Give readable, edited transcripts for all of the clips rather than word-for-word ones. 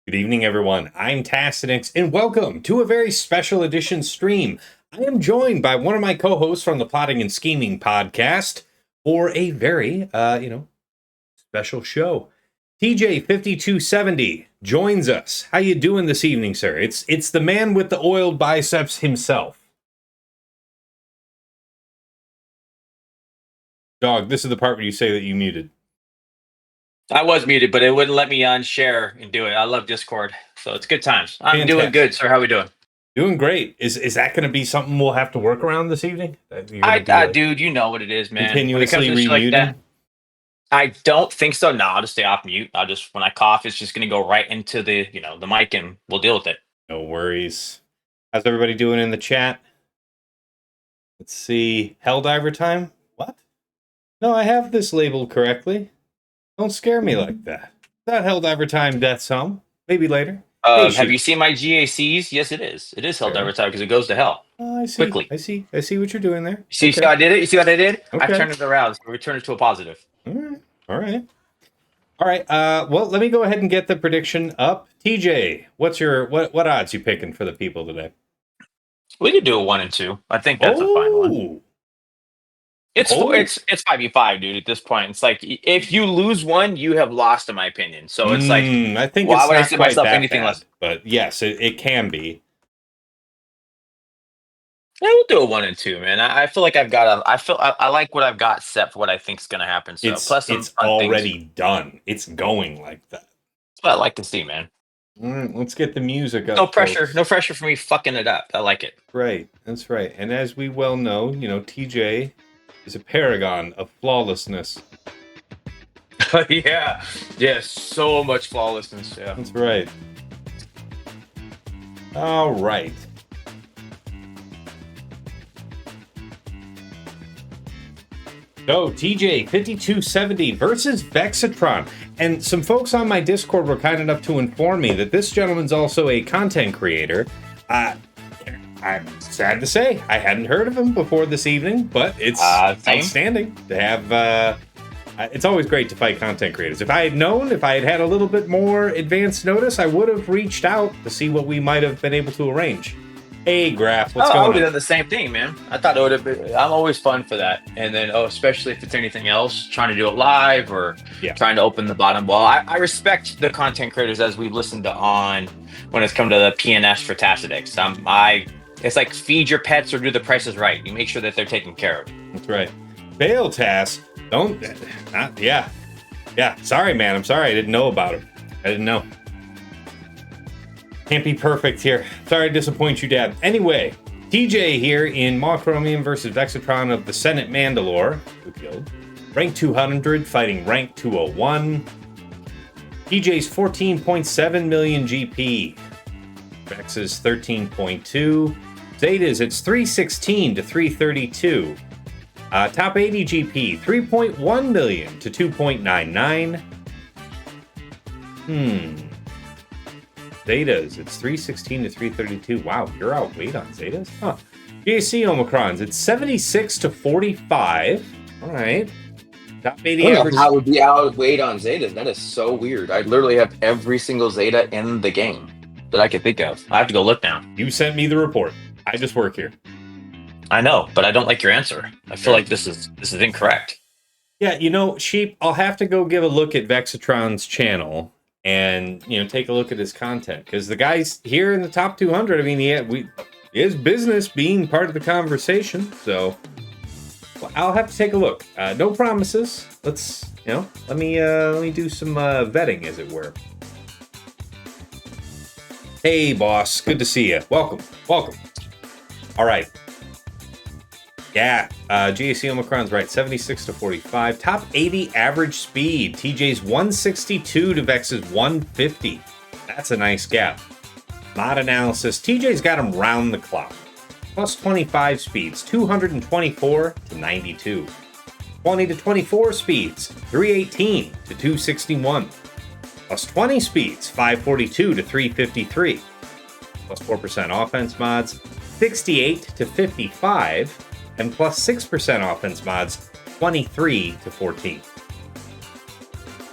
Good evening, everyone. I'm Tassinix, and welcome to a very special edition stream. I am joined by one of my co-hosts from the Plotting and Scheming podcast for a very, special show. tj5270 joins us. How you doing this evening, sir? It's the man with the oiled biceps himself. Dog, this is the part where you say that you muted. I was muted, but it wouldn't let me share and do it. I love Discord, so it's good times. I'm doing good, sir. How are we doing? Doing great. Is that going to be something we'll have to work around this evening? Dude, you know what it is, man. Continuously remuting? Like I don't think so. No, I'll just stay off mute. When I cough, it's just going to go right into the mic, and we'll deal with it. No worries. How's everybody doing in the chat? Let's see. Helldiver time? What? No, I have this labeled correctly. Don't scare me like that. Not Helldiver time, Death Song. Maybe later. Have you seen my GACs? Yes, it is. It is Helldiver time because it goes to hell. Oh, I see. Quickly. I see what you're doing there. See how I did it? You see what I did? Okay. I turned it around. So we turned it to a positive. All right. Well, let me go ahead and get the prediction up. TJ, what odds you picking for the people today? We could do a 1 and 2. I think that's a fine one. It's 5v5, dude. At this point, it's like if you lose one, you have lost, in my opinion. So it's like, I think why it's would not I see quite myself that anything bad, less? but yes, it can be. Yeah, we'll do a 1 and 2, man. I feel like I like what I've got set for what I think is going to happen. So plus it's already done. It's going like that. That's what I like to see, man. All right, let's get the music up. No pressure. Folks. No pressure for me fucking it up. I like it. Right. That's right. And as we well know, TJ is a paragon of flawlessness. Yeah. So much flawlessness. Yeah. That's right. All right. So, tj5270 versus Vexitron. And some folks on my Discord were kind enough to inform me that this gentleman's also a content creator. I'm sad to say I hadn't heard of him before this evening, but it's outstanding to have. It's always great to fight content creators. If I had known, if I had had a little bit more advance notice, I would have reached out to see what we might have been able to arrange. Hey, Graph, what's going on? I would have done the same thing, man. I thought it would have been. I'm always fun for that. And then, especially if it's anything else, trying to do it live or trying to open the bottom wall. I respect the content creators as we've listened to on when it's come to the PNS for Tassinix. It's like feed your pets or do the prices right. You make sure that they're taken care of. That's right. Fail task. Yeah. Sorry, man. I'm sorry. I didn't know about him. I didn't know. Can't be perfect here. Sorry to disappoint you, Dad. Anyway, TJ here in Mawchromium versus Vexitron of the Senate Mandalore. Guild. Rank 200 fighting rank 201. TJ's 14.7 million GP. Vex's 13.2. Zeta's it's 316 to 332. Top 80 GP 3.1 million to 2.99. Zetas, it's 316 to 332. Wow, you're outweighed on Zetas? Huh. GAC Omicrons, it's 76 to 45. All right. Top 80 average. I would be outweighed on Zetas. That is so weird. I literally have every single Zeta in the game that I could think of. I have to go look now. You sent me the report. I just work here. I know, but I don't like your answer. I feel like this is incorrect. Yeah, Sheep, I'll have to go give a look at Vexitron's channel and take a look at his content, because the guy's here in the top 200. I mean, his business being part of the conversation, so I'll have to take a look. No promises. Let's let me do some vetting, as it were. Hey, boss, good to see you. Welcome. All right. Yeah, GAC Omicron's right, 76 to 45. Top 80 average speed. TJ's 162 to Vex's 150. That's a nice gap. Mod analysis. TJ's got him round the clock. Plus 25 speeds, 224 to 92. 20 to 24 speeds, 318 to 261. Plus 20 speeds, 542 to 353. Plus 4% offense mods, 68 to 55. And plus 6% offense mods, 23 to 14.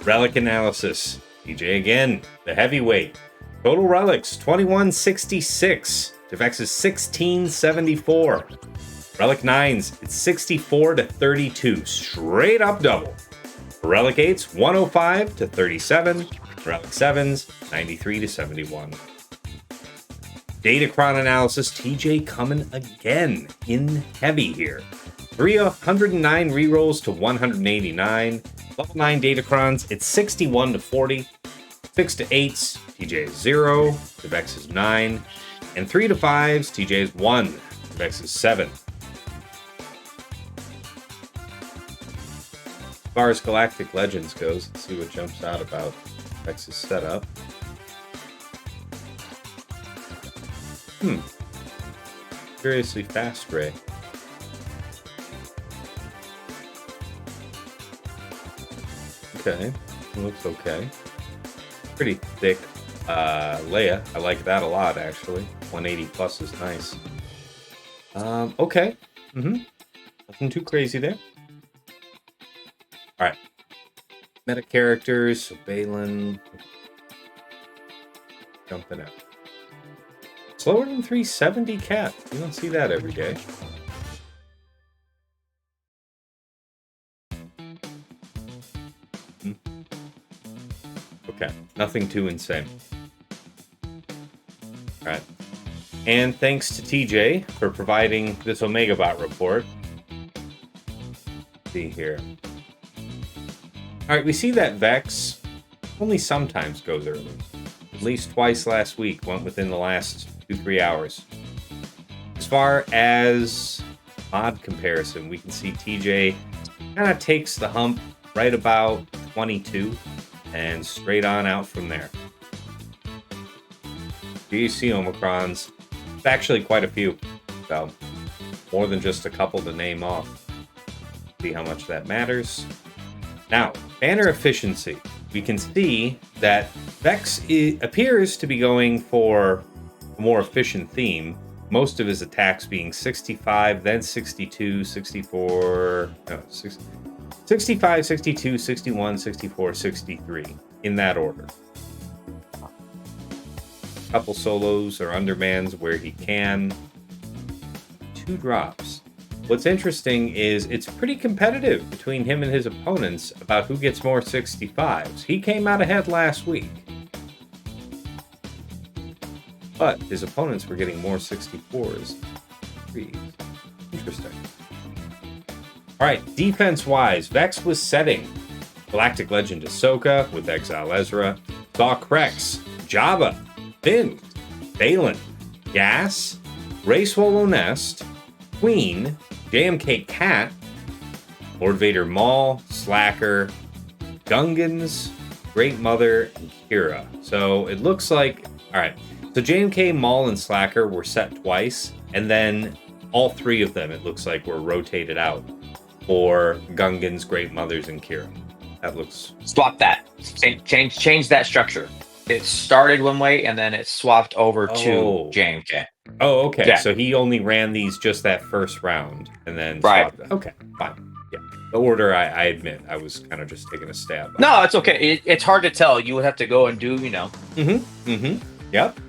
Relic analysis. TJ again, the heavyweight. Total relics, 2166 to Vex's 1674. Relic 9s, it's 64 to 32. Straight up double. Relic 8s, 105 to 37. Relic 7s, 93 to 71. Datacron analysis, TJ coming again in heavy here. 309 rerolls to 189. Level 9 Datacrons, it's 61 to 40. 6 to 8s, TJ is 0, to Vex is 9. And 3 to 5s, TJ is 1, to Vex is 7. As far as Galactic Legends goes, let's see what jumps out about Vex's setup. Curiously fast, Ray. Okay, looks okay. Pretty thick Leia. I like that a lot, actually. 180 plus is nice. Okay. Nothing too crazy there. All right. Meta characters. So Balin. Jumping out. Slower than 370 cat. You don't see that every day. Okay, nothing too insane. All right. And thanks to TJ for providing this OmegaBot report. Let's see here. All right, we see that Vex only sometimes goes early. At least twice last week, went within the last 2-3 hours. As far as mod comparison, we can see TJ kind of takes the hump right about 22 and straight on out from there. GC Omicrons, it's actually quite a few, so more than just a couple to name off. See how much that matters. Now, banner efficiency. We can see that Vex appears to be going for a more efficient theme. Most of his attacks being 65, then 62, 64, no, 65, 62, 61, 64, 63, in that order. A couple solos or undermans where he can. 2 drops. What's interesting is it's pretty competitive between him and his opponents about who gets more 65s. He came out ahead last week. But his opponents were getting more 64s. Interesting. Alright, defense-wise, Vex was setting Galactic Legend Ahsoka with Exile Ezra, Doc Rex, Jabba, Finn, Balin, Gas, Rey Swallow Nest, Queen, JMK Cat, Lord Vader Maul, Slacker, Gungans, Great Mother, and Kira. So it looks like, alright, so JMK, Maul, and Slacker were set twice, and then all 3 of them, it looks like, were rotated out for Gungans, Great Mothers, and Kira. That looks... Swap that. Change that structure. It started one way, and then it swapped over to JMK. Oh, okay. Yeah. So he only ran these just that first round, and then right. Swapped. Okay, fine. Yeah. The order, I admit, I was kind of just taking a stab. No, it's okay. It's hard to tell. You would have to go and do, you know. Yep.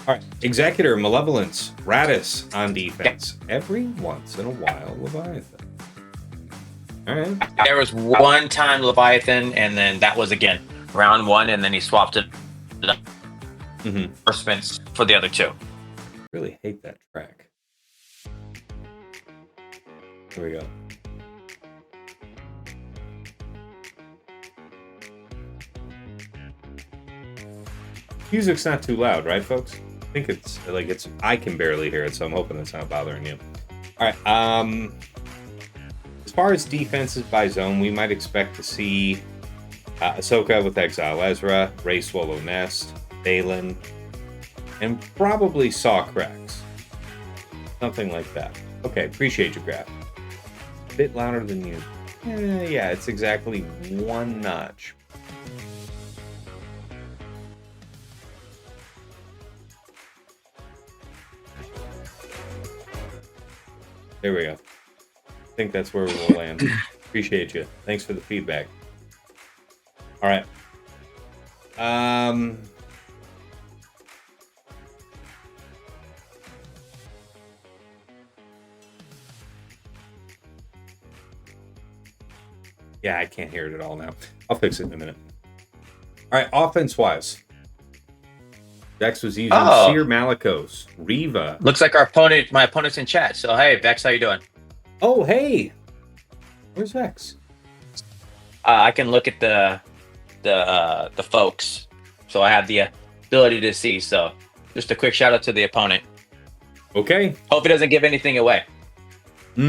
All right. Executor, Malevolence, Radis on defense. Yep. Every once in a while, Leviathan. All right. There was one time Leviathan, and then that was again round 1, and then he swapped it up. Spins for the other 2. Really hate that track. Here we go. Music's not too loud, right, folks? I think it's I can barely hear it, so I'm hoping it's not bothering you. All right. As far as defenses by zone, we might expect to see Ahsoka with Exile Ezra, Rey Swallow Nest, Balin, and probably Saw Cracks. Something like that. Okay, appreciate your graph. A bit louder than you. Yeah, it's exactly 1 notch. There we go. I think that's where we will land. Appreciate you. Thanks for the feedback. All right. Yeah, I can't hear it at all now. I'll fix it in a minute. All right, offense-wise. Vex was using Seer Malicos, Riva. Looks like my opponent's in chat. So hey, Vex, how you doing? Oh, hey. Where's Vex? I can look at the folks, so I have the ability to see. So just a quick shout out to the opponent. Okay. Hope he doesn't give anything away. All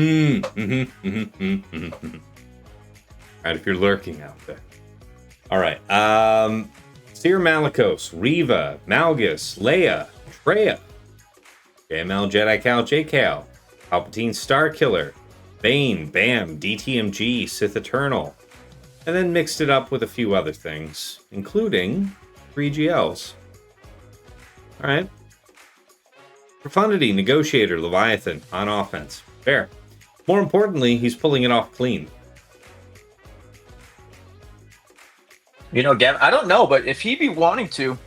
right, if you're lurking out there. All right. Seer Malicos, Riva, Malgus, Leia, Treya, JML, Jedi Cal, JCal, Palpatine Starkiller, Bane, Bam, DTMG, Sith Eternal, and then mixed it up with a few other things, including 3GLs. All right. Profundity, Negotiator, Leviathan on offense. Fair. More importantly, he's pulling it off clean. You know, Gavin, I don't know, but if he'd be wanting to,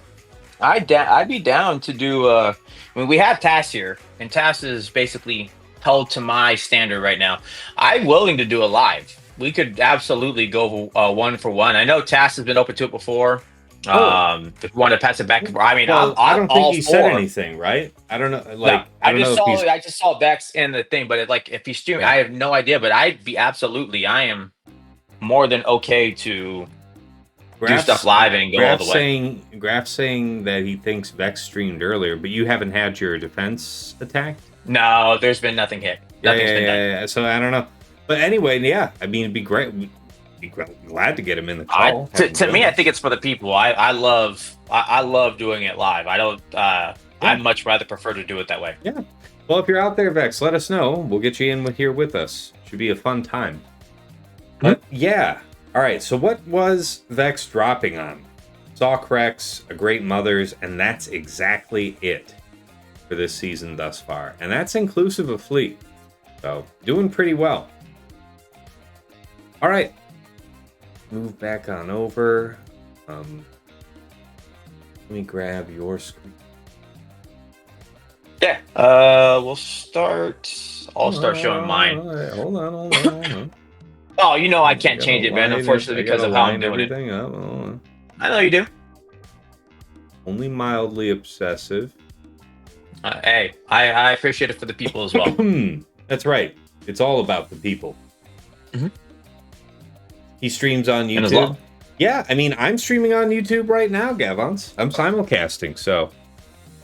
I'd be down to do. I mean, we have Tass here, and Tass is basically held to my standard right now. I'm willing to do a live. We could absolutely go 1-for-1. I know Tass has been open to it before. If you want to pass it back, I mean, well, I don't think he said anything, right? I don't know. Like, no, I just saw Vex in the thing, but if he's streaming, I have no idea. But I am more than okay to do stuff live and go all the way. Graf saying that he thinks Vex streamed earlier, but you haven't had your defense attacked? No, there's been nothing hit. Nothing's been done. Yeah. So I don't know. But anyway, yeah, I mean, it'd be great. Be glad to get him in the call. To me, I think it's for the people. I love doing it live. I don't. I'd much rather prefer to do it that way. Yeah. Well, if you're out there, Vex, let us know. We'll get you in here with us. Should be a fun time. But yeah. All right. So what was Vex dropping on? Sawcrex, A Great Mothers, and that's exactly it for this season thus far. And that's inclusive of Fleet. So doing pretty well. All right. Move back on over. Let me grab your screen. Yeah. We'll start. I'll start showing mine. Hold on. Oh, you know I can't change it, man. Unfortunately, because of how I'm doing it. Up. I know you do. Only mildly obsessive. Hey, I appreciate it for the people as well. That's right. It's all about the people. Mm-hmm. He streams on YouTube. Yeah, I mean, I'm streaming on YouTube right now, Gavons. I'm simulcasting, so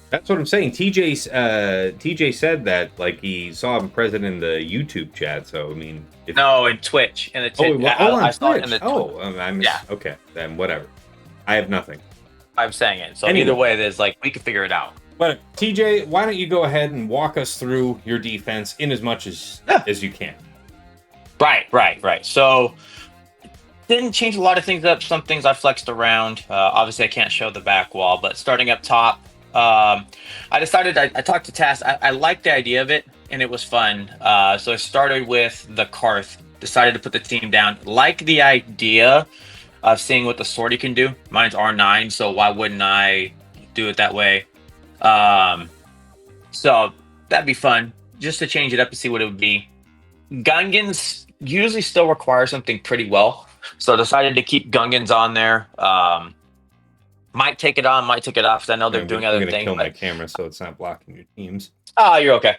that's what I'm saying. TJ said that like he saw him present in the YouTube chat. So I mean, no, in Twitch. I saw it in the okay, then whatever. I have nothing. I'm saying it. So either way, there's we could figure it out. But TJ, why don't you go ahead and walk us through your defense in as much as you can? Right. So didn't change a lot of things up. Some things I flexed around. Obviously, I can't show the back wall, but starting up top, I decided I talked to Tass. I liked the idea of it, and it was fun. So I started with the Karth. Decided to put the team down. Like the idea of seeing what the sortie can do. Mine's R9, so why wouldn't I do it that way? So that'd be fun, just to change it up and see what it would be. Gungans usually still require something pretty well, so decided to keep Gungans on there. Might take it on, might take it off, because I know they're doing other things. I'm gonna kill my camera so it's not blocking your teams. Oh, you're okay.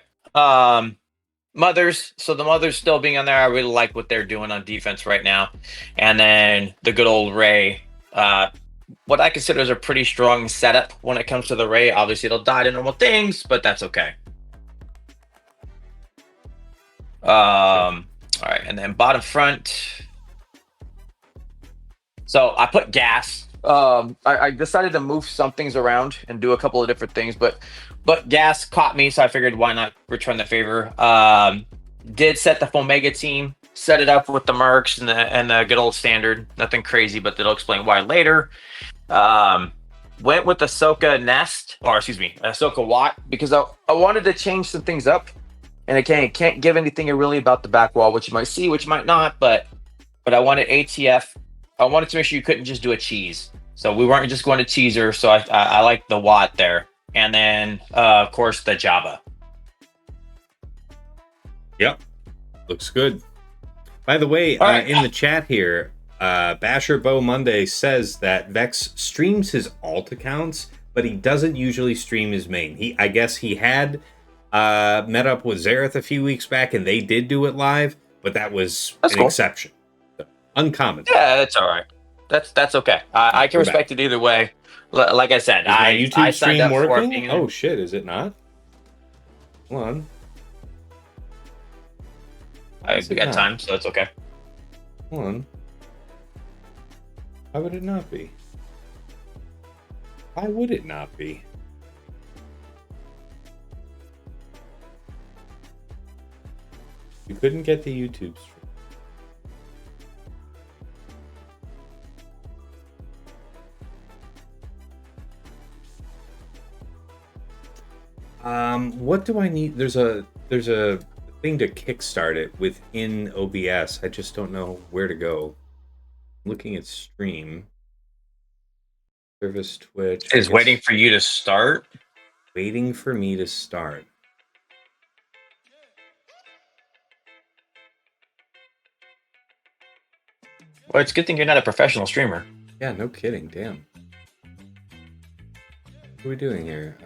Mothers, so the Mothers still being on there. I really like what they're doing on defense right now. And then the good old Ray, what I consider is a pretty strong setup when it comes to the Ray. Obviously, it'll die to normal things, but that's okay. All right, and then bottom front. So I put gas. I decided to move some things around and do a couple of different things, but gas caught me, so I figured why not return the favor. Did set the Fomega team, set it up with the Mercs and the good old standard. Nothing crazy, but they'll explain why later. Went with Ahsoka Watt, because I wanted to change some things up, and I can't give anything really about the back wall, which you might see, which you might not, but I wanted ATF. I wanted to make sure you couldn't just do a cheese, so we weren't just going to cheeser. So I like the Watt there, and then of course the Jabba. Yep, looks good. By the way, All right. in the chat here, Basher Bo Monday says that Vex streams his alt accounts, but he doesn't usually stream his main. I guess he had met up with Zareth a few weeks back, and they did do it live, but that was That's an cool. exception. So, uncommon. Yeah, that's all right. That's okay. I can respect it either way. Like I said, Is my I YouTube signed stream up for working? being Oh shit, is it not? Hold on. we got time, so it's okay. Hold on. Why would it not be? Why would it not be? You couldn't get the YouTube stream. What do I need? There's a thing to kickstart it within OBS. I just don't know where to go. I'm looking at stream. Service Twitch. Is waiting for you to start. Waiting for me to start. Well, it's a good thing you're not a professional streamer. Yeah, no kidding. Damn. What are we doing here?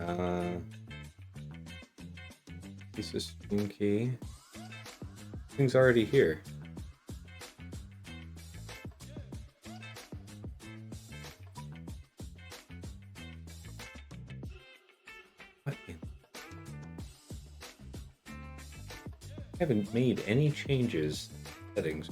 This is stream key. Thing's already here. What in? I haven't made any changes. Settings.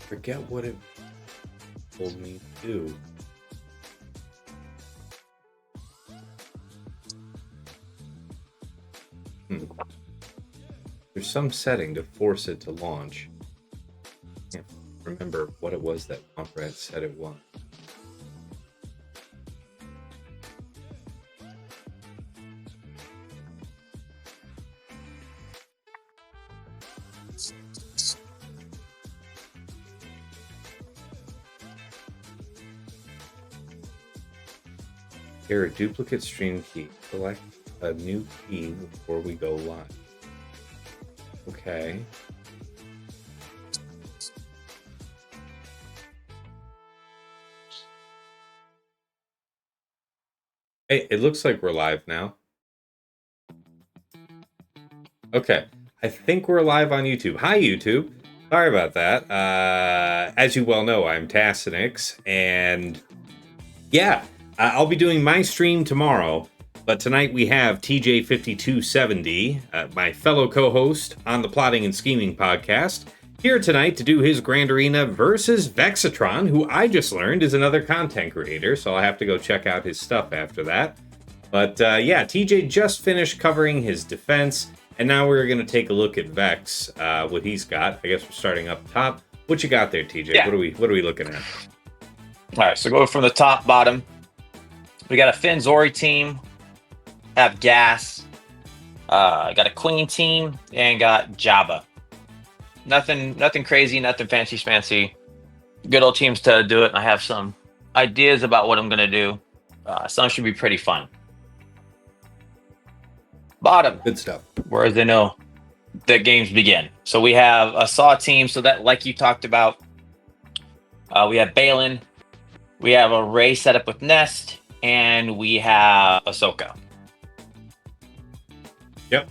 Forget what it told me to do. There's some setting to force it to launch. I can't remember what it was that Conrad said it was. Here, a duplicate stream key. Select a new key before we go live. Okay. Hey, it looks like we're live now. Okay. I think we're live on YouTube. Hi, YouTube. Sorry about that. As you well know, I'm Tassinix, and yeah, I'll be doing my stream tomorrow, but tonight we have tj5270, my fellow co-host on the Plotting and Scheming podcast, here tonight to do his Grand Arena versus Vexitron, who I just learned is another content creator, so I'll have to go check out his stuff after that. But yeah, TJ just finished covering his defense, and now we're going to take a look at Vex, what he's got. I guess we're starting up top. What you got there, TJ? Yeah. What are we looking at? All right, so go from the top, bottom. We got a Finn Zori team, have Gas, got a Queen team, and got Jabba. Nothing crazy, nothing fancy. Good old teams to do it. And I have some ideas about what I'm gonna do. Some should be pretty fun. Bottom, Good stuff. whereas they know the games begin. So we have a Saw team. So that, like you talked about, we have Balin, we have a Ray set up with Nest, and we have Ahsoka. Yep.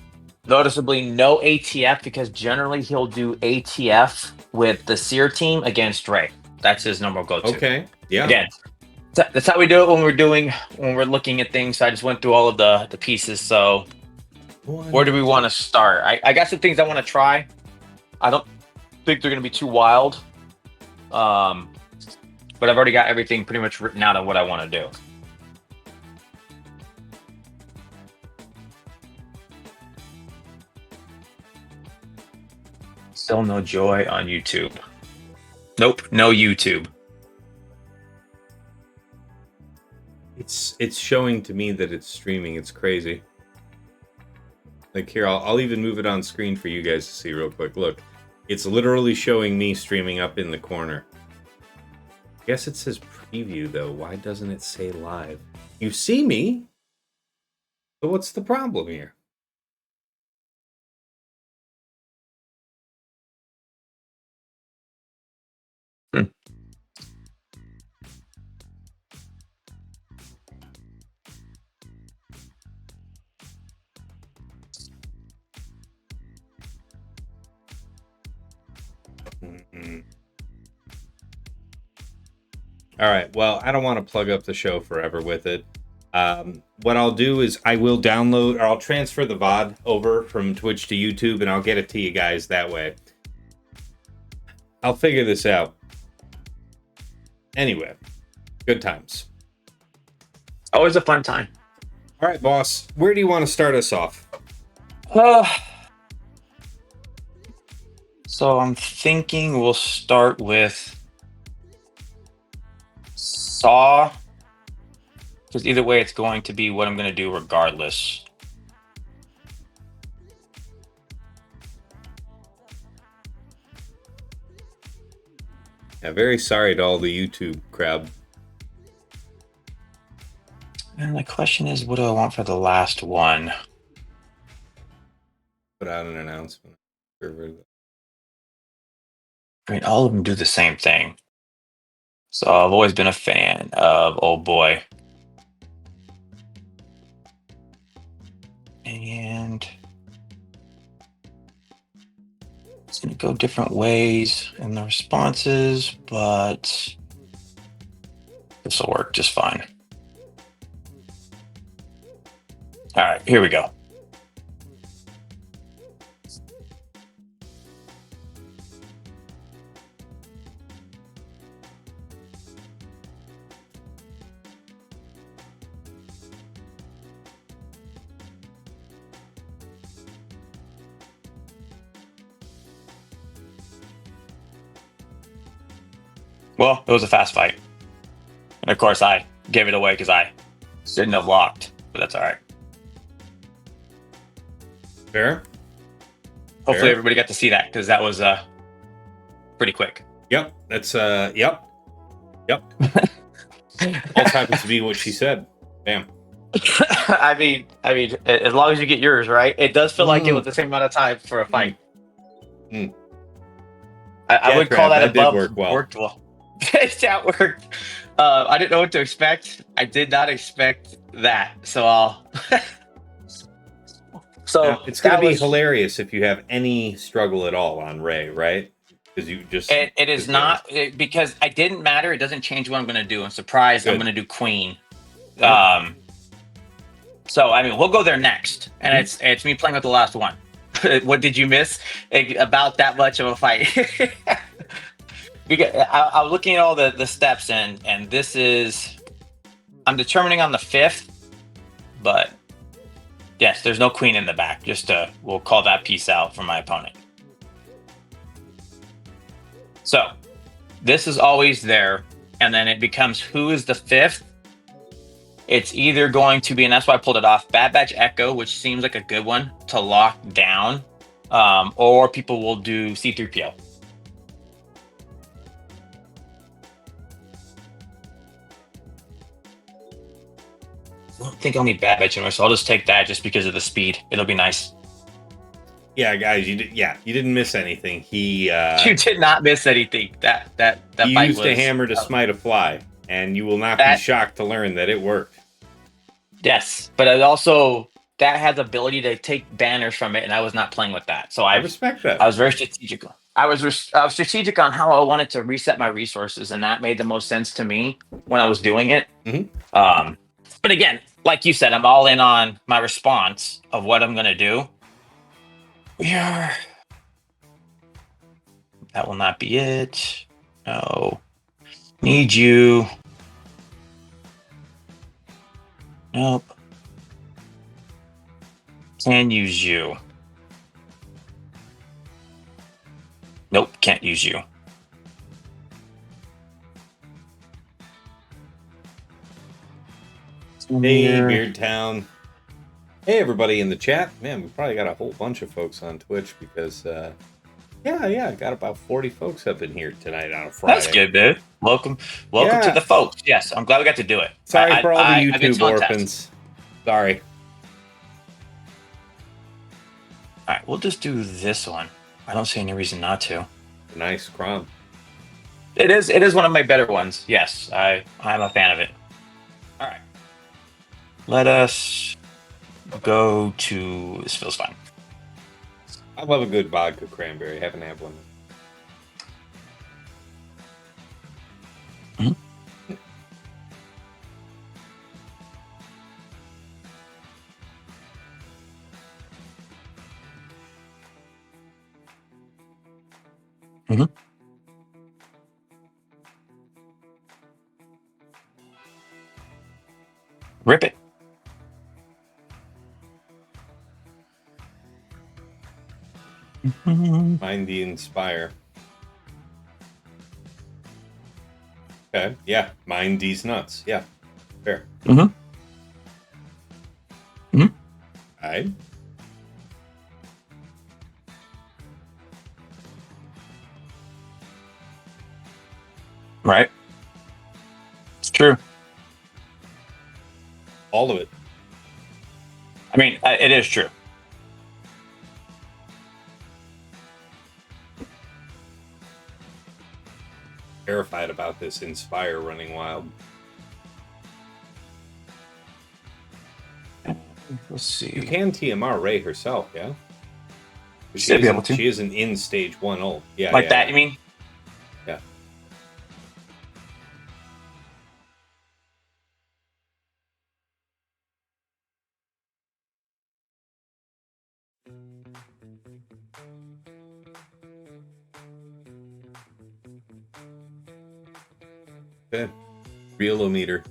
Noticeably no ATF, because generally he'll do ATF with the Seer team against Ray. That's his normal go-to. Okay. Yeah. Again, that's how we do it when we're looking at things. So I just went through all of the pieces. So where do we want to start? I got some things I want to try. I don't think they're going to be too wild. But I've already got everything pretty much written out of what I want to do. Still no joy on YouTube. Nope, no YouTube. It's showing to me that it's streaming. It's crazy. Like here, I'll even move it on screen for you guys to see real quick. Look, It's literally showing me streaming up in the corner. I guess it says preview, though. Why doesn't it say live? You see me? So what's the problem here? All right. Well, I don't want to plug up the show forever with it. What I'll do is I will download, or I'll transfer the VOD over from Twitch to YouTube, and I'll get it to you guys that way. I'll figure this out. Anyway, good times. Always a fun time. All right, boss. Where do you want to start us off? So I'm thinking we'll start with Saw, because either way, it's going to be what I'm going to do regardless. Yeah, very sorry to all the YouTube crowd. And the question is, what do I want for the last one? Put out an announcement. I mean, all of them do the same thing. So I've always been a fan of Old Boy. And it's going to go different ways in the responses, but this will work just fine. All right, here we go. Well, it was a fast fight. And of course, I gave it away because I didn't have locked, but that's all right. Fair. Hopefully everybody got to see that because that was pretty quick. Yep. That's yep. All happens to be what she said. Damn. I mean, as long as you get yours right, it does feel like it was the same amount of time for a fight. I would call that above. Did work well. That worked. I didn't know what to expect. I did not expect that. So I'll. It's going to be hilarious if you have any struggle at all on Ray, right? Because you just. It is not because I didn't matter. It doesn't change what I'm going to do. I'm surprised. I'm going to do Queen. So I mean, we'll go there next, and it's me playing with the last one. What did you miss? About that much of a fight. Because I was looking at all the steps, and this is I'm determining on the 5th, but yes, there's no queen in the back. We'll call that piece out for my opponent. So this is always there, and then it becomes who is the 5th. It's either going to be, and that's why I pulled it off, Bad Batch Echo, which seems like a good one to lock down, or people will do C3PO. I don't think I'll need Bad Batch anyway, so I'll just take that just because of the speed. It'll be nice. Yeah, guys, you didn't miss anything. You did not miss anything. That he fight used a hammer to smite a fly, and you will not be shocked to learn that it worked. Yes, but it also that has ability to take banners from it, and I was not playing with that. So I respect that. I was very strategic. I was strategic on how I wanted to reset my resources, and that made the most sense to me when I was doing it. Mm-hmm. But again, like you said, I'm all in on my response of what I'm going to do. That will not be it. No. Need you. Nope. Can use you. Nope, can't use you. Hey, Beardtown. Hey, everybody in the chat. Man, we probably got a whole bunch of folks on Twitch because Yeah. Got about 40 folks up in here tonight on a Friday. That's good, dude. Welcome to the folks. Yes, I'm glad we got to do it. Sorry for all the I've been YouTube telling orphans. Sorry. All right, we'll just do this one. I don't see any reason not to. Nice Crom. It is one of my better ones. Yes, I'm a fan of it. All right. Let us go to this feels fine. I love a good vodka cranberry. Haven't had one. Mm-hmm. Rip it. Mind the Inspire. Okay, yeah. Mind these nuts. Yeah, fair. Mm-hmm. Mm-hmm. All right. Right. It's true. All of it. I mean, it is true. Terrified about this Inspire running wild. Let's see. You can TMR Ray herself, yeah? She'd be able to. She is an in stage 1 ult. Yeah. Like that, you mean? Yeah. Okay. Realometer.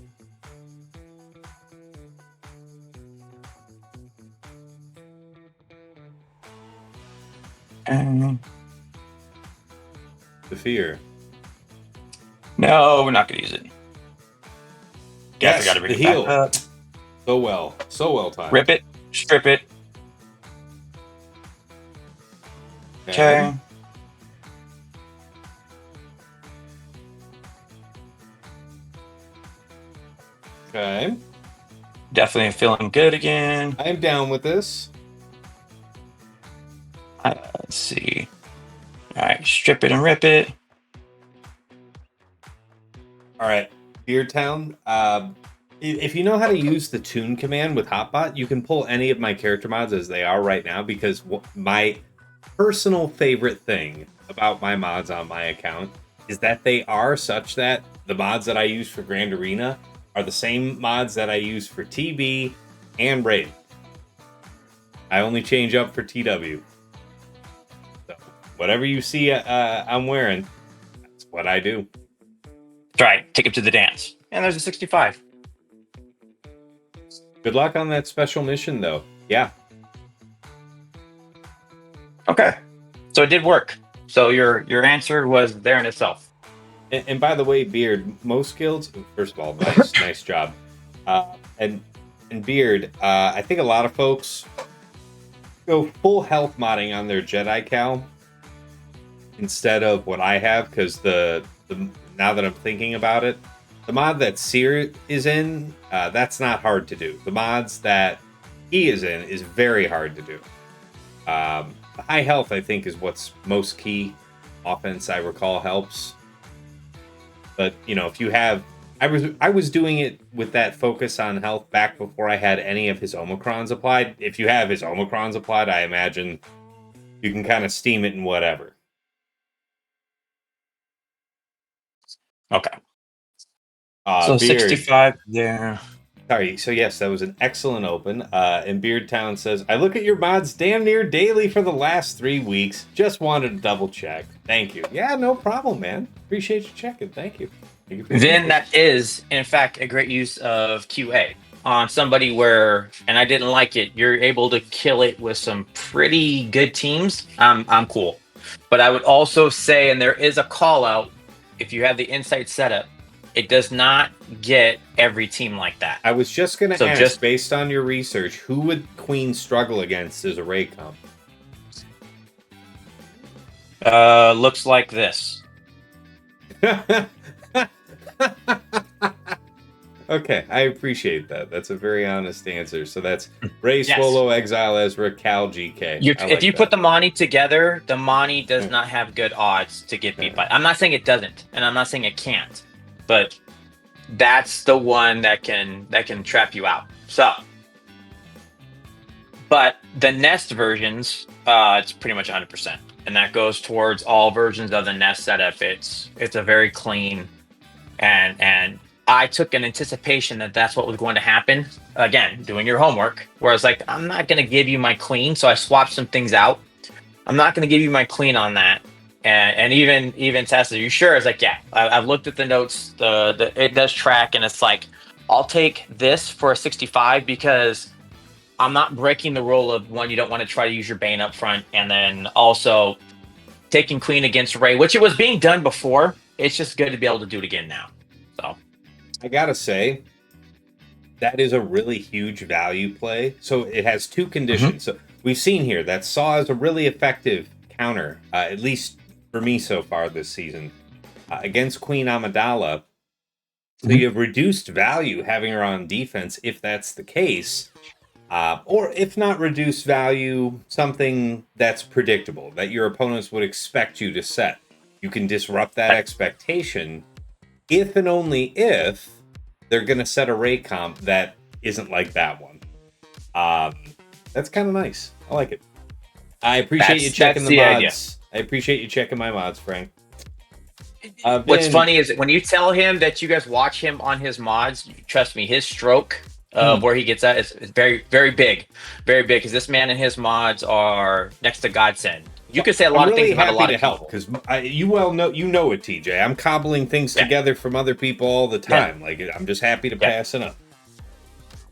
The fear. No, we're not going to use it. Yes, I got to bring the it heal. back up. So well timed. Rip it, strip it. Okay. Okay. Definitely feeling good again. I'm down with this. Let's see. All right, strip it and rip it. All right, Beardtown. If you know how to use the tune command with Hotbot, you can pull any of my character mods as they are right now, because my personal favorite thing about my mods on my account is that they are such that the mods that I use for Grand Arena are the same mods that I use for TB and Raid. I only change up for TW. So whatever you see I'm wearing, that's what I do. That's right. Take it to the dance. And there's a 65. Good luck on that special mission, though. Yeah. Okay. So it did work. So your answer was there in itself. And by the way, Beard, most guilds, first of all, nice job. And Beard, I think a lot of folks go full health modding on their Jedi Cal instead of what I have, because the now that I'm thinking about it, the mod that Seer is in, that's not hard to do. The mods that he is in is very hard to do. The high health, I think, is what's most key. Offense, I recall, helps. But, you know, if you have... I was doing it with that focus on health back before I had any of his Omicrons applied. If you have his Omicrons applied, I imagine you can kind of steam it and whatever. Okay. Beard, 65 there. Sorry, so yes, that was an excellent open. And Beardtown says, I look at your mods damn near daily for the last 3 weeks. Just wanted to double check. Thank you. Yeah, no problem, man. Appreciate you checking. Thank you. Then that is, in fact, a great use of QA on somebody where, and I didn't like it, you're able to kill it with some pretty good teams. I'm cool. But I would also say, and there is a call out, if you have the insight setup, it does not get every team like that. I was just going to ask, based on your research, who would Queen struggle against as a Ray comp? Looks like this. Okay, I appreciate that. That's a very honest answer. So that's Ray Swallow, Exile Ezra, Cal GK. If you put the Mani together, the Mani does not have good odds to get beat by. I'm not saying it doesn't, and I'm not saying it can't, but that's the one that can trap you out. So, but the Nest versions, it's pretty much 100%, and that goes towards all versions of the Nest setup. It's a very clean, and I took an anticipation that that's what was going to happen. Again, doing your homework, where I was like, I'm not going to give you my clean, so I swapped some things out. I'm not going to give you my clean on that. And even Tess, are you sure? It's like, yeah, I've looked at the notes. It does track, and it's like, I'll take this for a 65 because I'm not breaking the rule of one. You don't want to try to use your Bane up front, and then also taking clean against Ray, which it was being done before. It's just good to be able to do it again now. So. I gotta say, that is a really huge value play. So it has two conditions. So we've seen here that Saw is a really effective counter, at least for me so far this season, against Queen Amidala. So you have reduced value having her on defense if that's the case. Or if not reduced value, something that's predictable, that your opponents would expect you to set. You can disrupt that expectation if and only if they're going to set a Ray comp that isn't like that one. That's kind of nice. I like it. I appreciate you checking the mods. Idea. I appreciate you checking my mods, Frank. What's funny is when you tell him that you guys watch him on his mods, trust me, his stroke where he gets at is very, very big. Very big, because this man and his mods are next to godsend. You could say a lot of things about a lot of people. Because you know it, TJ. I'm cobbling things together from other people all the time. Like, I'm just happy to pass it up.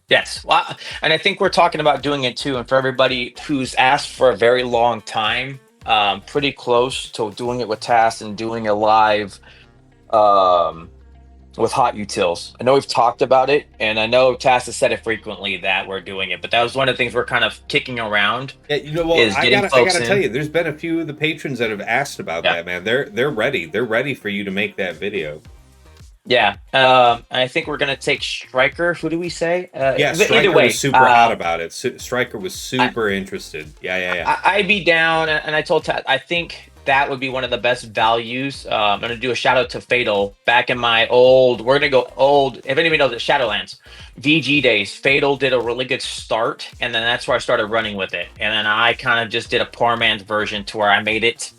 Yes, well, and I think we're talking about doing it too. And for everybody who's asked for a very long time, pretty close to doing it with Tass and doing it live with Hot Utils. I know we've talked about it, and I know Tass has said it frequently that we're doing it, but that was one of the things we're kind of kicking around. Yeah, I gotta tell you, there's been a few of the patrons that have asked about that, man. They're ready. They're ready for you to make that video. Yeah, I think we're gonna take Striker. Who do we say? Striker was super hot about it. Striker was super interested. Yeah. I'd be down, and I told Tass, I think that would be one of the best values. I'm going to do a shout out to Fatal. Back in my we're going to go old, if anybody knows it, Shadowlands, VG days, Fatal did a really good start, and then that's where I started running with it. And then I kind of just did a poor man's version to where I made it.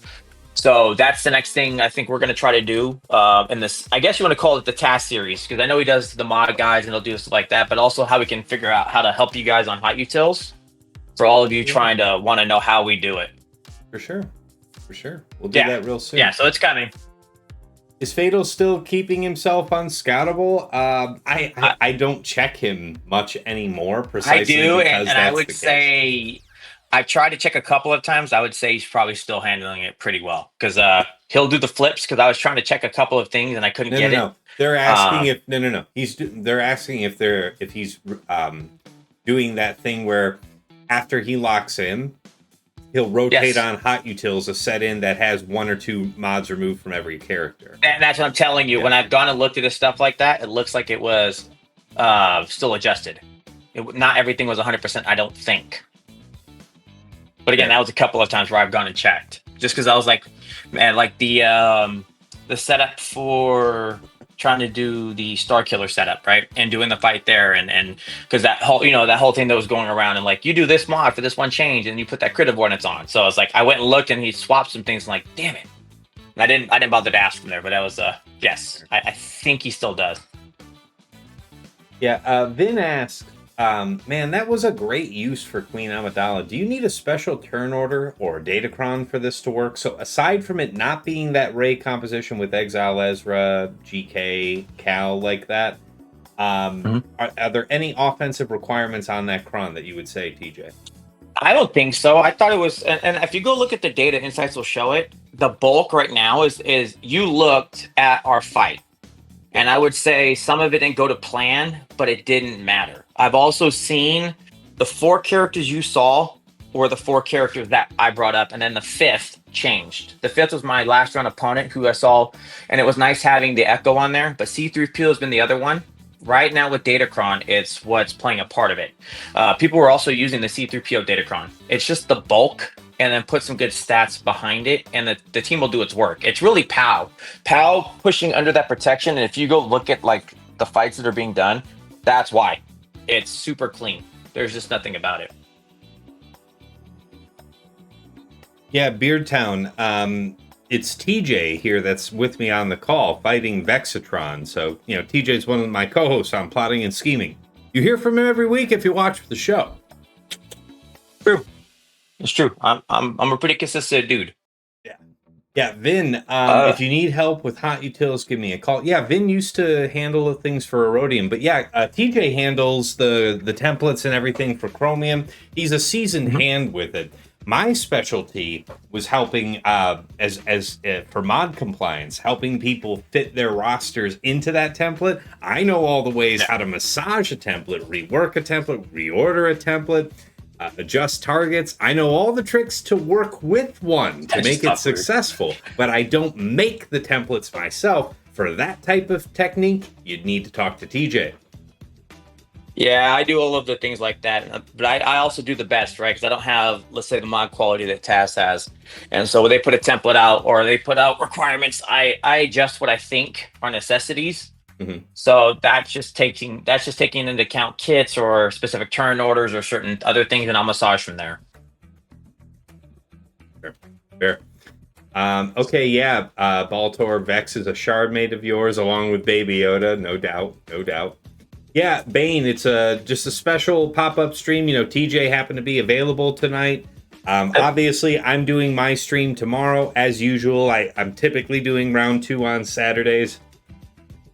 So that's the next thing I think we're going to try to do in this, I guess you want to call it the task series, because I know he does the mod guys and he'll do stuff like that, but also how we can figure out how to help you guys on Hot Utils for all of you trying to want to know how we do it. For sure. We'll do that real soon. Yeah, so it's coming. Is Fatal still keeping himself unscoutable? I don't check him much anymore. Precisely, I do, and I would say I've tried to check a couple of times. I would say he's probably still handling it pretty well, because he'll do the flips. Because I was trying to check a couple of things and I couldn't get it. They're asking They're asking if he's doing that thing where after he locks in, he'll rotate on Hot Utils, a set in that has one or two mods removed from every character. And that's what I'm telling you. Yeah. When I've gone and looked at his stuff like that, it looks like it was still adjusted. Not everything was 100%, I don't think. But again, that was a couple of times where I've gone and checked. Just because I was like, man, like the setup for trying to do the Star Killer setup, right? And doing the fight there, and because that whole thing that was going around, and like, you do this mod for this one change and you put that crit avoidance on. So I was like, I went and looked and he swapped some things, and like, damn it. And I didn't bother to ask from there, but that was yes. I think he still does. Yeah, Vin asked, man, that was a great use for Queen Amidala. Do you need a special turn order or Datacron for this to work? So aside from it not being that Ray composition with Exile Ezra, GK, Cal like that, are there any offensive requirements on that Cron that you would say, TJ? I don't think so. I thought it was, and if you go look at the data, Insights will show it. The bulk right now is you looked at our fight. And I would say some of it didn't go to plan, but it didn't matter. I've also seen the 4 characters you saw were the 4 characters that I brought up. And then the 5th changed. The fifth was my last round opponent who I saw, and it was nice having the Echo on there, but C3PO has been the other one. Right now with Datacron, it's what's playing a part of it. People were also using the C3PO Datacron. It's just the bulk and then put some good stats behind it, and the team will do its work. It's really POW. POW pushing under that protection, and if you go look at like the fights that are being done, that's why. It's super clean. There's just nothing about it. Yeah, Beardtown. It's TJ here that's with me on the call fighting Vexitron. So, TJ's one of my co-hosts on Plotting and Scheming. You hear from him every week if you watch the show. True. It's true. I'm a pretty consistent dude. Yeah, Vin, if you need help with hot utils, give me a call. Yeah, Vin used to handle the things for Erodium, but yeah, TJ handles the templates and everything for Chromium. He's a seasoned hand with it. My specialty was helping as for mod compliance, helping people fit their rosters into that template. I know all the ways how to massage a template, rework a template, reorder a template, adjust targets. I know all the tricks to work with one to make it successful, but I don't make the templates myself. For that type of technique, you'd need to talk to TJ. Yeah, I do all of the things like that, but I also do the best, right? Because I don't have, let's say, the mod quality that Taz has, and so when they put a template out or they put out requirements, I adjust what I think are necessities. So that's just taking into account kits or specific turn orders or certain other things, and I'll massage from there. Fair. Okay, yeah. Baltor Vex is a shard mate of yours, along with Baby Yoda, no doubt. Yeah, Bane, it's just a special pop-up stream. TJ happened to be available tonight. Obviously, I'm doing my stream tomorrow, as usual. I'm typically doing round 2 on Saturdays.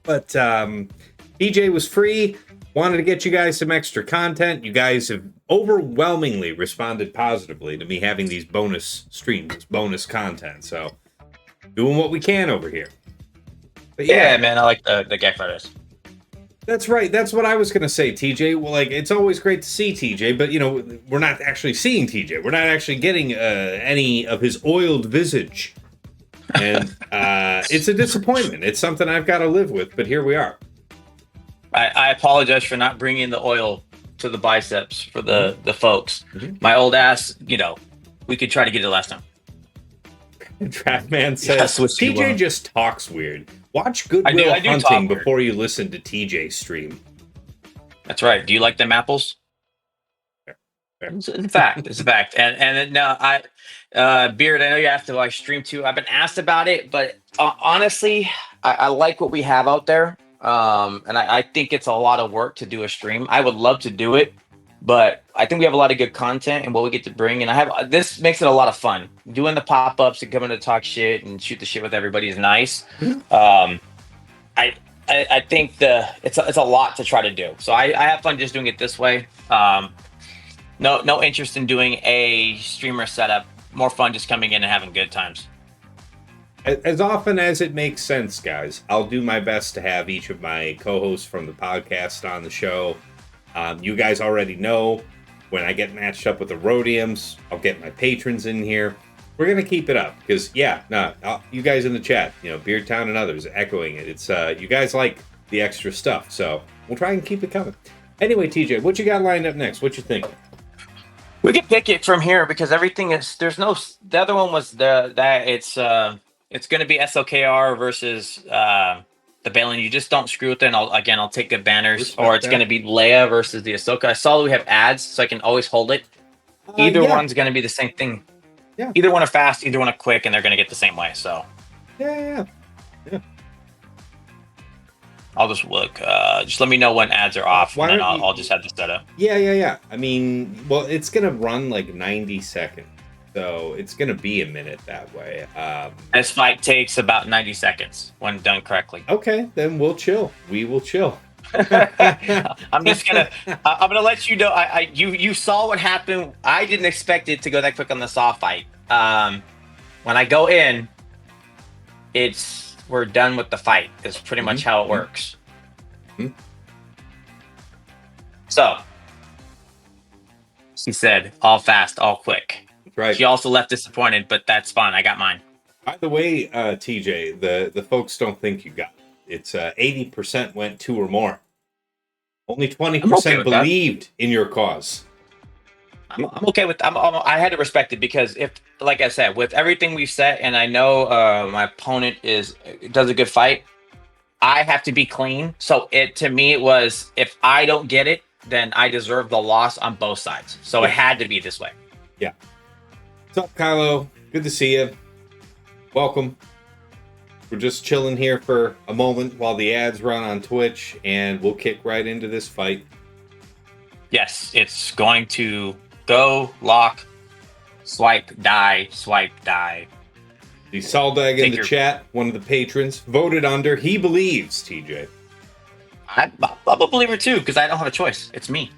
But TJ was free, wanted to get you guys some extra content. You guys have overwhelmingly responded positively to me having these bonus streams, bonus content. So, doing what we can over here. But yeah, man, I like the gag fighters. That's right. That's what I was going to say, TJ. Well, it's always great to see TJ, but, we're not actually seeing TJ. We're not actually getting any of his oiled visage. And it's a disappointment. It's something I've got to live with, but here we are. I apologize for not bringing the oil to the biceps for the folks. My old ass, we could try to get it last time. Trapman says, TJ just talks weird. Watch Good Will Hunting before you listen to TJ stream. That's right. Do you like them apples? Fair. It's a fact. And now Beard, I know you have to stream too. I've been asked about it, but honestly, I like what we have out there. And I think it's a lot of work to do a stream. I would love to do it, but I think we have a lot of good content and what we get to bring. And this makes it a lot of fun. Doing the pop-ups and coming to talk shit and shoot the shit with everybody is nice. I think it's a lot to try to do. So I have fun just doing it this way. No interest in doing a streamer setup. More fun just coming in and having good times. As often as it makes sense, guys, I'll do my best to have each of my co-hosts from the podcast on the show. You guys already know when I get matched up with the Rhodiums, I'll get my patrons in here. We're going to keep it up because, you guys in the chat, Beardtown and others echoing it. It's you guys like the extra stuff, so we'll try and keep it coming. Anyway, TJ, what you got lined up next? What you thinking? We can pick it from here because everything is. There's no. The other one was it's going to be SOKR versus the Balin. You just don't screw with it. And I'll take the banners, or it's going to be Leia versus the Ahsoka. I saw that we have ads, so I can always hold it. Either one's going to be the same thing. Yeah. Either one are fast, either one are quick, and they're going to get the same way. So. Yeah. I'll just look. Just let me know when ads are off, and then I'll just have to set up. Yeah. I mean, well, it's going to run like 90 seconds. So it's going to be a minute that way. This fight takes about 90 seconds when done correctly. Okay, then we'll chill. We will chill. I'm gonna let you know. You saw what happened. I didn't expect it to go that quick on the Saw fight. When I go in, we're done with the fight. It's pretty much how it works. So, she said, all fast, all quick. Right. She also left disappointed, but that's fine. I got mine. By the way, TJ, the folks don't think you got it. It's 80% went 2 or more. Only 20% believed in your cause. I'm okay with. I had to respect it because if, like I said, with everything we've said, and I know my opponent does a good fight, I have to be clean. So to me it was, if I don't get it, then I deserve the loss on both sides. So it had to be this way. Yeah. What's up, Kylo? Good to see you. Welcome. We're just chilling here for a moment while the ads run on Twitch, and we'll kick right into this fight. Yes, it's going to go, lock, swipe, die, swipe, die. The Saldag in the chat, one of the patrons, voted under. He believes, TJ. I'm a believer too, because I don't have a choice. It's me.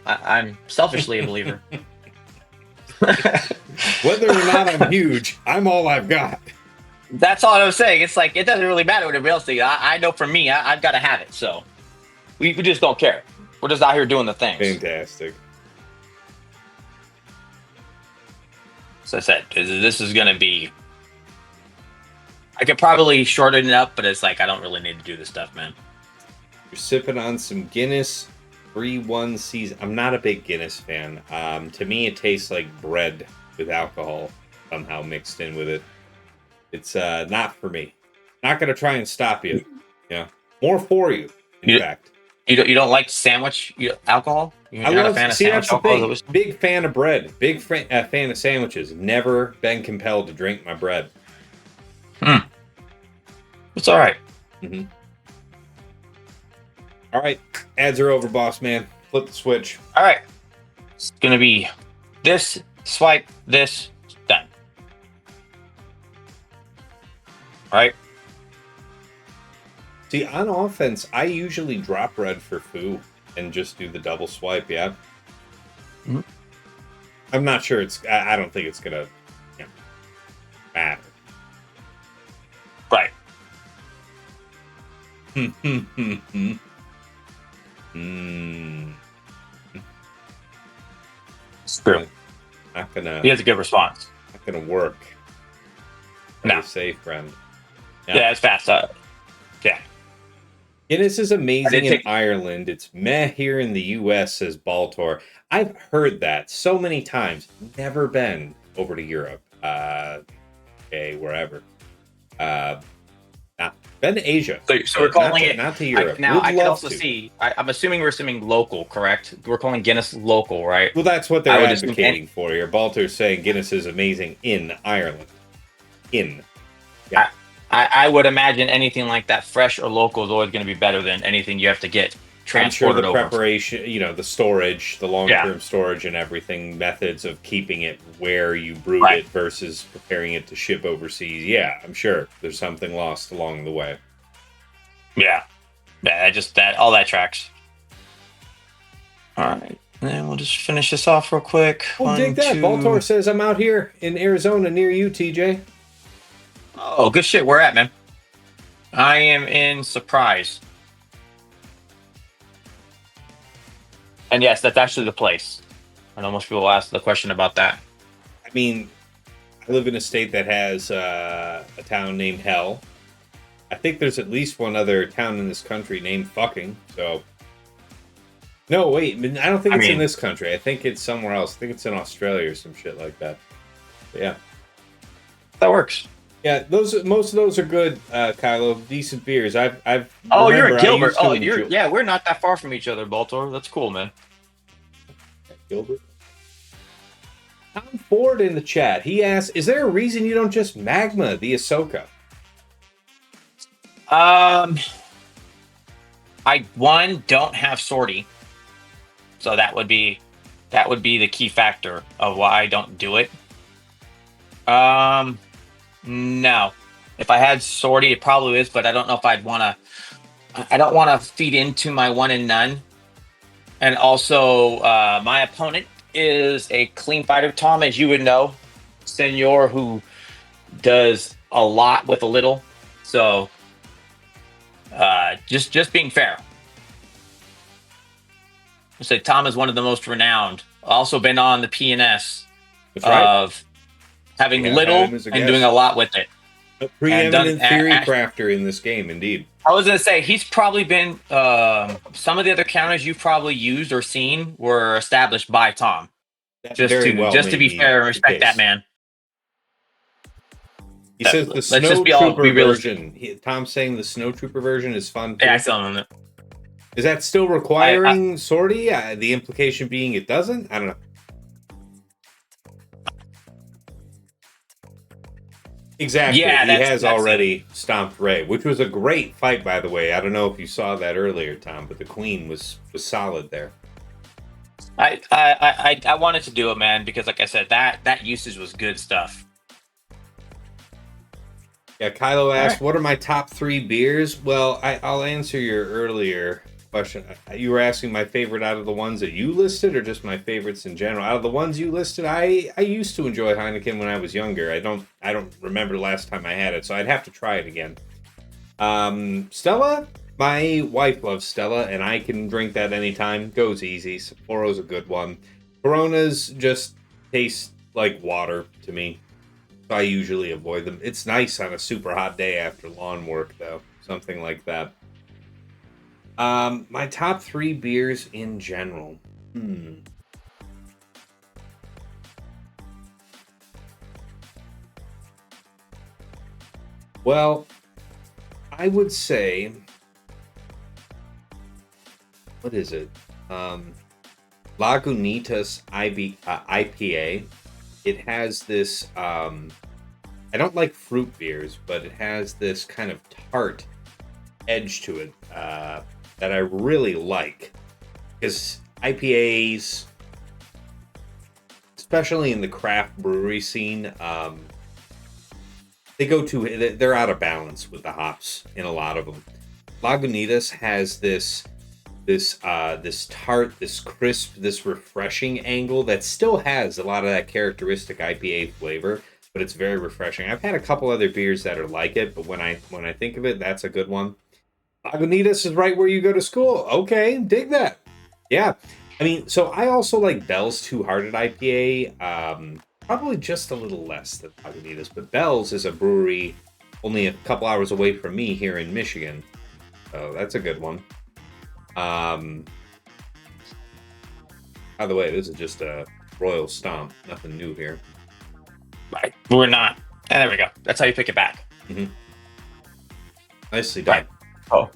I'm selfishly a believer. Whether or not I'm huge, I'm all I've got. That's all I was saying. It's like, it doesn't really matter what everybody else thinks. I know for me, I've got to have it. So we just don't care. We're just out here doing the things. Fantastic. So I said, this is going to be... I could probably shorten it up, but it's like, I don't really need to do this stuff, man. You're sipping on some Guinness 3-1 season. I'm not a big Guinness fan. To me, it tastes like bread with alcohol somehow mixed in with it. It's not for me. Not going to try and stop you. Yeah, more for you, in fact. You don't like sandwich alcohol? You're not a fan of sandwich alcohol? Big fan of bread. Big fan of sandwiches. Never been compelled to drink my bread. It's all right. Mm-hmm. All right. Ads are over, boss man. Flip the switch. All right. It's going to be this, swipe, this, done. All right. See, on offense, I usually drop red for foo and just do the double swipe, yeah? Mm-hmm. I'm not sure I don't think it's going to matter. Right. It's true. Not gonna. He has a good response. Not gonna work. No. Safe, friend. Yeah, it's fast. Yeah. Guinness is amazing in Ireland. It's meh here in the U.S., says Baltor. I've heard that so many times. Never been over to Europe. Wherever. Been to Asia. So we're calling it not to Europe. Now I can also see. I'm assuming we're assuming local, correct? We're calling Guinness local, right? Well, that's what they're advocating for here. Baltor's saying Guinness is amazing in Ireland. Yeah. I would imagine anything like that, fresh or local, is always going to be better than anything you have to get transported over. I'm sure the preparation, the storage, the long-term storage and everything, methods of keeping it where you brewed it versus preparing it to ship overseas. Yeah, I'm sure there's something lost along the way. Yeah. All that tracks. All right. And then we'll just finish this off real quick. Oh, dig that. Baltor says, I'm out here in Arizona near you, TJ. Oh, good shit. Where at, man? I am in Surprise. And yes, that's actually the place. I know most people ask the question about that. I mean, I live in a state that has a town named Hell. I think there's at least one other town in this country named Fucking, so... No, wait, I don't think it's in this country. I think it's somewhere else. I think it's in Australia or some shit like that. But yeah. That works. Yeah, most of those are good, Kylo. Decent beers. You're in Gilbert. We're not that far from each other, Baltor. That's cool, man. Gilbert. Tom Ford in the chat. He asks, "Is there a reason you don't just magma the Ahsoka?" I don't have sortie, so that would be the key factor of why I don't do it. No. If I had sortie, it probably is, but I don't know if I'd want to. I don't want to feed into my one and none. And also, my opponent is a clean fighter, Tom, as you would know, Senor, who does a lot with a little. So, just being fair. I say Tom is one of the most renowned. Also been on the PNS of having Yeah, little had him as a and guest. doing a lot with it. A preeminent theory crafter in this game, indeed. I was gonna say he's probably been some of the other counters you've probably used or seen were established by Tom. That Just very to well just may to be be fair and the respect that case. man. He says the Let's Snow just be Trooper realistic. version. Tom's saying the Snow Trooper version is fun too. Yeah, I still don't know. Is that still requiring sortie? The implication being it doesn't? I don't know. Exactly. Yeah, he has that's already stomped Rey, which was a great fight, by the way. I don't know if you saw that earlier, Tom, but the Queen was solid there. I wanted to do it, man, because like I said, that usage was good stuff. Yeah, Kylo asked, what are my top 3 beers? Well, I'll answer your earlier question. You were asking my favorite out of the ones that you listed, or just my favorites in general? Out of the ones you listed, I used to enjoy Heineken when I was younger. I don't remember the last time I had it, so I'd have to try it again. Stella, my wife loves Stella, and I can drink that anytime. Goes easy. Sapporo's a good one. Coronas just taste like water to me. I usually avoid them. It's nice on a super hot day after lawn work, though. Something like that. My top 3 beers in general. Well, I would say... What is it? Lagunitas IPA. It has this, I don't like fruit beers, but it has this kind of tart edge to it that I really like. Because IPAs, especially in the craft brewery scene, they're out of balance with the hops in a lot of them. Lagunitas has this tart, this crisp, this refreshing angle that still has a lot of that characteristic IPA flavor, but it's very refreshing. I've had a couple other beers that are like it, but when I think of it, that's a good one. Lagunitas is right where you go to school. Okay, dig that. Yeah. I mean, so I also like Bell's Two Hearted IPA, probably just a little less than Lagunitas, but Bell's is a brewery only a couple hours away from me here in Michigan. So that's a good one. By the way, this is just a royal stomp. Nothing new here. Right. We're not. And there we go. That's how you pick it back. Mm-hmm. Nicely done. Right. Oh.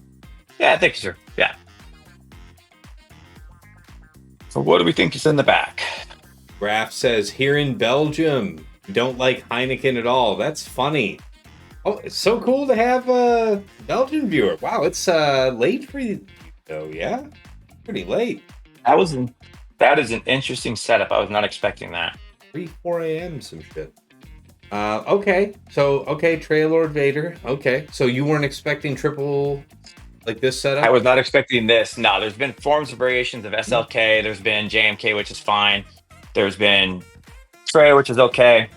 Yeah, thank you, sir. Yeah. So what do we think is in the back? Graf says, here in Belgium, don't like Heineken at all. That's funny. Oh, it's so cool to have a Belgian viewer. Wow, it's late for you. Oh, yeah? Pretty late. That is an interesting setup. I was not expecting that. 4 a.m. some shit. Okay. So, Trail Lord Vader. Okay. So you weren't expecting triple like this setup? I was not expecting this. No, there's been forms of variations of SLK. There's been JMK, which is fine. There's been Trey, which is okay.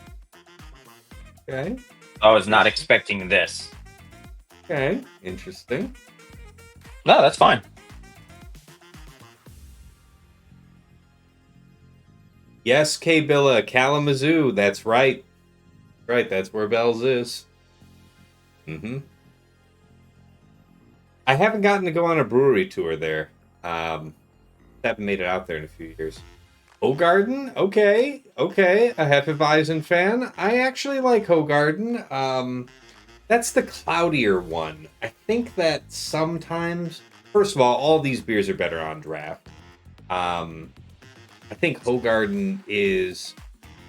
Okay. I was not expecting this. Okay. Interesting. No, that's fine. Yes, K-Billa, Kalamazoo. That's right. Right, that's where Bell's is. Mm-hmm. I haven't gotten to go on a brewery tour there. Haven't made it out there in a few years. Hogarden? Okay. A Hefeweizen fan. I actually like Hogarden. That's the cloudier one. I think that sometimes... First of all these beers are better on draft. I think Hogarden is...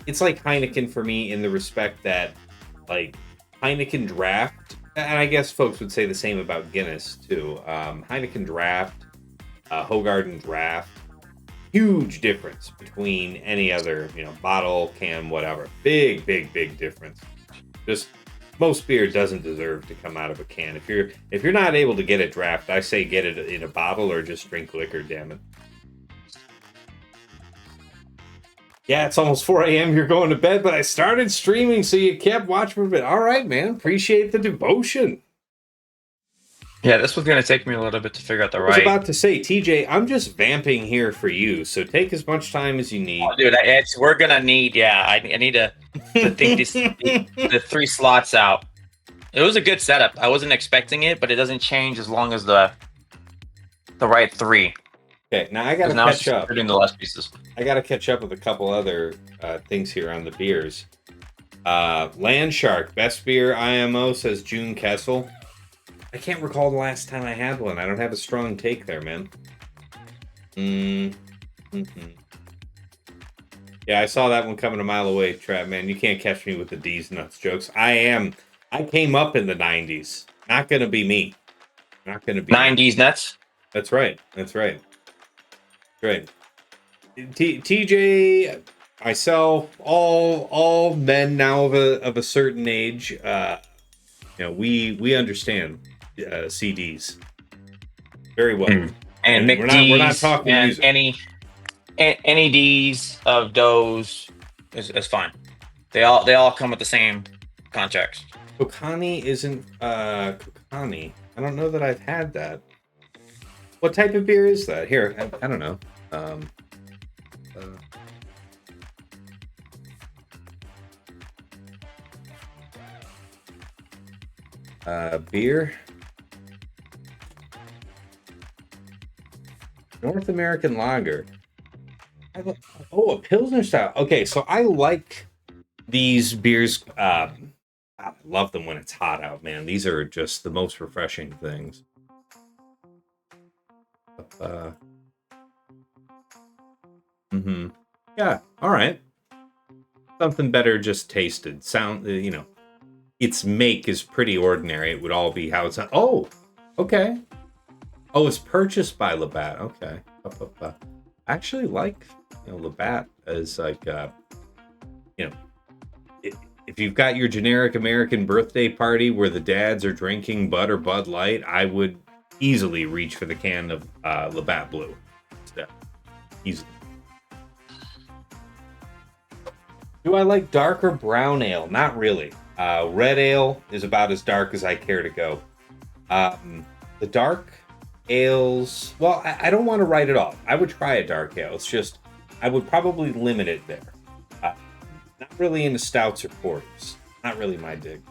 It's like Heineken for me in the respect that, like, Heineken Draft, and I guess folks would say the same about Guinness, too. Heineken Draft, Hogarden Draft, huge difference between any other, bottle, can, whatever. Big difference. Just, most beer doesn't deserve to come out of a can. If you're not able to get it draft, I say get it in a bottle or just drink liquor, damn it. Yeah, it's almost 4 a.m. You're going to bed, but I started streaming, so you kept watching for a bit. All right, man. Appreciate the devotion. Yeah, this was gonna take me a little bit to figure out the I was right. about to say, TJ, I'm just vamping here for you, so take as much time as you Oh, need. dude, we're gonna need. Yeah, I need to think the 3 slots out. It was a good setup. I wasn't expecting it, but it doesn't change as long as the right 3. Okay, now I Because gotta now it's catch just up. putting the last pieces. I gotta catch up with a couple other things here on the beers. Land Shark, best beer IMO, says June Kessel. I can't recall the last time I had one. I don't have a strong take there, man. Yeah, I saw that one coming a mile away, Trap, man. You can't catch me with the D's nuts jokes. I came up in the 90s. Not gonna be me. Not gonna be me. 90s nuts. That's right. That's right. Right. TJ, myself, all men now of a certain age, we understand CDs very well, And we're not McD's talking and music. any D's of those is fine. They all come with the same contracts. Kokani isn't Kokani. I don't know that I've had that. What type of beer is that? Here, I don't know. Beer. North American lager. A Pilsner style. Okay, so I like these beers. I love them when it's hot out, man. These are just the most refreshing things. Yeah, all right. Something better just tasted. Sound, its make is pretty ordinary. It would all be how it's. Oh, okay. Oh, it's purchased by Labatt. Okay. I actually like, Labatt as like, if you've got your generic American birthday party where the dads are drinking Bud or Bud Light, I would easily reach for the can of Labatt Blue. Easily. Do I like dark or brown ale? Not really. Red ale is about as dark as I care to go. The dark ales, well, I don't want to write it off. I would try a dark ale. It's just, I would probably limit it there. Not really into stouts or porters. Not really my dig.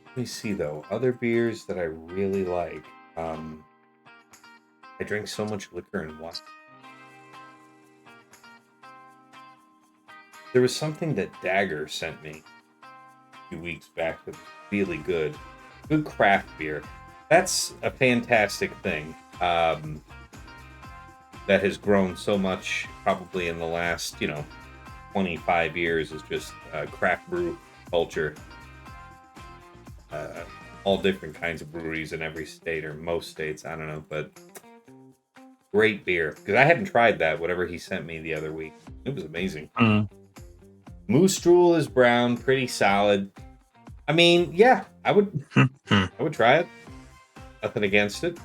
Let me see, though. Other beers that I really like. I drink so much liquor and wine. There was something that Dagger sent me a few weeks back that was really good. Good craft beer. That's a fantastic thing. That has grown so much probably in the last, 25 years is just craft brew culture. All different kinds of breweries in every state or most states. I don't know, but great beer. Because I hadn't tried that, whatever he sent me the other week. It was amazing. Moose Drool is brown, pretty solid. I mean, yeah, I would try it. Nothing against it.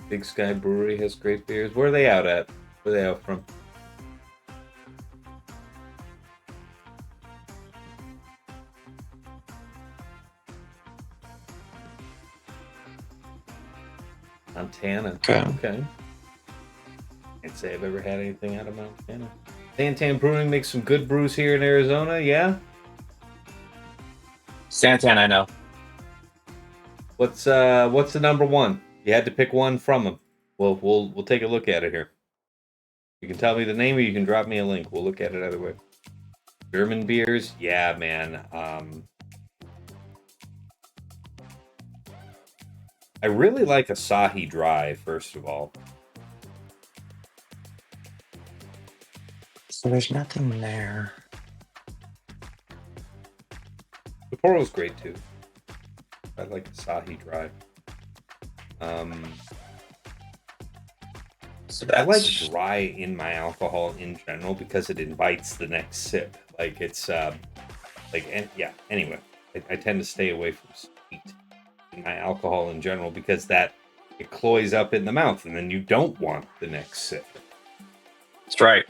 Big Sky Brewery has great beers. Where are they out at? Where are they out from? Montana. Okay. Can't say I've ever had anything out of Montana. Santan Brewing makes some good brews here in Arizona, yeah? Santan, I know. What's the number one? You had to pick one from them. Well, we'll take a look at it here. You can tell me the name or you can drop me a link. We'll look at it either way. German beers? Yeah, man. I really like Asahi Dry, first of all. So there's nothing there. Sapporo's great too. I like Asahi Dry. So I like dry in my alcohol in general because it invites the next sip. Like it's anyway, I tend to stay away from sweet in my alcohol in general because it cloys up in the mouth and then you don't want the next sip. That's right.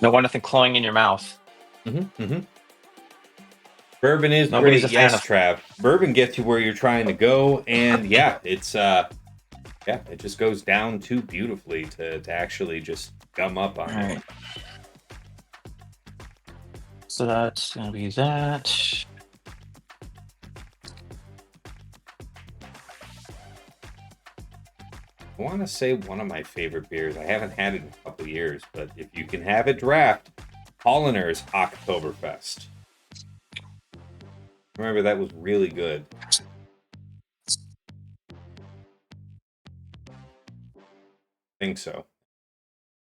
No want nothing clawing in your mouth. Bourbon is Nobody's great, a fan yes, of. Trav. Bourbon gets you where you're trying to go, and yeah, it's it just goes down too beautifully to actually just gum up on All you. right. So that's gonna be that. I want to say one of my favorite beers. I haven't had it in a couple years, but if you can have it draft, Holliner's Oktoberfest. Remember that was really good. I think so. I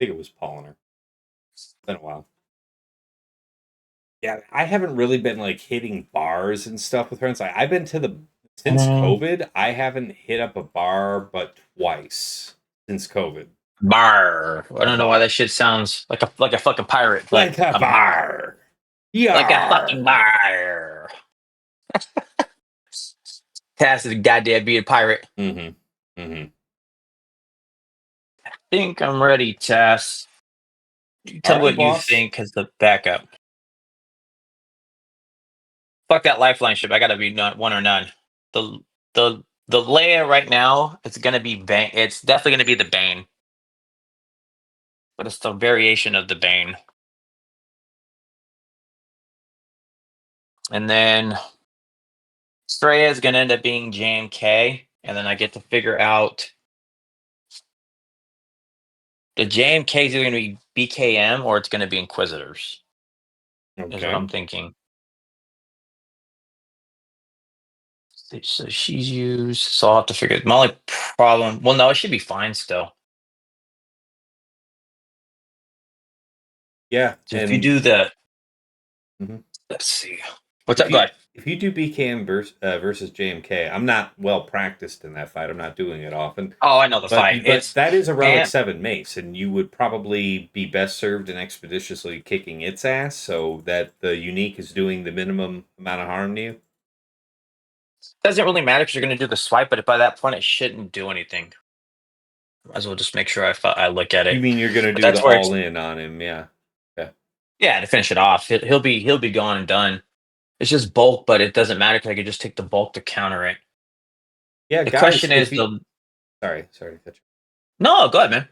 think it was Polliner. It's been a while. Yeah, I haven't really been like hitting bars and stuff with friends. Like I've been to the since COVID, I haven't hit up a bar but twice since COVID. Bar. I A don't know why bar. that shit sounds like a fucking pirate, but Like a a bar. bar. Like a fucking Yar. bar. Task is a goddamn be a pirate. Mm-hmm. Mm-hmm. Think I'm ready, Tass. You All tell me right, what you boss. think as the backup. Fuck that lifeline ship. I gotta be not one or none. The the Leia right now, it's gonna be Bane. It's definitely gonna be the Bane. But it's the variation of the Bane. And then Freya is gonna end up being JMK. And then I get to figure out the JMK is either gonna be BKM or it's gonna be Inquisitors. Is what Okay. I'm thinking. So she's used. So I'll have to figure it. My only problem. Well, no, it should be fine still. Yeah, So if you and do the, mhm. let's see. What's if up? Go you ahead. if you do BKM versus JMK, I'm not well practiced in that fight. I'm not doing it often. Oh, I know the fight. But It's that is a relic and 7 mace, and you would probably be best served in expeditiously kicking its ass so that the unique is doing the minimum amount of harm to you. doesn't really matter because you're going to do the swipe, but by that point, it shouldn't do anything. Might as well just make sure I look at You it. mean you're gonna But do the that's where all it's in on him, yeah. Yeah. yeah to finish it off. He'll be gone and done. It's just bulk, but it doesn't matter because I could just take the bulk to counter it. Yeah, The guys, question if is you the sorry to cut you. no, go ahead, man.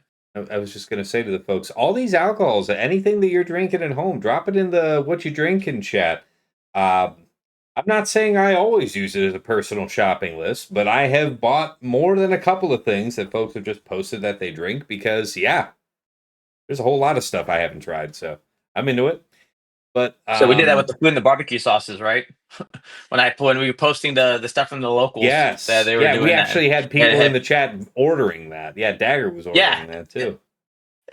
I was just gonna say to the folks, all these alcohols, anything that you're drinking at home, drop it in the what you drink in chat. I'm not saying I always use it as a personal shopping list, but I have bought more than a couple of things that folks have just posted that they drink because, yeah, there's a whole lot of stuff I haven't tried, so I'm into it. But So we did that with the food and the barbecue sauces, right? When we were posting the stuff from the locals that yes, they were yeah, we doing that, actually had and it people in had the chat ordering that. Yeah, Dagger was yeah, ordering that too.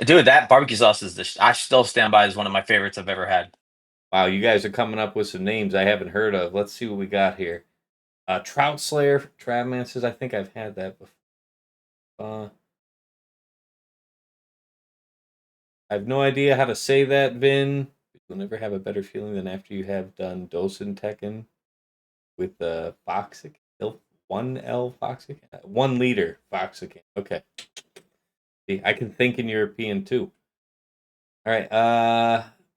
dude, that barbecue sauce is I still stand by as one of my favorites I've ever had. Wow, you guys are coming up with some names I haven't heard of. Let's see what we got here. Trout Slayer, Travman says, I think I've had that before. I have no idea how to say that, Vin. You'll never have a better feeling than after you have done Dosen Tekken with the Foxic. 1L Foxic? 1 liter Foxic. Okay. See, I can think in European too. All right.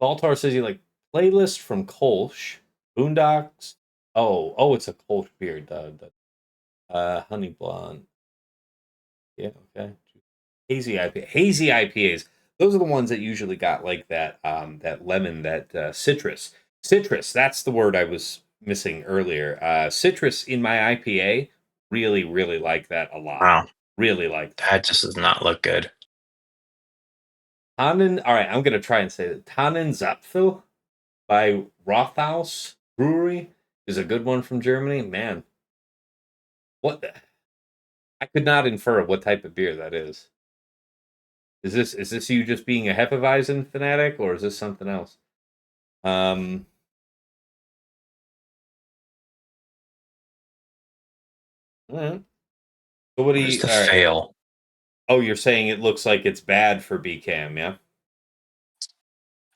Baltar says you like playlist from Kolsch. Boondocks. Oh, it's a Kolsch beer. Honey Blonde. Yeah, okay. Hazy IPAs. Those are the ones that usually got like that lemon, that citrus. Citrus, that's the word I was missing earlier. Citrus in my IPA, really, really like that a lot. Wow, Really like that. that just does not look good. Tannen, all right, I'm gonna try and say that. Tannenzapfel by Rothaus Brewery is a good one from Germany. Man, what I could not infer what type of beer that is. Is this you just being a Hefeweizen fanatic, or is this something else? Um, alright. So what do Where's you? the All right. fail? Oh, you're saying it looks like it's bad for BCAM, yeah?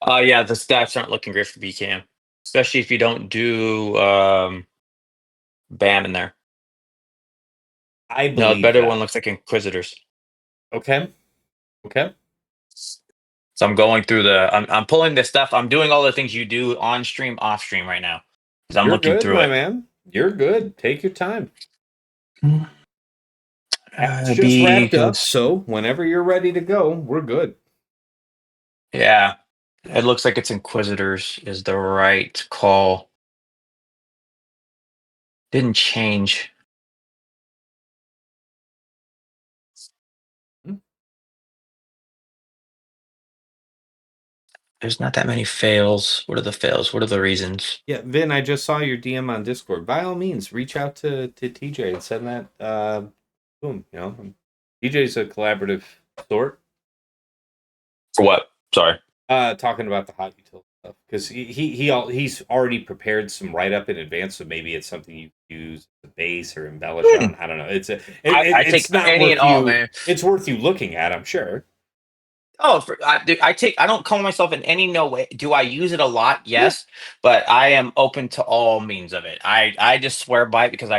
Yeah, the stats aren't looking great for BCAM, especially if you don't do BAM in there. I No, a believe better one that. looks like Inquisitors. Okay. Okay. So I'm going through I'm pulling this stuff. I'm doing all the things you do on stream, off stream right now. Because I'm You're looking good, through my it. man. You're good. Take your time. It's just B wrapped up, equals, so whenever you're ready to go, we're good. yeah. It looks like it's Inquisitors is the right call. Didn't change. Hmm. There's not that many fails. What are the fails? What are the reasons? Yeah, Vin, I just saw your DM on Discord. By all means, reach out to TJ and send that. Boom, TJ's a collaborative sort. For what? Sorry. Talking about the hot utility stuff because he's already prepared some write up in advance, so maybe it's something you use the base or embellish on. I don't know. I It's take not any and worth all, you. man. It's worth you looking at, I'm sure. Oh, I don't call myself in any no way. Do I use it a lot? Yeah, Yes, but I am open to all means of it. I just swear by it because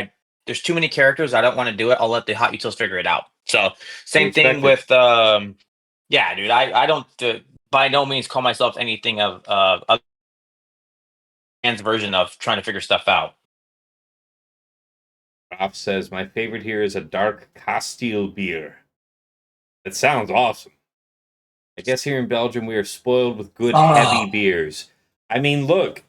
there's too many characters. I don't want to do it. I'll let the hot utils figure it out. So I same thing respect it. with yeah, dude. I don't by no means call myself anything of a man's version of trying to figure stuff out. Ralph says my favorite here is a dark Castile beer. It sounds awesome. I guess here in Belgium we are spoiled with good heavy Oh, beers. I mean, look,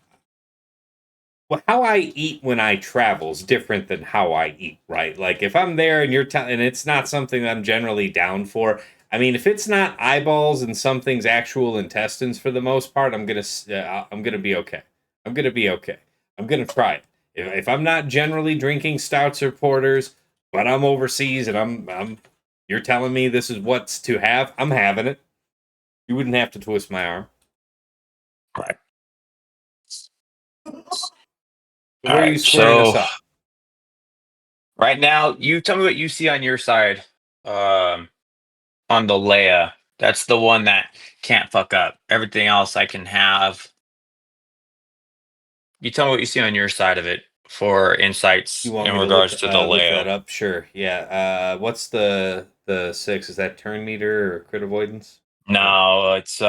how I eat when I travel is different than how I eat, right? Like if I'm there and and it's not something that I'm generally down for. I mean, if it's not eyeballs and something's actual intestines for the most part, I'm gonna be okay. I'm gonna be okay. I'm gonna try it. If I'm not generally drinking stouts or porters, but I'm overseas and you're telling me this is what's to have, I'm having it. You wouldn't have to twist my arm. right. So All where are you right. squaring us So up? right now, you tell me what you see on your side. On the Leia. That's the one that can't fuck up. Everything else I can have. You tell me what you see on your side of it for You insights want in me to regards to the look that Leia. up? Sure. Yeah. What's the six? Is that turn meter or crit avoidance? Yeah. No, it's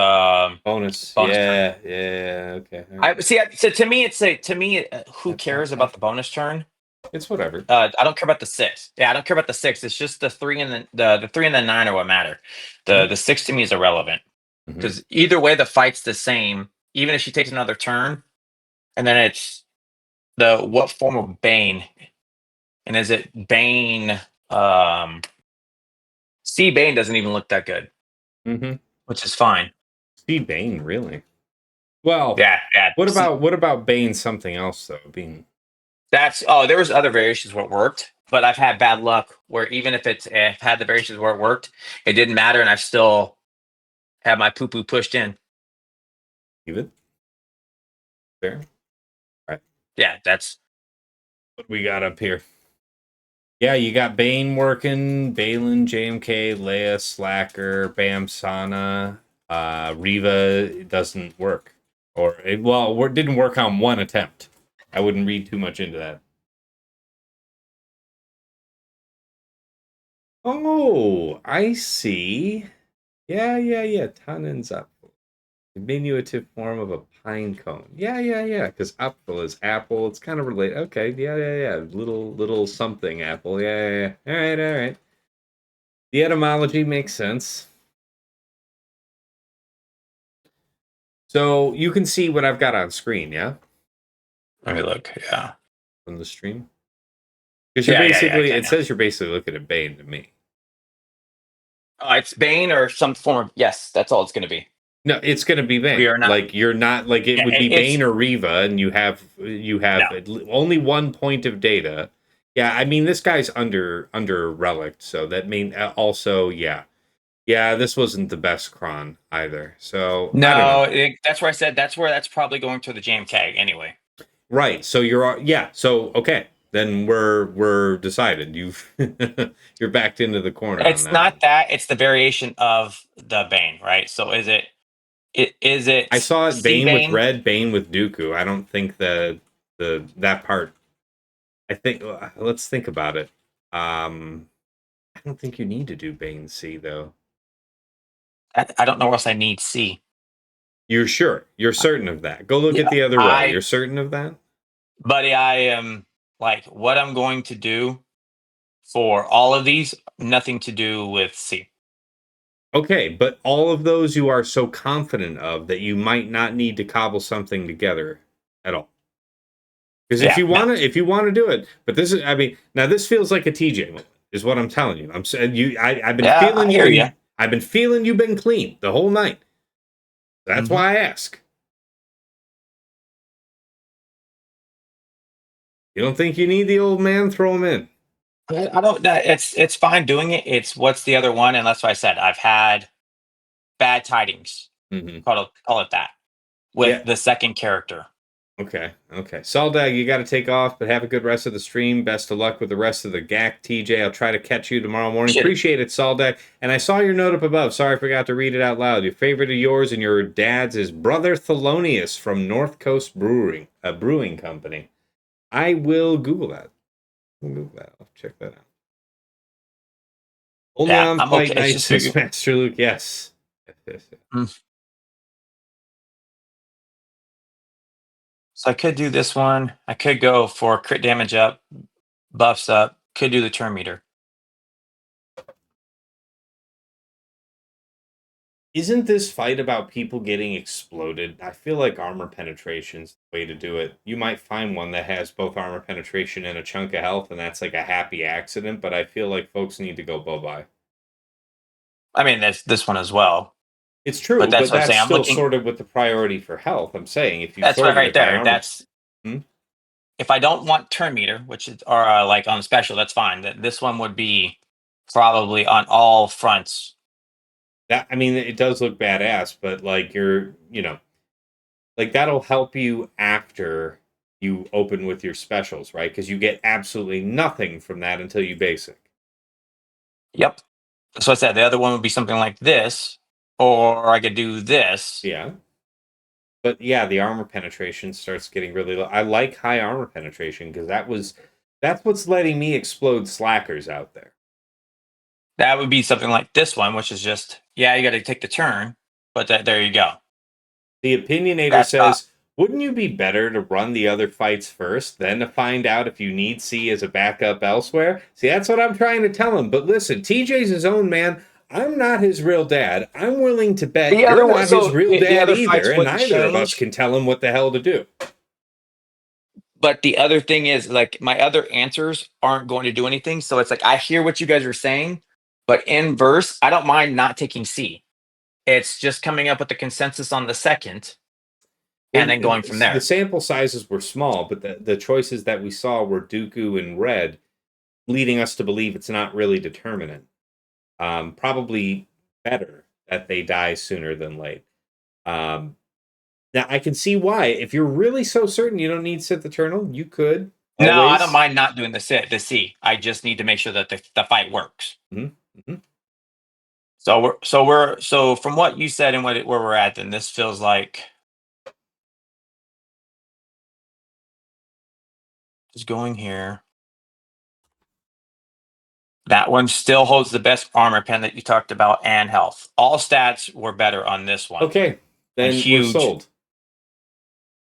Bonus. bonus turn. Yeah. Yeah. Okay. All right. I see. So to me, who Uh, uh, cares uh, about the bonus turn? it's whatever. I don't care about the six. Yeah, I don't care about the six. It's just the three and the three and the nine are what matter. The six to me is irrelevant Mm-hmm. because either way, the fight's the same. Even if she takes another turn, and then it's the what form of Bane. And is it Bane? Um, C Bane doesn't even look that good, Mm-hmm. which is fine. See Bane, really? Well, Yeah, yeah. what about Bane something else though? Being That's there was other variations where it worked, but I've had bad luck where even if had the variations where it worked, it didn't matter, and I've still had my poo poo pushed in. even fair. All right. Yeah, that's What we got up here? Yeah, you got Bane working, Balin, JMK, Leia, Slacker, Bam Sana, Riva doesn't work. Didn't work on one attempt. I wouldn't read too much into that. Oh, I see. Yeah. Tannen's up. Diminutive form of a pine cone. Yeah. Because apfel is apple. It's kind of related. Okay, yeah. Little something apple. Yeah. All right. The etymology makes sense. So you can see what I've got on screen, yeah, let me look. Yeah, from the stream. Because yeah. I can it now. says you're basically looking at Bane to me. It's Bane or some form of yes. That's all it's going to be. No, it's going to be We Bane. are not. Like you're not like it Yeah, would be Bane it's or Riva, and you have no. only one point of data. Yeah, I mean this guy's under relic, so that mean also yeah. This wasn't the best cron either. So I don't know. No, that's where I said that's probably going to the JMK anyway. Right. So So okay, then we're decided. You're backed into the corner on It's that not one. that, it's the variation of the Bane, right? So is I it saw it Sea Bane with Bane? red, Bane with Dooku. I don't think the that part. I think let's think about it. I don't think you need to do Bane C though. I don't know where else I need C. You're sure? You're certain of that? Go look at the other row. You're certain of that? Buddy, I am like what I'm going to do for all of these, nothing to do with C. Okay, but all of those you are so confident of that you might not need to cobble something together at all. Because if you want to do it, but this is, I mean, now this feels like a TJ moment, is what I'm telling you. I'm saying I've been feeling I hear you. I've been feeling you've been clean the whole night. That's why I ask. You don't think you need the old man? Throw him in. I don't. It's fine doing it. It's what's the other one, and that's why I said I've had bad tidings. Mm-hmm. Call it that with the second character. Okay. Saldag, you got to take off, but have a good rest of the stream. Best of luck with the rest of the GAC, TJ. I'll try to catch you tomorrow morning. Appreciate it, Saldag. And I saw your note up above. Sorry I forgot to read it out loud. Your favorite of yours and your dad's is Brother Thelonious from North Coast Brewing, a brewing company. I will Google that. I'll check that out. Only on Fight Night, says Master Luke. Yes. So I could do this one. I could go for crit damage up, buffs up. Could do the turn meter. Isn't this fight about people getting exploded? I feel like armor penetration's the way to do it. You might find one that has both armor penetration and a chunk of health, and that's like a happy accident, but I feel like folks need to go bye-bye. I mean, there's this one as well. It's true, but that's still sort of with the priority for health. I'm saying if you that's right there. That's Hmm? If I don't want turn meter, which is or like on special, that's fine. This one would be probably on all fronts. That I mean, it does look badass, but like like that'll help you after you open with your specials, right? Because you get absolutely nothing from that until you basic. Yep. So I said the other one would be something like this, or I could do this. Yeah. But yeah, the armor penetration starts getting really low. I like high armor penetration because that's what's letting me explode slackers out there. That would be something like this one, which is just you got to take the turn, but there you go. The Opinionator says, wouldn't you be better to run the other fights first, then to find out if you need C as a backup elsewhere? See, that's what I'm trying to tell him. But listen, TJ's his own man. I'm not his real dad. I'm willing to bet you're not his real dad either, and neither of us can tell him what the hell to do. But the other thing is, like, my other answers aren't going to do anything. So it's like, I hear what you guys are saying, but in verse, I don't mind not taking C. It's just coming up with the consensus on the second and then going from there. The sample sizes were small, but the choices that we saw were Dooku and Red, leading us to believe it's not really determinate. Probably better that they die sooner than late. Now, I can see why. If you're really so certain you don't need Sith Eternal, you could. Always. No, I don't mind not doing the C. I just need to make sure that the fight works. Mm-hmm. Mm-hmm. So from what you said and where we're at, then this feels like just going here. That one still holds the best armor pen that you talked about and health. All stats were better on this one. Okay, then we're sold.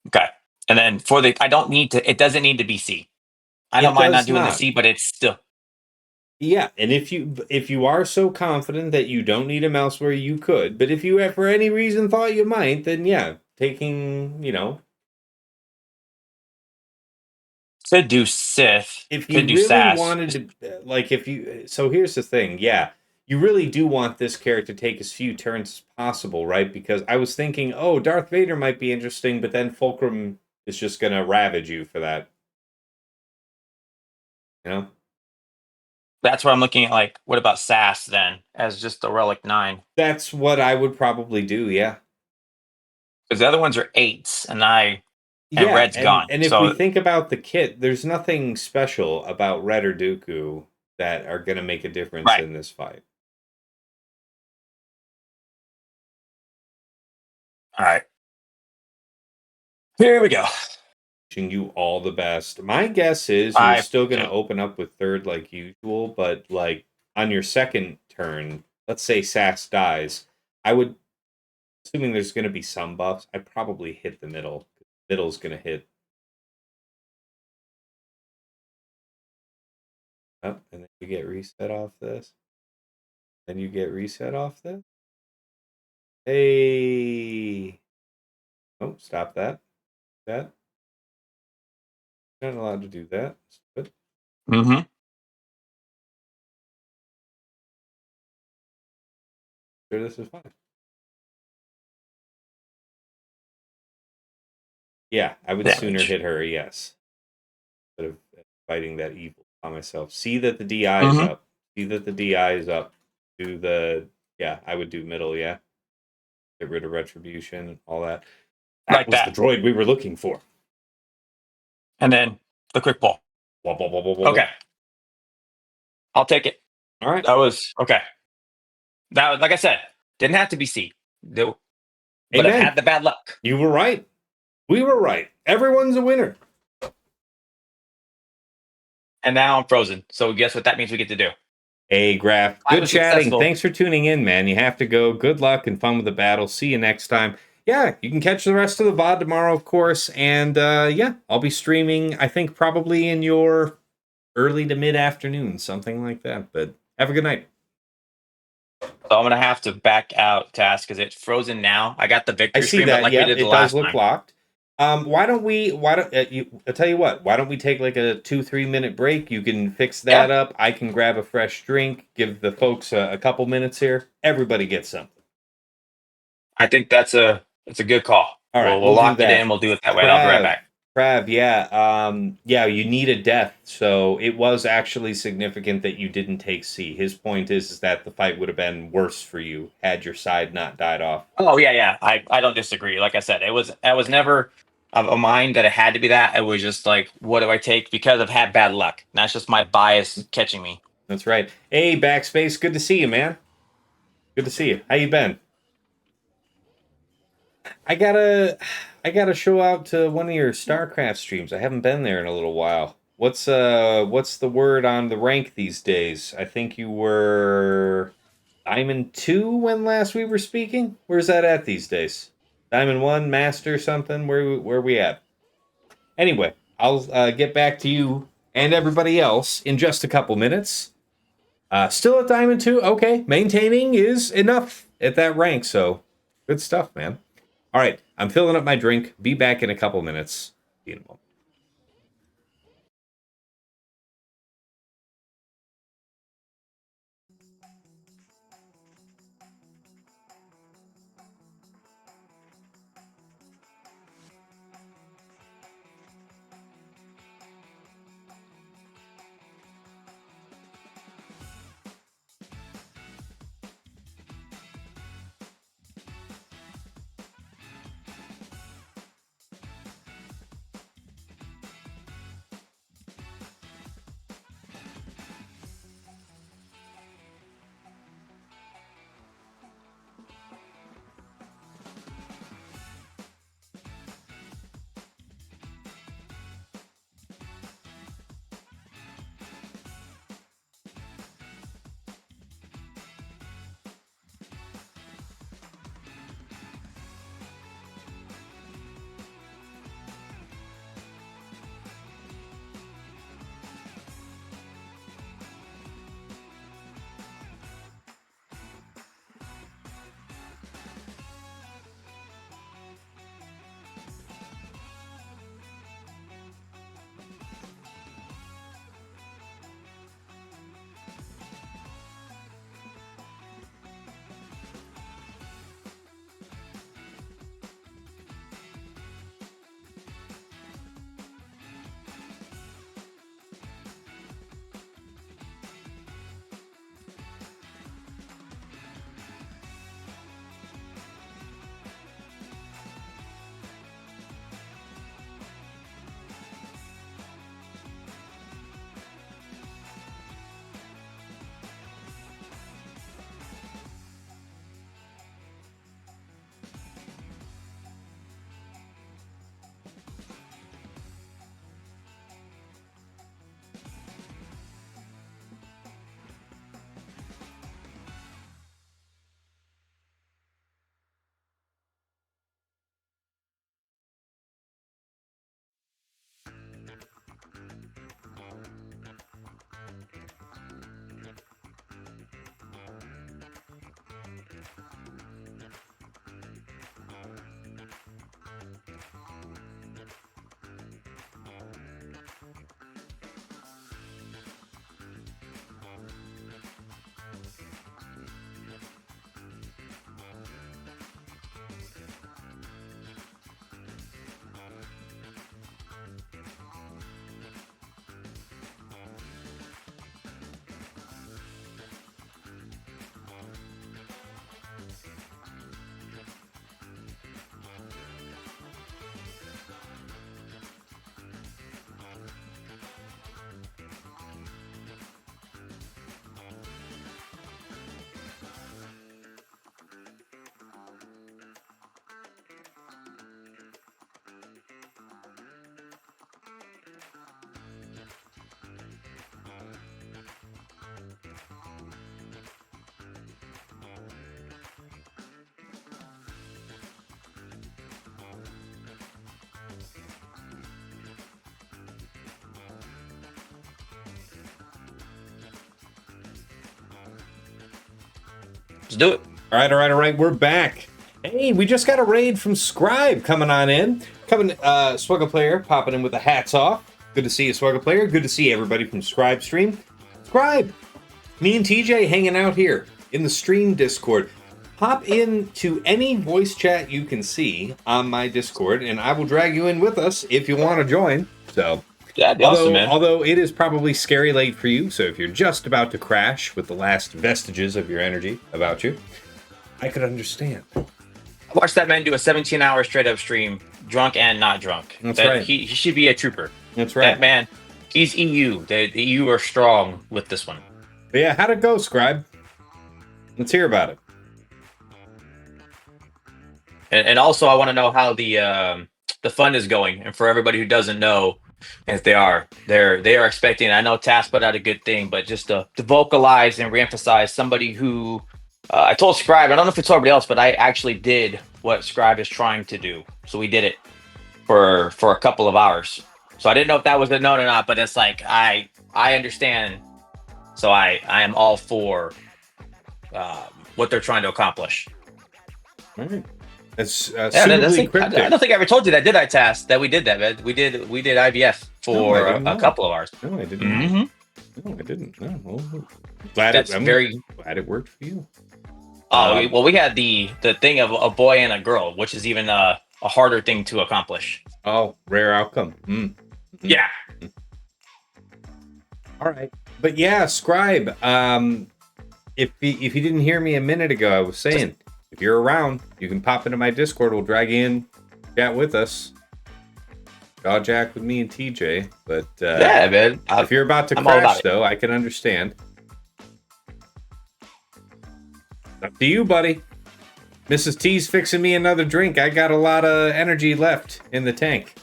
Okay, and then for the, I don't need to. It doesn't need to be C. I don't mind not doing the C, but it's still. Yeah, and if you are so confident that you don't need him elsewhere, you could. But if you for any reason thought you might, then yeah, taking Could do Sith. If you really wanted to, like, so here's the thing, yeah, you really do want this character to take as few turns as possible, right? Because I was thinking, oh, Darth Vader might be interesting, but then Fulcrum is just going to ravage you for that. That's where I'm looking at, like, what about Sass then, as just the Relic 9? That's what I would probably do, yeah. Because the other ones are 8s, and Red's gone. And if we think about the kit, there's nothing special about Red or Dooku that are going to make a difference in this fight. All right. Here we go. Wishing you all the best. My guess is you're still going to open up with third like usual, but like on your second turn, let's say Sass dies, I would, assuming there's going to be some buffs, I probably hit the middle. Middle's going to hit. Oh, and then you get reset off this. Then you get reset off this. Hey. Oh, stop that. That. You're not allowed to do that. Good. Mm-hmm. Sure, this is fine. Yeah, I would sooner hit her, yes. Instead of fighting that evil by myself. See that the DI is up. See that the DI is up. Do the, yeah, I would do middle, yeah. Get rid of retribution, all that. That Like was that. the droid we were looking for. And then the quick pull. Wah, wah, wah, wah, wah. Okay. I'll take it. All right. That was okay. That was, like I said, didn't have to be C. But Amen. I had the bad luck. You were right. We were right. Everyone's a winner. And now I'm frozen. So guess what that means we get to do? Hey, Graf. I Good was chatting. successful. Thanks for tuning in, man. You have to go. Good luck and fun with the battle. See you next time. Yeah, you can catch the rest of the VOD tomorrow, of course. And yeah, I'll be streaming, I think, probably in your early to mid-afternoon, something like that. But have a good night. So I'm going to have to back out task because it's frozen now. I got the victory I see screen, that. but like Yeah, we did the it last does look time. locked. Why don't I'll tell you what, why don't we take like a 2-3 minute break? You can fix that up. I can grab a fresh drink, give the folks a couple minutes here. Everybody gets something. I think that's a good call. All right, we'll lock do it that. in. We'll do it that way. And I'll be right back. Prav, yeah. Yeah, you need a death. So it was actually significant that you didn't take C. His point is that the fight would have been worse for you had your side not died off. Oh, yeah. I don't disagree. Like I said, I was never of a mind that it had to be that. It was just like, what do I take? Because I've had bad luck. That's just my bias catching me. That's right. Hey, Backspace, good to see you, man. Good to see you. How you been? I gotta show out to one of your StarCraft streams. I haven't been there in a little while. What's the word on the rank these days? I think you were Diamond 2 when last we were speaking. Where's that at these days? Diamond 1, Master something? Where we at? Anyway, I'll get back to you and everybody else in just a couple minutes. Still at Diamond 2? Okay, maintaining is enough at that rank, so good stuff, man. All right, I'm filling up my drink. Be back in a couple minutes. See you in a moment. Let's do it. All right. We're back. Hey, we just got a raid from Scribe coming on in. Swugga Player popping in with the hats off. Good to see you, Swugga Player. Good to see everybody from Scribe Stream. Scribe, me and TJ hanging out here in the stream Discord. Hop in to any voice chat you can see on my Discord, and I will drag you in with us if you want to join. So, yeah, awesome, man. Although it is probably scary late for you, so if you're just about to crash with the last vestiges of your energy about you, I could understand. I watched that man do a 17-hour straight-up stream, drunk and not drunk. That's right. He should be a trooper. That's right. That man, he's EU. The EU are strong with this one. But yeah, how'd it go, Scribe? Let's hear about it. And also, I want to know how the fund is going. And for everybody who doesn't know, if they are expecting. I know Task put out a good thing, but just to vocalize and reemphasize somebody who I told Scribe. I don't know if it's everybody else, but I actually did what Scribe is trying to do. So we did it for a couple of hours. So I didn't know if that was a no or not, but it's like I understand. So I am all for what they're trying to accomplish. All right. It's I don't think I ever told you that, did I, Task? That we did that, man. We did IVF for a couple of hours. No, I didn't. Mm-hmm. No, I didn't. No. Well, I'm glad it worked for you. Well, we had the thing of a boy and a girl, which is even a harder thing to accomplish. Oh, rare outcome. Yeah. All right, but yeah, Scribe. If you didn't hear me a minute ago, I was saying, if you're around, you can pop into my Discord. We'll drag you in, chat with us, jaw jack with me and TJ. But yeah, man. If you're about to crash, though, I can understand. Up to you, buddy. Mrs. T's fixing me another drink. I got a lot of energy left in the tank.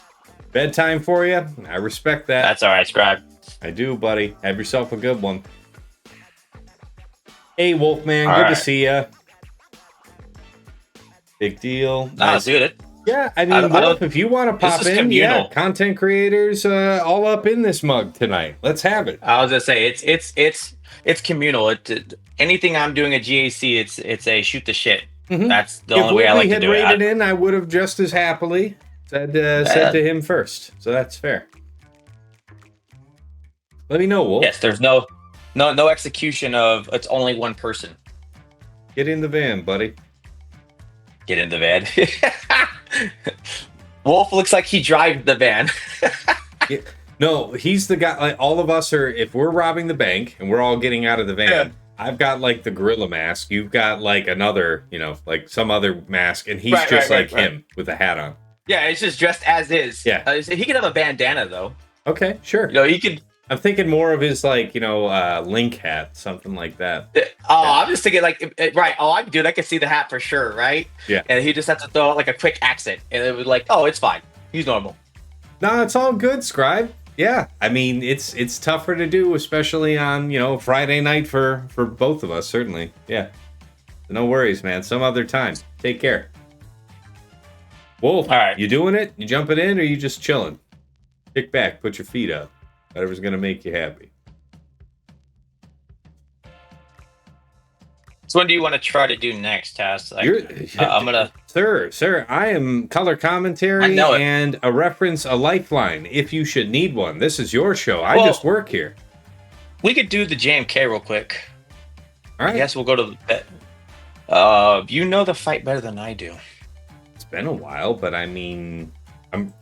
Bedtime for you. I respect that. That's all right, Scribe. I do, buddy. Have yourself a good one. Hey, Wolfman. All good right. to see you. Big deal. Nice. Dude. Yeah, I mean, Wolf, if you want to pop in, communal. Yeah, content creators all up in this mug tonight. Let's have it. I was gonna say it's communal. Anything I'm doing at GAC, it's a shoot the shit. Mm-hmm. That's the only way I like to do it. If Whitley had rated in, I would have just as happily said to him first. So that's fair. Let me know, Wolf. Yes, there's no execution of it's only one person. Get in the van, buddy. Get in the van. Wolf looks like he drives the van. Yeah. No, he's the guy. Like, all of us are. If we're robbing the bank and we're all getting out of the van, yeah. I've got like the gorilla mask. You've got like another, like some other mask, and he's him with a hat on. Yeah, it's just dressed as is. Yeah, he could have a bandana though. Okay, sure. He could. I'm thinking more of his Link hat, something like that. Oh, yeah. I'm just thinking right. Oh, I could see the hat for sure, right? Yeah. And he just has to throw out like a quick accent, and it was like, oh, it's fine. He's normal. No, it's all good, Scribe. Yeah, I mean, it's tougher to do, especially on Friday night for both of us, certainly. Yeah. No worries, man. Some other time. Take care. Wolf, all right. You doing it? You jumping in, or you just chilling? Kick back, put your feet up. Whatever's gonna make you happy. So when do you want to try to do next, Task? I'm gonna. Sir, I am color commentary and a lifeline if you should need one. This is your show. I just work here. We could do the JMK real quick. All right. I guess we'll go to the. You know the fight better than I do. It's been a while, but I mean, I'm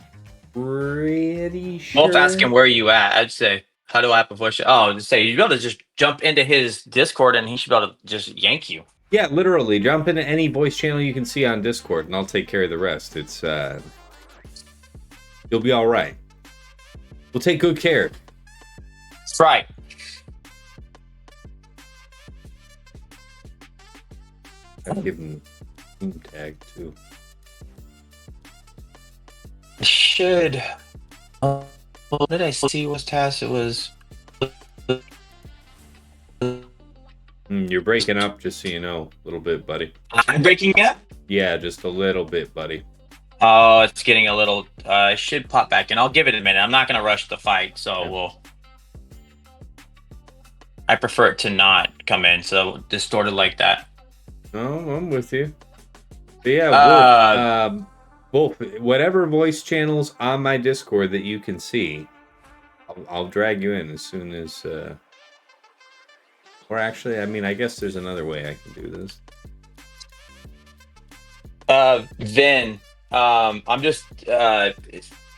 pretty sure. Wolf asking where you at. I'd say, how do I push it? Oh, just say you'd be able to just jump into his Discord and he should be able to just yank you. Yeah, literally. Jump into any voice channel you can see on Discord and I'll take care of the rest. It's you'll be all right. We'll take good care. That's right. I'll give him team tag too. Should. What did I see was Task? It was. You're breaking up, just so you know, a little bit, buddy. I'm breaking up? Yeah, just a little bit, buddy. Oh, it's getting a little. It should pop back in. I'll give it a minute. I'm not going to rush the fight, so I prefer it to not come in, so distorted like that. Oh, I'm with you. But yeah, Wolf, whatever voice channels on my Discord that you can see, I'll drag you in as soon as. Or actually, I mean, I guess there's another way I can do this. Vin, I'm just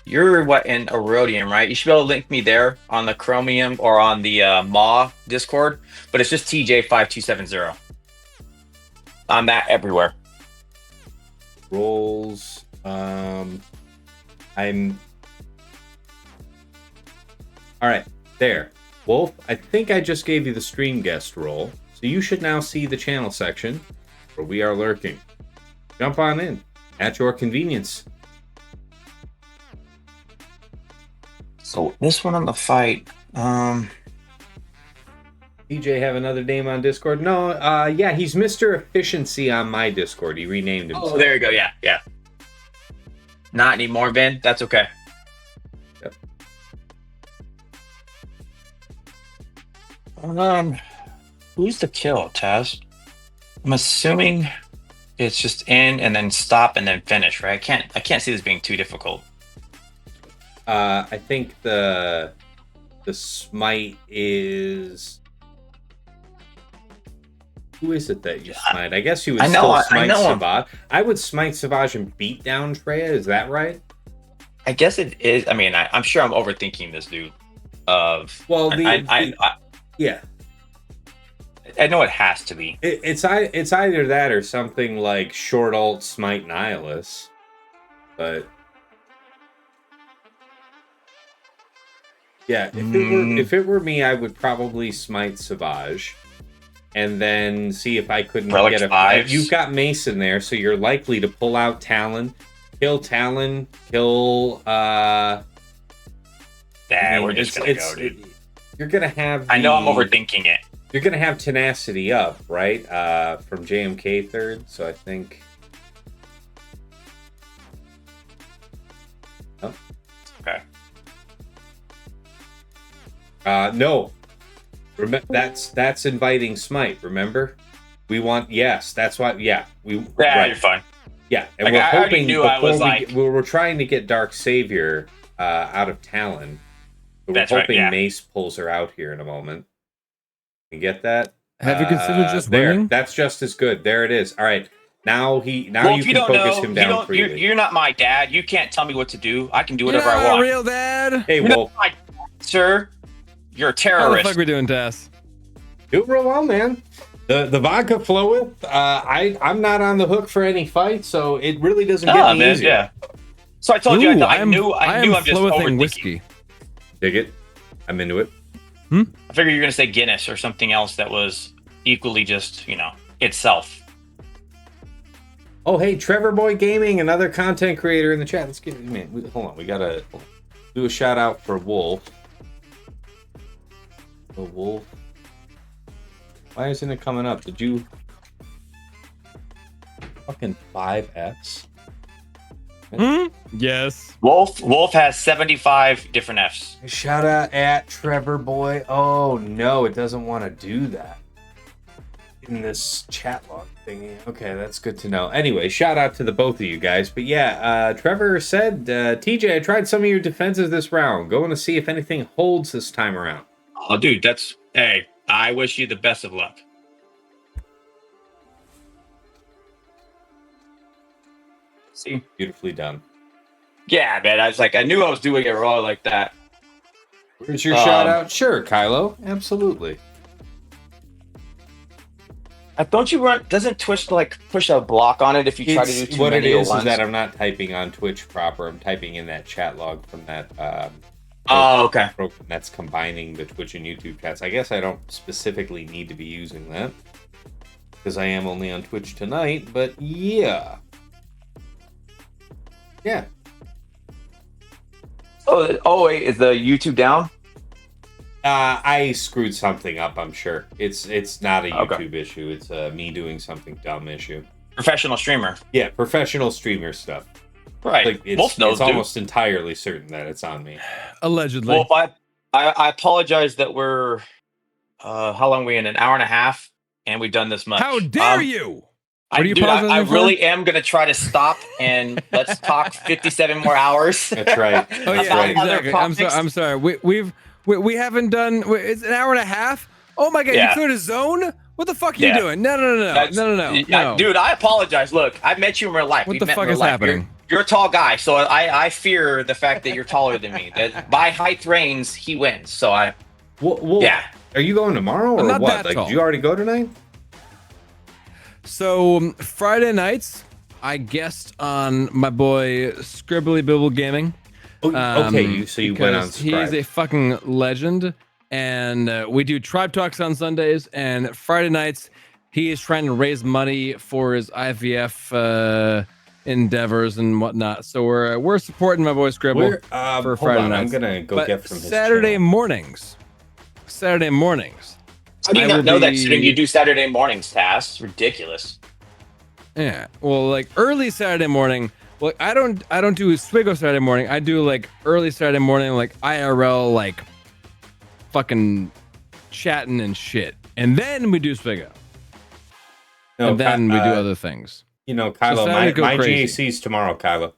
you're what in Erodium, right? You should be able to link me there on the Chromium or on the Maw Discord, but it's just tj5270. I'm that everywhere. Roles. I'm. All right, there. Wolf, I think I just gave you the stream guest role, so you should now see the channel section where we are lurking. Jump on in at your convenience. So this one on the fight, DJ have another name on Discord? No, yeah, he's Mr. Efficiency on my Discord. He renamed himself. Oh, there you go. Yeah, yeah. Not anymore, Vin. That's okay. Yep. Who's the kill, Taz? I'm assuming it's just in and then stop and then finish, right? I can't see this being too difficult. I think the smite is. Who is it that you smite? I guess you would still smite Savage. I would smite Savage and beat down Treya. Is that right? I guess it is. I mean, I'm sure I'm overthinking this, dude. Well, yeah. I know it has to be. It's either that or something like short alt smite Nihilus, but yeah, if it were me, I would probably smite Savage, and then see if I couldn't get a. You've got Mace in there, so you're likely to pull out Talon, kill Talon, kill. We're just gonna go, dude. You're gonna have. I know I'm overthinking it. You're going to have Tenacity up, right? From JMK third, so I think... Oh. Okay. No. That's inviting Smite, remember? We want... Yes, that's why... Yeah. Right. You're fine. Yeah, and like, we're hoping... we're trying to get Dark Savior out of Talon. But we're hoping Mace pulls her out here in a moment. You get that? Have you considered just winning? That's just as good. There it is. All right. Now you can focus him down freely. You're not my dad. You can't tell me what to do. I can do whatever I want. Real dad. Hey, Wolf. Sir, you're a terrorist. How the fuck are we doing, Tess? Do real well, man. The vodka floweth. I'm not on the hook for any fight, so it really doesn't get me easier. Yeah. So I told you I knew I'm just overthinking. Whiskey. Dig it. I'm into it. I figured you were going to say Guinness or something else that was equally just, itself. Oh, hey, Trevor Boy Gaming, another content creator in the chat. Let's get hold on. We got to do a shout out for Wolf. The Wolf. Why isn't it coming up? Did you fucking 5Fs? Yes. Wolf has 75 different Fs. Shout out at Trevor Boy. Oh no, it doesn't want to do that in this chat log thingy. Okay, that's good to know. Anyway, shout out to the both of you guys. But yeah, Trevor said, TJ, I tried some of your defenses this round. Going to see if anything holds this time around. Oh, dude, hey, I wish you the best of luck. See? Beautifully done. Yeah, man. I knew I was doing it wrong like that. Where's your shout out? Sure, Kylo. Absolutely. Don't you run? Doesn't Twitch push a block on it if you try to do too what many it is at once? Is that I'm not typing on Twitch proper. I'm typing in that chat log from that. Okay. Program that's combining the Twitch and YouTube chats. I guess I don't specifically need to be using that because I am only on Twitch tonight. But yeah. Yeah. Oh wait, is the YouTube down? I screwed something up, I'm sure. It's not a YouTube issue. It's me doing something dumb issue. Professional streamer. Yeah, professional streamer stuff. Right. Like it's almost entirely certain that it's on me. Allegedly. Well, I apologize that we're how long are we in? An hour and a half, and we've done this much. How dare you? What are you Dude, I pausing for? really am gonna try to stop and let's talk 57 more hours. That's right. Oh That's yeah, right. exactly. I'm sorry. We haven't done. It's an hour and a half. Oh my god, you Yeah. cleared a zone. What the fuck are you doing? No. Dude, I apologize. Look, I met you in real life. What We the met fuck in real is life. happening? You're a tall guy, so I fear the fact that you're taller than me. That by height reigns, he wins. So Well, yeah. Are you going tomorrow I'm or not what? that Like, tall. did you already go tonight? So Friday nights, I guest on my boy Scribbly Bibble Gaming. Oh, okay, so you went on because he's a fucking legend, and we do Tribe Talks on Sundays, and Friday nights he is trying to raise money for his IVF endeavors and whatnot. So we're supporting my boy Scribble for Friday nights. I'm gonna go get from his Saturday channel. mornings. How do you I not will know that be- shit? You do Saturday mornings, Tass. Ridiculous. Yeah, well, like early Saturday morning. Well, I don't do Swiggo Saturday morning. I do like early Saturday morning, like IRL, like fucking chatting and shit, and then we do Swiggo, and then we do other things. You know, Kylo, Saturday go my crazy. GAC's tomorrow, Kylo.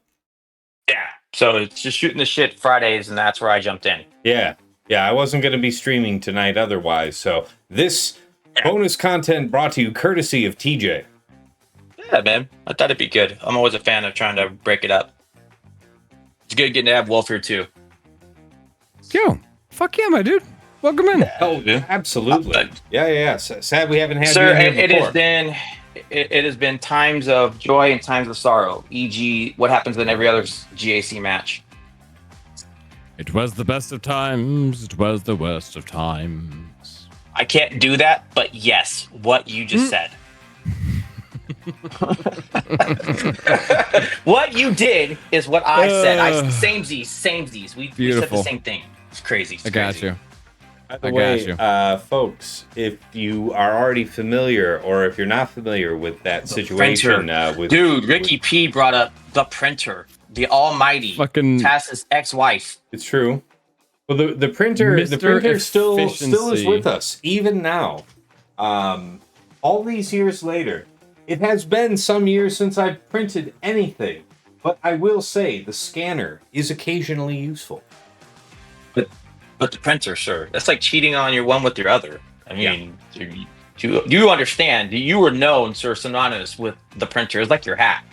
Yeah. So it's just shooting the shit Fridays, and that's where I jumped in. Yeah, I wasn't gonna be streaming tonight otherwise. So this bonus content brought to you courtesy of TJ. Yeah, man. I thought it'd be good. I'm always a fan of trying to break it up. It's good getting to have Wolf here too. Yo, fuck yeah, my dude. Welcome in. Oh, absolutely. Yeah. Sad we haven't had Sir, you in here before. it has been times of joy and times of sorrow. E.g., what happens in every other GAC match. It was the best of times. It was the worst of times. I can't do that, but yes, what you just said. What you did is what I said. Samesies. We said Beautiful. the same thing. It's crazy. I got you. By the way, folks, if you are already familiar, or if you're not familiar with that situation, Ricky P brought up the printer, the almighty Fucking Tass's ex-wife. It's true. Well, the printer Mr. still is Efficiency. with us even now. All these years later, it has been some years since I've printed anything, but I will say the scanner is occasionally useful. But the printer, sir, that's like cheating on your one with your other. I mean, you understand? You were known, sir, synonymous with the printer. It's like your hat,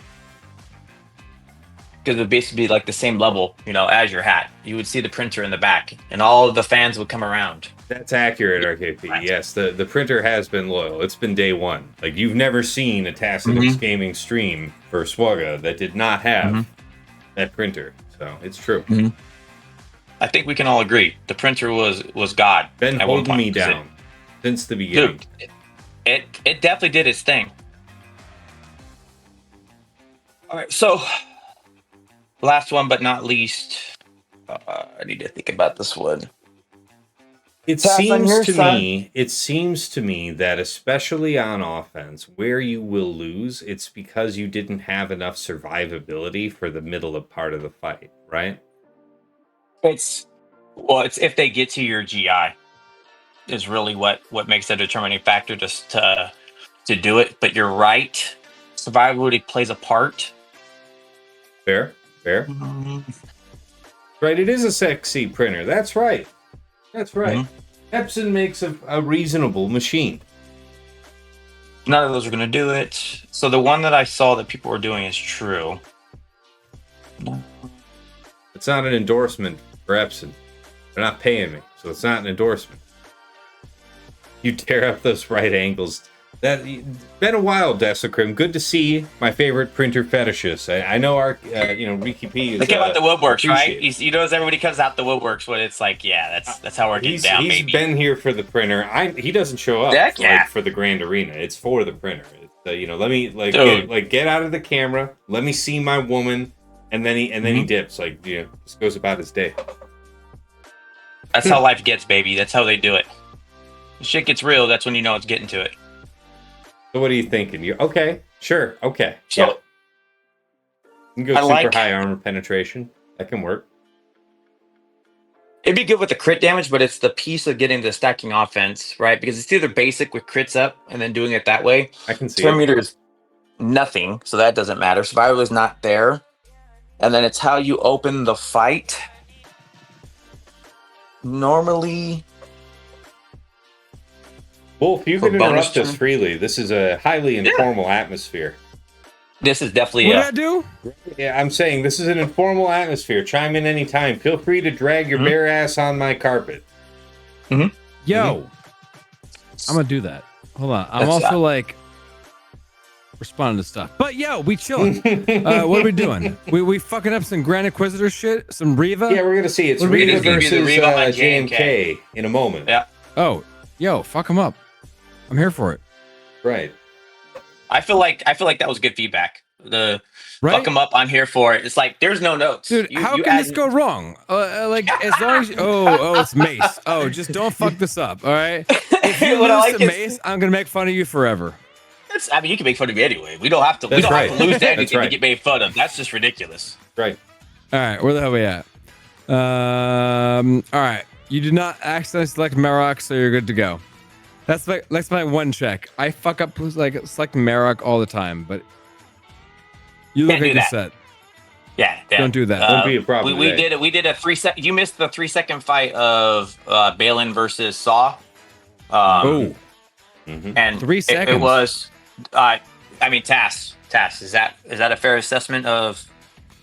because it would basically be like the same level, as your hat. You would see the printer in the back, and all of the fans would come around. That's accurate, RKP. Right. Yes, the printer has been loyal. It's been day one. Like, you've never seen a Tacitus Gaming stream for Swugga that did not have that printer. So it's true. I think we can all agree the printer was God. Been at one holding point, me down since the beginning. Dude, it definitely did its thing. All right, so last one but not least, I need to think about this one. It seems to me that especially on offense, where you will lose, it's because you didn't have enough survivability for the middle part of the fight, right? It's if they get to your GI is really what makes the determining factor just to do it. But you're right, survivability plays a part. Fair. Right, it is a sexy printer. That's right. Epson makes a reasonable machine. None of those are going to do it. So the one that I saw that people were doing is true. It's not an endorsement for Epson. They're not paying me, so it's not an endorsement. You tear up those right angles. That been a while, Desecrim. Good to see my favorite printer fetishist. I know our, Ricky P is. They came out the woodworks, right? He knows everybody comes out the woodworks, but it's like, that's how we're getting down, He's baby. been here for the printer. He doesn't show up for the grand arena. It's for the printer. It's, let me get out of the camera. Let me see my woman, and then he dips. Just goes about his day. That's how life gets, baby. That's how they do it. When shit gets real, that's when you know it's getting to it. So what are you thinking? You okay? Sure. Okay. So You can go super high armor penetration. That can work. it'd be good with the crit damage, but it's the piece of getting the stacking offense, right? Because it's either basic with crits up and then doing it that way. I can see Terminator is nothing, so that doesn't matter. Survival is not there. And then it's how you open the fight. Normally... Wolf, you can interrupt us freely. This is a highly informal atmosphere. This is definitely... What did I do? Yeah, I'm saying this is an informal atmosphere. Chime in anytime. Feel free to drag your bare ass on my carpet. Yo, I'm gonna do that. Hold on. I'm also like responding to stuff. But yo, we chilling. What are we doing? We fucking up some Grand Inquisitor shit? Some Riva? Yeah, we're gonna see. It's Riva versus JMK in a moment. Yeah. Oh, yo, fuck him up. I'm here for it. Right. I feel like that was good feedback. Fuck them up. I'm here for it. It's like there's no notes, dude. How can this go wrong? Like as long as it's Mace. Oh, just don't fuck this up. All right. If you lose to Mace, I'm gonna make fun of you forever. I mean, you can make fun of me anyway. We don't have to. We don't have to lose to anything to get made fun of. That's just ridiculous. Right. All right. Where the hell are we at? All right. You did not accidentally select Marok, so you're good to go. That's my one check. I fuck up like select Marok all the time, but you look like you're set. Yeah, don't do that. Won't be a problem. We did a 3 second. You missed the 3 second fight of Balin versus Saw. And 3 seconds. It was. I mean, Tass. Is that a fair assessment of?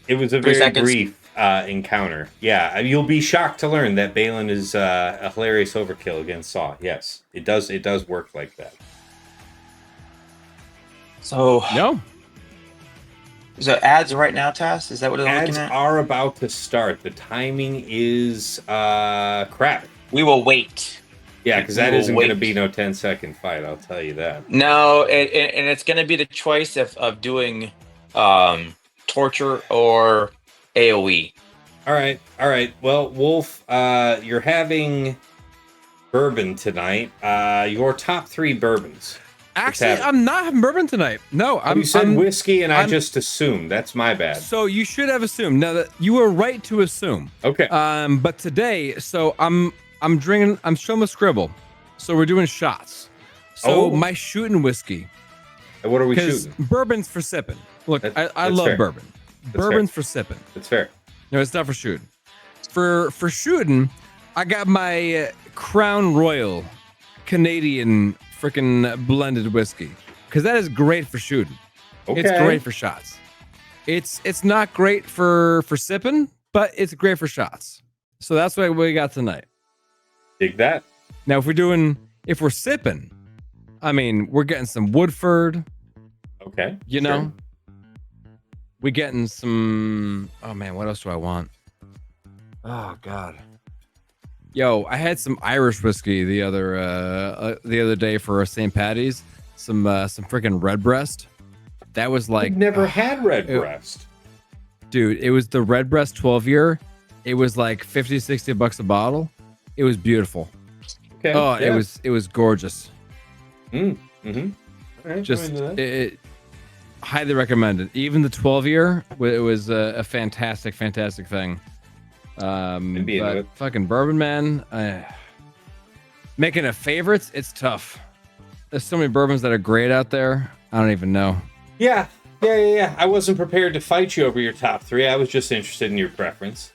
It was a very brief encounter. Yeah, you'll be shocked to learn that Balin is a hilarious overkill against Saw. Yes, it does work like that. So no. So ads right now, Tass? Is that what they're ads looking at? Are about to start. The timing is crap. We will wait. Yeah, because that isn't going to be no 10-second fight. I'll tell you that. No, and it's going to be the choice of doing torture or AOE. All right. Well, Wolf, you're having bourbon tonight. Your top 3 bourbons. Actually, I'm not having bourbon tonight. No, you said whiskey, and I just assumed. That's my bad. So you should have assumed. Now that you were right to assume. Okay. But today, so I'm drinking. I'm showing a scribble. So we're doing shots. So my shooting whiskey. And what are we shooting? Bourbon's for sipping. Look, I love fair. bourbon. Bourbon's for sipping. That's fair. No, it's not for shooting. For shooting, I got my Crown Royal Canadian freaking blended whiskey, because that is great for shooting. Okay. It's great for shots. It's not great for sipping, but it's great for shots. So that's what we got tonight. Dig that. Now, if we're sipping, I mean, we're getting some Woodford. Okay. You know, we getting some. Oh man, what else do I want? Oh God. Yo, I had some Irish whiskey the other day for St. Patty's. Some freaking Redbreast. That was like I've never had Redbreast. Dude, it was the Redbreast 12-year. It was like $50-$60 a bottle. It was beautiful. Okay. Oh, yeah. It was gorgeous. Mm-hmm. Right, just it highly recommended. Even the 12-year, it was a fantastic thing. But fucking bourbon, man. Making a favorites, it's tough. There's so many bourbons that are great out there. I don't even know. Yeah. I wasn't prepared to fight you over your top 3. I was just interested in your preference.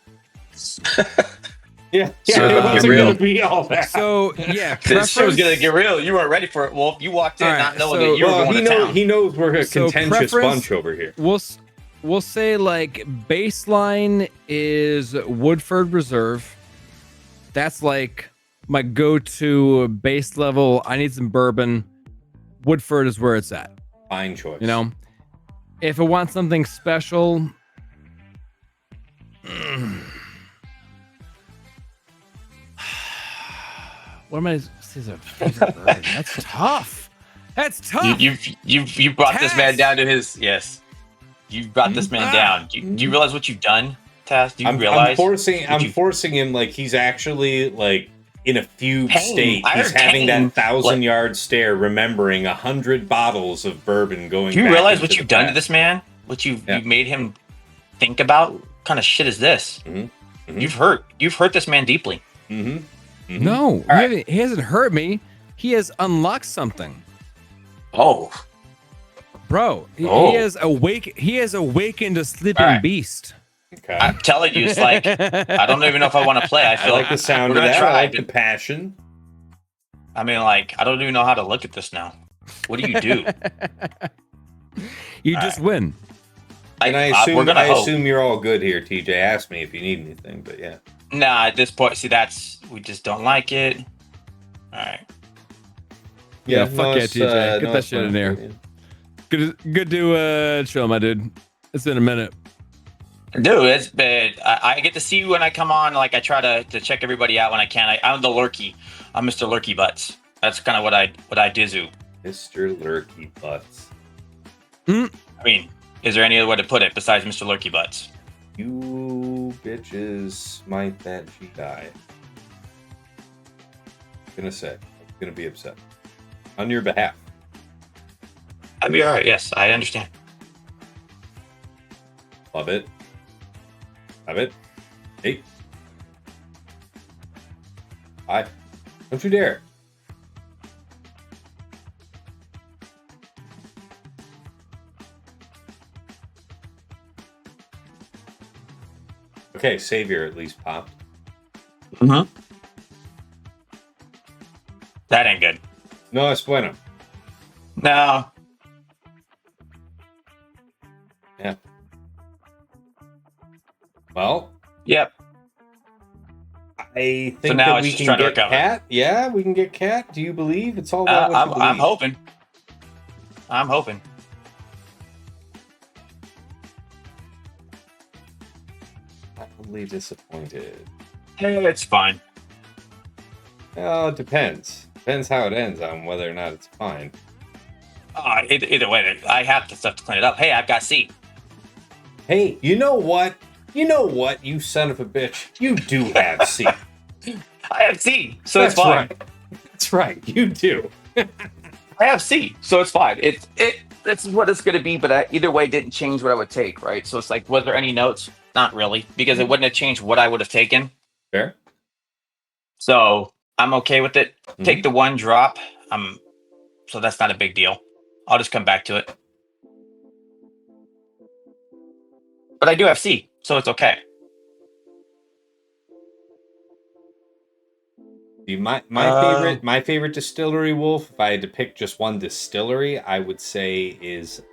Yeah, it wasn't going to be all that. So, yeah. This show's going to get real. You weren't ready for it, Wolf. You walked in not knowing that you were going to town. He knows we're a contentious bunch over here. We'll say like baseline is Woodford Reserve. That's like my go-to base level. I need some bourbon. Woodford is where it's at. Fine choice. You know, if I want something special, what am I? This is a favorite bourbon. That's tough. That's tough. You brought this man down to his You brought this man down. Do you realize what you've done, Taz? Do you realize? I'm forcing him like he's actually like in a fugue state. He's having that 1,000-yard stare, remembering 100 bottles of bourbon going. Do you realize what you've done to this man? What you've made him think about? What kind of shit is this? Mm-hmm. You've hurt this man deeply. Mm-hmm. Mm-hmm. No, he hasn't hurt me. He has unlocked something. Oh. bro. He has awakened a sleeping beast. Okay. I'm telling you, it's like I don't even know if I want to play. I I feel like the sound we're of gonna that. try, I like but- the passion. I mean, like, I don't even know how to look at this now. What do you do? You just win. And I assume you're all good here, TJ. Ask me if you need anything, but yeah. Nah, at this point, see, we just don't like it. All right. Yeah, fuck yeah, TJ. Get that shit in there. Good to chill, my dude. It's been a minute. Dude, it's been. I get to see you when I come on. Like, I try to check everybody out when I can. I'm the lurky. I'm Mr. Lurky Butts. That's kind of what I do. Mr. Lurky Butts. I mean, is there any other way to put it besides Mr. Lurky Butts? You bitches smite that G-die. I'm gonna be upset. On your behalf. I'd be alright, yes, I understand. Love it. Love it. Hey. Hi. Don't you dare. Okay, Savior at least popped. Mm-hmm. That ain't good. No, es bueno. No. Yeah. Well. Yep. I think now that we can get Cat. Yeah, we can get Cat. Do you believe? It's all about what you believe. I'm hoping. I'm hoping. Mildly disappointed. Hey, it's fine. Well, it depends. Depends how it ends on whether or not it's fine. Either way, I have the stuff to clean it up. Hey, I've got C. Hey, you know what? You son of a bitch. You do have C. I have C, so it's fine. Right. That's right. You do. I have C, so it's fine. That's what it's going to be, but either way, it didn't change what I would take, right? So it's like, was there any notes? Not really, because it wouldn't have changed what I would have taken. Fair. So I'm okay with it. Mm-hmm. Take the one drop. So that's not a big deal. I'll just come back to it. But I do have C, so it's okay. My favorite distillery, Wolf, if I had to pick just one distillery, I would say is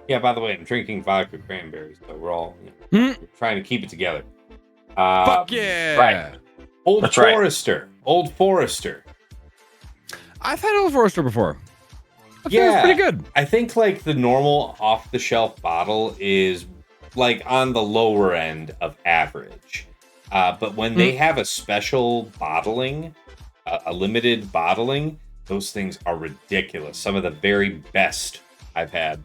yeah, by the way, I'm drinking vodka cranberries, so we're all we're trying to keep it together. Fuck yeah. Right. Old Forester. Old Forester. I've had Old Forester before. I think it's pretty good. I think like the normal off-the-shelf bottle is like on the lower end of average. But when they have a special bottling, a limited bottling, those things are ridiculous. Some of the very best I've had.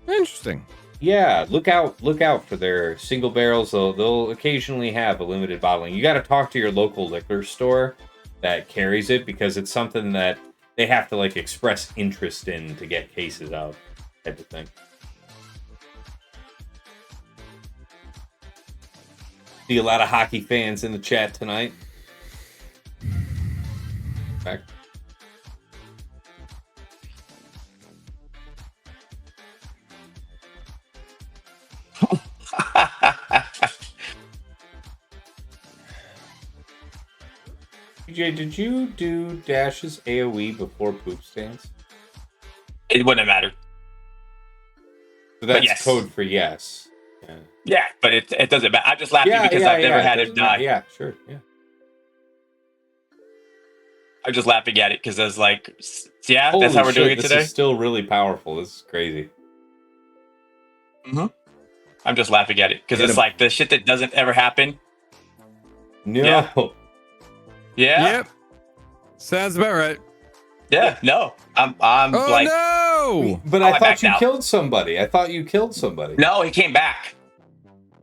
Interesting. Yeah, look out for their single barrels. They'll occasionally have a limited bottling. You got to talk to your local liquor store that carries it, because it's something that they have to like express interest in to get cases of, type of thing. See a lot of hockey fans in the chat tonight. Back. TJ, did you do Dash's AoE before poop stands? It wouldn't matter. So that's yes. Code for yes. Yeah, but it doesn't matter. I'm just laughing because I've never had it die. Yeah, sure, yeah. I'm just laughing at it because I was like, yeah, Holy that's how we're doing it today. This is still really powerful. This is crazy. Mm-hmm. I'm just laughing at it because it's like the shit that doesn't ever happen. No. Yeah. Yep. Sounds about right. Yeah. No. I'm oh, like. No. But I thought you killed somebody. No, he came back.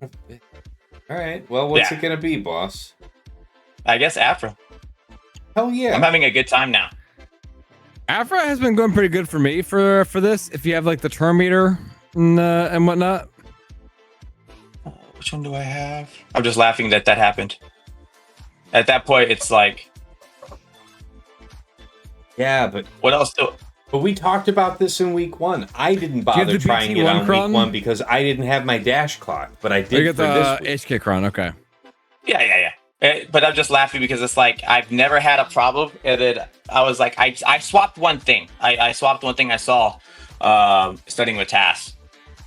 All right. Well, what's it gonna be, boss? I guess Afra. Hell yeah. I'm having a good time now. Afra has been going pretty good for me for this. If you have like the turn meter and whatnot. Which one do I have? I'm just laughing that happened. At that point, it's like Yeah, but what else? But we talked about this in week 1. I didn't bother trying it on week 1 because I didn't have my dash clock, but I did for this week. HK Cron, okay. Yeah. But I'm just laughing because it's like I've never had a problem, and then I was like, I swapped one thing. I swapped one thing I saw studying with TAS,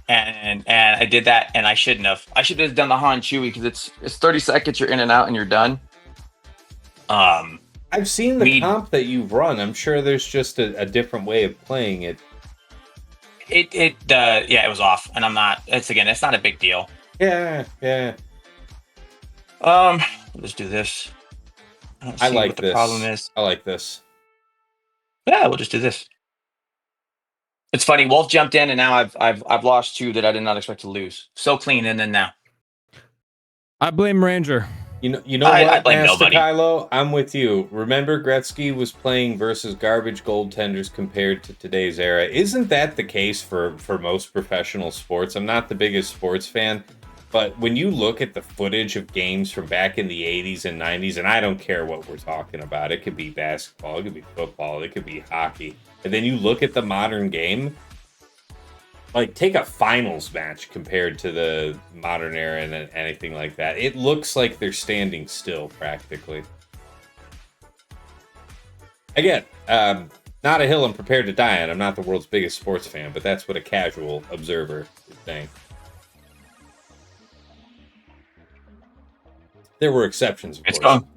and I did that, and I shouldn't have. I should have done the Han Chewie because it's 30 seconds, you're in and out, and you're done. I've seen the comp that you've run. I'm sure there's just a different way of playing it. It was off, and I'm not. It's not a big deal. Yeah. Let's do this. I like this. The problem is. I like this. Yeah, we'll just do this. It's funny. Wolf jumped in, and now I've lost 2 that I did not expect to lose. So clean, and then now. I blame Ranger. You know what, Master Kylo? I'm with you. Remember, Gretzky was playing versus garbage goaltenders compared to today's era. Isn't that the case for most professional sports? I'm not the biggest sports fan, but when you look at the footage of games from back in the 80s and 90s, and I don't care what we're talking about, it could be basketball, it could be football, it could be hockey, and then you look at the modern game, like, take a finals match compared to the modern era and anything like that. It looks like they're standing still, practically. Again, not a hill I'm prepared to die on. I'm not the world's biggest sports fan, but that's what a casual observer is saying. There were exceptions, of course. Gone.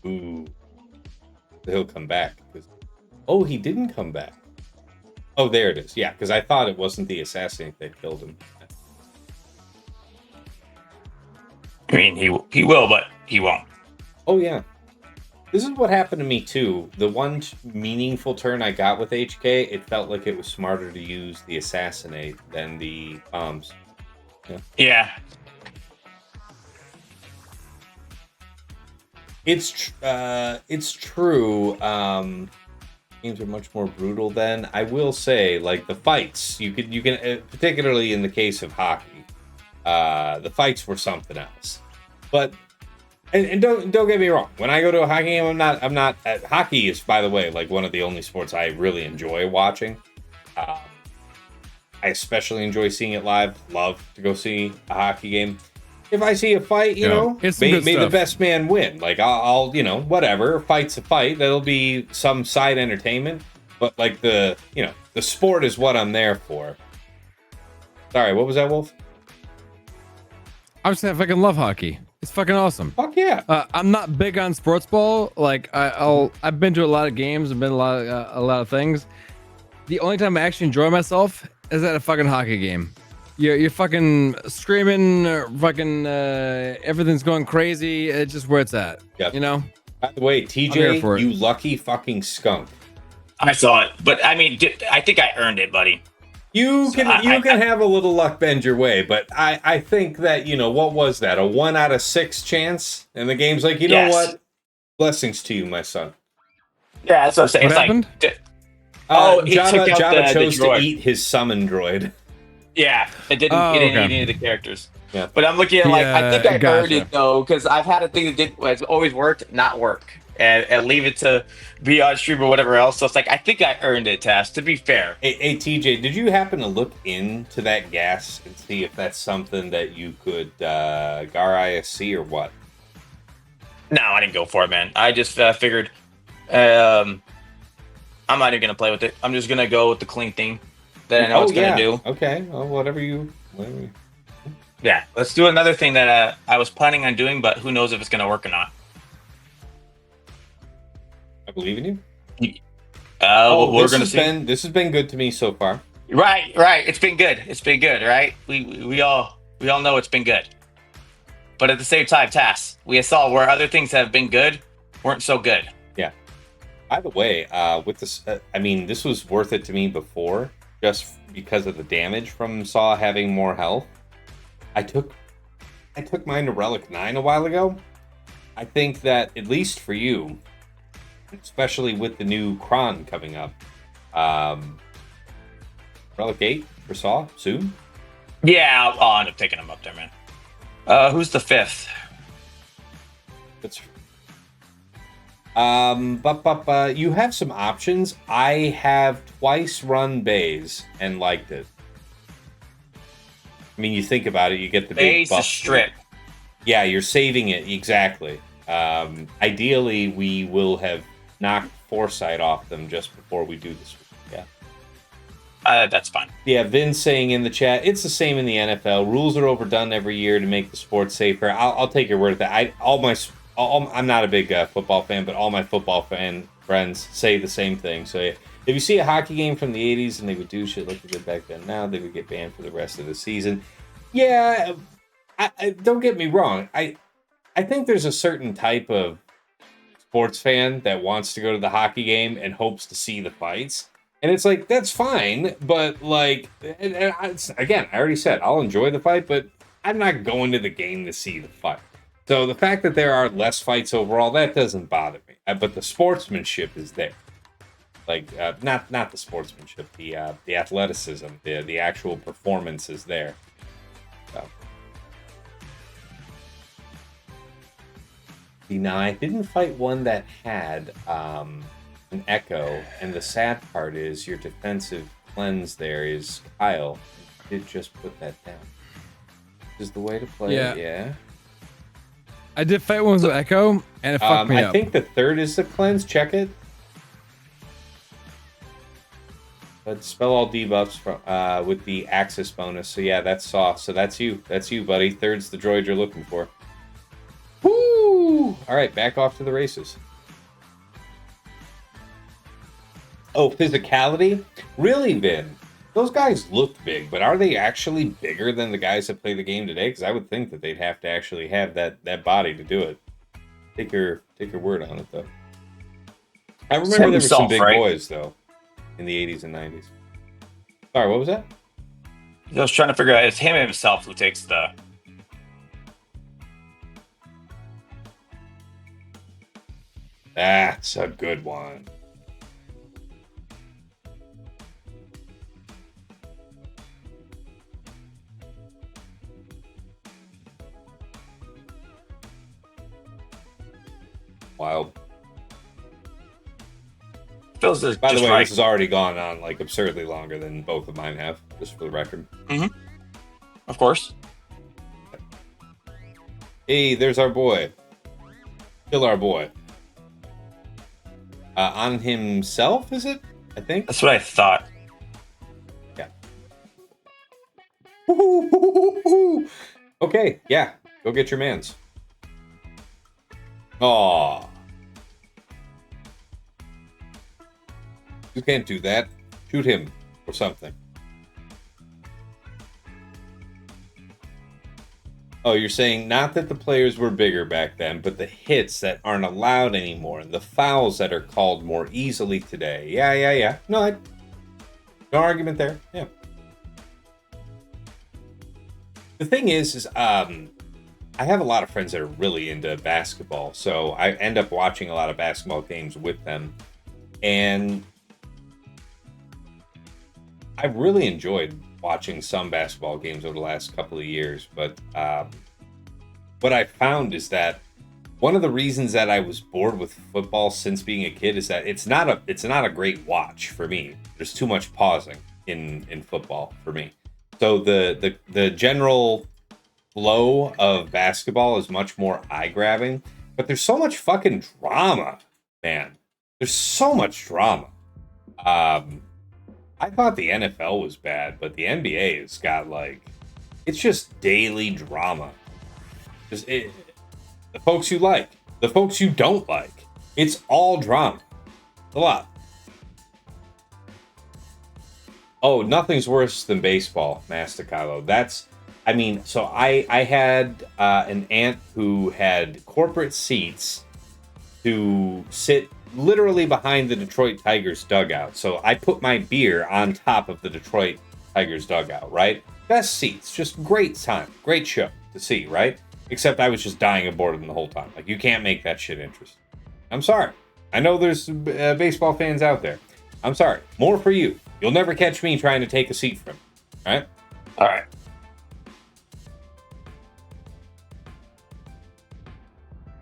Ooh. He'll come back. Oh, he didn't come back. Oh, there it is. Yeah, because I thought it wasn't the assassin that killed him. I mean, he will, but he won't. Oh, yeah. This is what happened to me, too. The one meaningful turn I got with HK, it felt like it was smarter to use the assassinate than the bombs. Yeah. It's true. Games are much more brutal then. I will say, like, the fights, you can particularly in the case of hockey, the fights were something else. But and don't get me wrong, when I go to a hockey game, I'm not hockey is, by the way, like one of the only sports I really enjoy watching. I especially enjoy seeing it live. Love to go see a hockey game. If I see a fight, may the best man win. Like, I'll whatever. A fight's a fight. That'll be some side entertainment. But, like, the sport is what I'm there for. Sorry, what was that, Wolf? I was saying I fucking love hockey. It's fucking awesome. Fuck yeah. I'm not big on sports ball. Like, I've been to a lot of games. I've been to a lot of things. The only time I actually enjoy myself is at a fucking hockey game. You're fucking screaming, fucking everything's going crazy. It's just where it's at. Yep. You know? By the way, TJ, you lucky fucking skunk. I saw it, but I mean, I think I earned it, buddy. You can have a little luck bend your way, but I think that, what was that? A 1 out of 6 chance? And the game's like, know what? Blessings to you, my son. Yeah, that's what I'm saying. What happened? He took out Java chose the droid. to eat his summon droid. Yeah, it didn't. It didn't eat any of the characters. Yeah. But I'm looking at I think I earned it though, because I've had a thing that has always worked, not work, and leave it to be on stream or whatever else. So it's like I think I earned it, Tass. To be fair. Hey, TJ, did you happen to look into that gas and see if that's something that you could GAR ISC or what? No, I didn't go for it, man. I just figured I'm not even gonna play with it. I'm just gonna go with the clean thing that I know it's gonna do. Okay, well, whatever you. Yeah, let's do another thing that I was planning on doing, but who knows if it's gonna work or not. I believe in you. We're gonna see. This has been good to me so far. Right. It's been good. Right? We all know it's been good. But at the same time, Tass, we saw where other things have been good weren't so good. Yeah. By the way, with this, this was worth it to me before, just because of the damage from Saw having more health. I took mine to Relic 9 a while ago. I think that, at least for you, especially with the new Kron coming up, Relic 8 for Saw soon? Yeah, I'll end up taking him up there, man. Who's the 5th? That's but you have some options. I have twice run bays and liked it. I mean, you think about it, you get the big buff strip. Yeah, you're saving it exactly. Ideally, we will have knocked Foresight off them just before we do this. Yeah, that's fine. Yeah, Vin's saying in the chat, it's the same in the NFL. Rules are overdone every year to make the sport safer. I'll take your word for that. I'm not a big football fan, but all my football fan friends say the same thing. So if you see a hockey game from the 80s and they would do shit like they did back then now, they would get banned for the rest of the season. Yeah, I don't get me wrong. I think there's a certain type of sports fan that wants to go to the hockey game and hopes to see the fights. And it's like, that's fine, but like, again, I already said, I'll enjoy the fight, but I'm not going to the game to see the fight. So the fact that there are less fights overall, that doesn't bother me. But the sportsmanship is there. Like, not the sportsmanship, the athleticism, the actual performance is there. So. Now, I didn't fight one that had an echo, and the sad part is your defensive cleanse there is Kyle. You did just put that down. This is the way to play it, yeah. I did fight one with echo, and it fucked me up. I think the third is the cleanse. Check it. But spell all debuffs from, with the Axis bonus. So yeah, that's soft. So that's you. That's you, buddy. Third's the droid you're looking for. Woo! All right, back off to the races. Oh, physicality? Really, Vin? Those guys looked big, but are they actually bigger than the guys that play the game today? Because I would think that they'd have to actually have that body to do it. Take your word on it, though. I remember there were some big boys, though, in the 80s and 90s. Sorry, what was that? I was trying to figure out, it's him himself who takes the... That's a good one. Wild. By the way, this has already gone on like absurdly longer than both of mine have, just for the record. Mm-hmm. Of course. Hey, there's our boy. Kill our boy. On himself, is it? I think. That's what I thought. Yeah. Okay, yeah. Go get your mans. Aw. You can't do that. Shoot him or something. Oh, you're saying not that the players were bigger back then, but the hits that aren't allowed anymore and the fouls that are called more easily today. Yeah. No argument there. Yeah. The thing is I have a lot of friends that are really into basketball, so I end up watching a lot of basketball games with them. And I've really enjoyed watching some basketball games over the last couple of years, but what I found is that one of the reasons that I was bored with football since being a kid is that it's not a great watch for me. There's too much pausing in football for me. So the general flow of basketball is much more eye-grabbing, but there's so much fucking drama, man. There's so much drama. I thought the NFL was bad, but the NBA has got it's just daily drama. Just the folks you like, the folks you don't like. It's all drama. A lot. Oh, nothing's worse than baseball, Masticalo. So I had an aunt who had corporate seats to sit literally behind the Detroit Tigers dugout. So I put my beer on top of the Detroit Tigers dugout, right? Best seats, just great time, great show to see, right? Except I was just dying of boredom the whole time. You can't make that shit interesting. I'm sorry. I know there's baseball fans out there. I'm sorry. More for you. You'll never catch me trying to take a seat from you, all right? All right.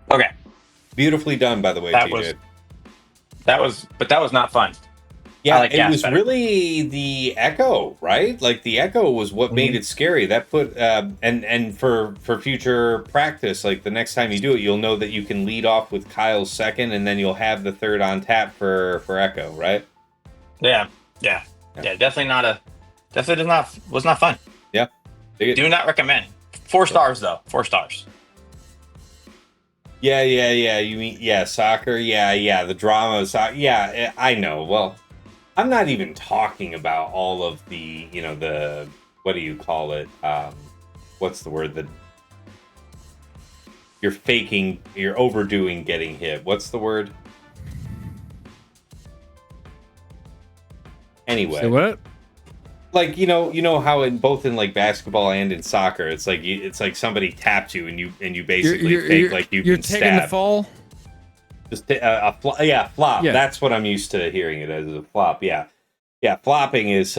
Okay. Beautifully done, by the way, That TJ. but that was not fun. Yeah, like it gas was better. really the echo, right? Like the echo was what made it scary. That put and for future practice, like the next time you do it, you'll know that you can lead off with Kyle's second, and then you'll have the third on tap for echo, right? Yeah. Definitely was not fun. Yeah. Do not recommend. 4 stars though. 4 stars. Yeah. You mean soccer? Yeah. The drama of soccer. Yeah, I know. Well, I'm not even talking about all of the, the what do you call it? What's the word that you're overdoing getting hit? What's the word? Anyway, Say what? Like you know how in both in like basketball and in soccer, it's like somebody tapped you and you basically fake like you're taking stabbed. the fall. Just flop. Yeah. That's what I'm used to hearing it as, a flop. Yeah, flopping is.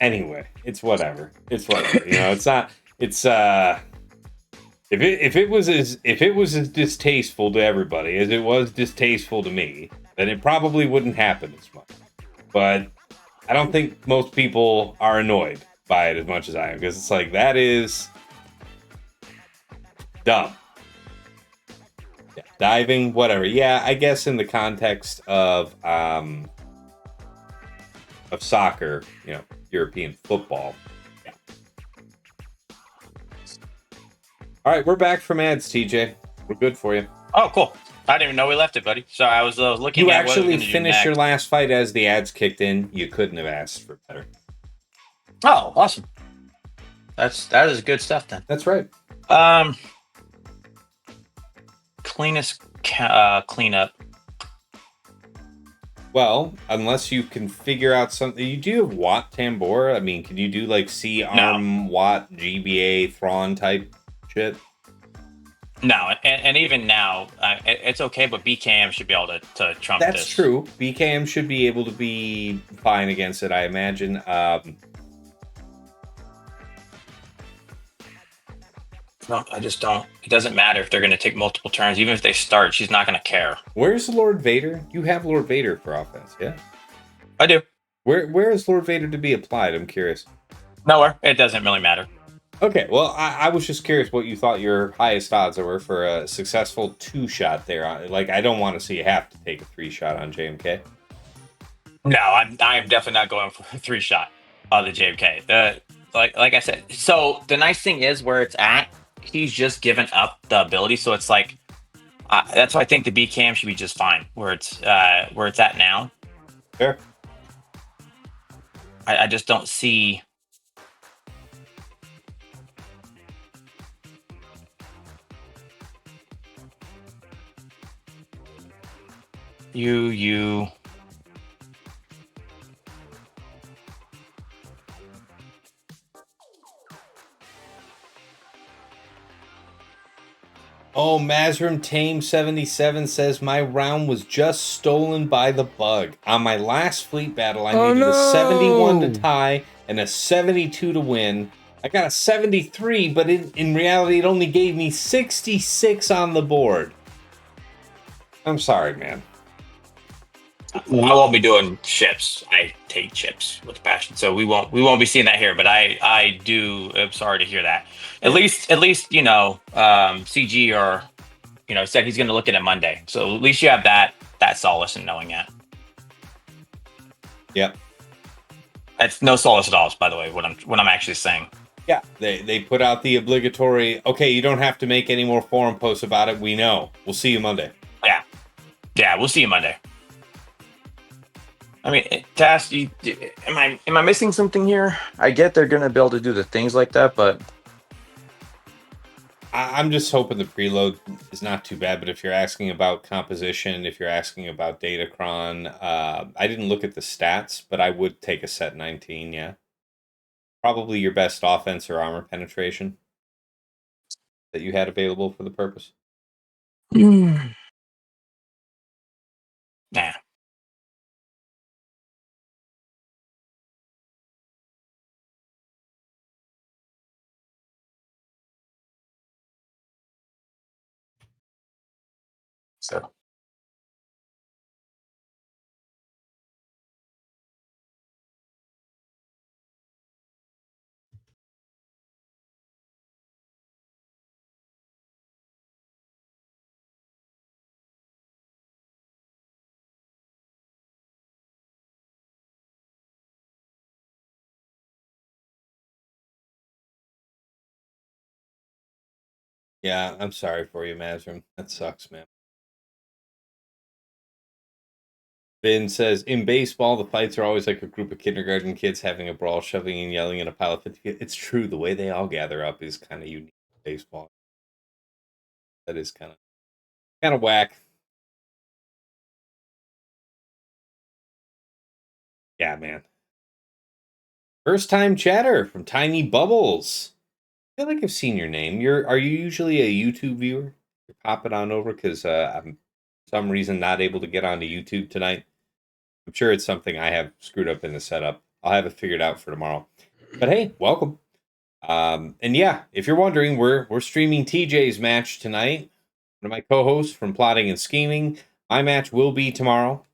Anyway, it's whatever. It's whatever. It's not. It's if it was as distasteful to everybody as it was distasteful to me, then it probably wouldn't happen as much. But I don't think most people are annoyed by it as much as I am, because it's like, that is dumb. Yeah, diving, whatever. Yeah, I guess in the context of soccer, European football. Yeah. All right, we're back from ads, TJ. We're good for you. Oh, cool. I didn't even know we left it, buddy. So I was looking You at what I was actually gonna do finished your next. last fight as the ads kicked in. You couldn't have asked for better. Oh, awesome. That is good stuff then. That's right. Cleanest cleanup. Well, unless you can figure out something. You do have Watt Tambor. I mean, can you do like C-Arm, Watt, GBA, Thrawn type shit? No, and even now, it's okay, but BKM should be able to trump this. That's true. BKM should be able to be fine against it, I imagine. No, I just don't. It doesn't matter if they're going to take multiple turns. Even if they start, she's not going to care. Where's Lord Vader? You have Lord Vader for offense, yeah? I do. Where is Lord Vader to be applied? I'm curious. Nowhere. It doesn't really matter. Okay, well, I was just curious what you thought your highest odds were for a successful 2-shot there. Like, I don't want to see you have to take a 3-shot on JMK. No, I'm definitely not going for a 3-shot on the JMK. Like I said, so the nice thing is where it's at, he's just given up the ability. So it's like, that's why I think the B cam should be just fine where it's at now. Fair. I just don't see. You. Oh, Mazrim Tame 77 says my round was just stolen by the bug. On my last fleet battle, I needed a 71 to tie and a 72 to win. I got a 73, but in reality, it only gave me 66 on the board. I'm sorry, man. I won't be doing chips. I take chips with passion, so we won't be seeing that here. But I'm sorry to hear that. At least CG or said he's going to look at it Monday. So at least you have that solace in knowing that. Yep. That's no solace at all, by the way. What I'm actually saying. Yeah, they put out the obligatory. Okay, you don't have to make any more forum posts about it. We know. We'll see you Monday. Yeah, we'll see you Monday. I mean, Task, am I missing something here? I get they're gonna be able to do the things like that, but I'm just hoping the preload is not too bad. But if you're asking about composition, if you're asking about Datacron, I didn't look at the stats, but I would take a set 19. Yeah, probably your best offense or armor penetration that you had available for the purpose. Nah. So. Yeah, I'm sorry for you, Mazrim. That sucks, man. Ben says, in baseball, the fights are always like a group of kindergarten kids having a brawl, shoving and yelling in a pile of 50 kids. It's true. The way they all gather up is kind of unique in baseball. That is kind of whack. Yeah, man. First time chatter from Tiny Bubbles. I feel like I've seen your name. Are you usually a YouTube viewer? You're popping on over because I'm for some reason not able to get onto YouTube tonight. I'm sure it's something I have screwed up in the setup. I'll have it figured out for tomorrow. But hey, welcome. And yeah, if you're wondering, we're streaming TJ's match tonight. One of my co-hosts from Plotting and Scheming. My match will be tomorrow.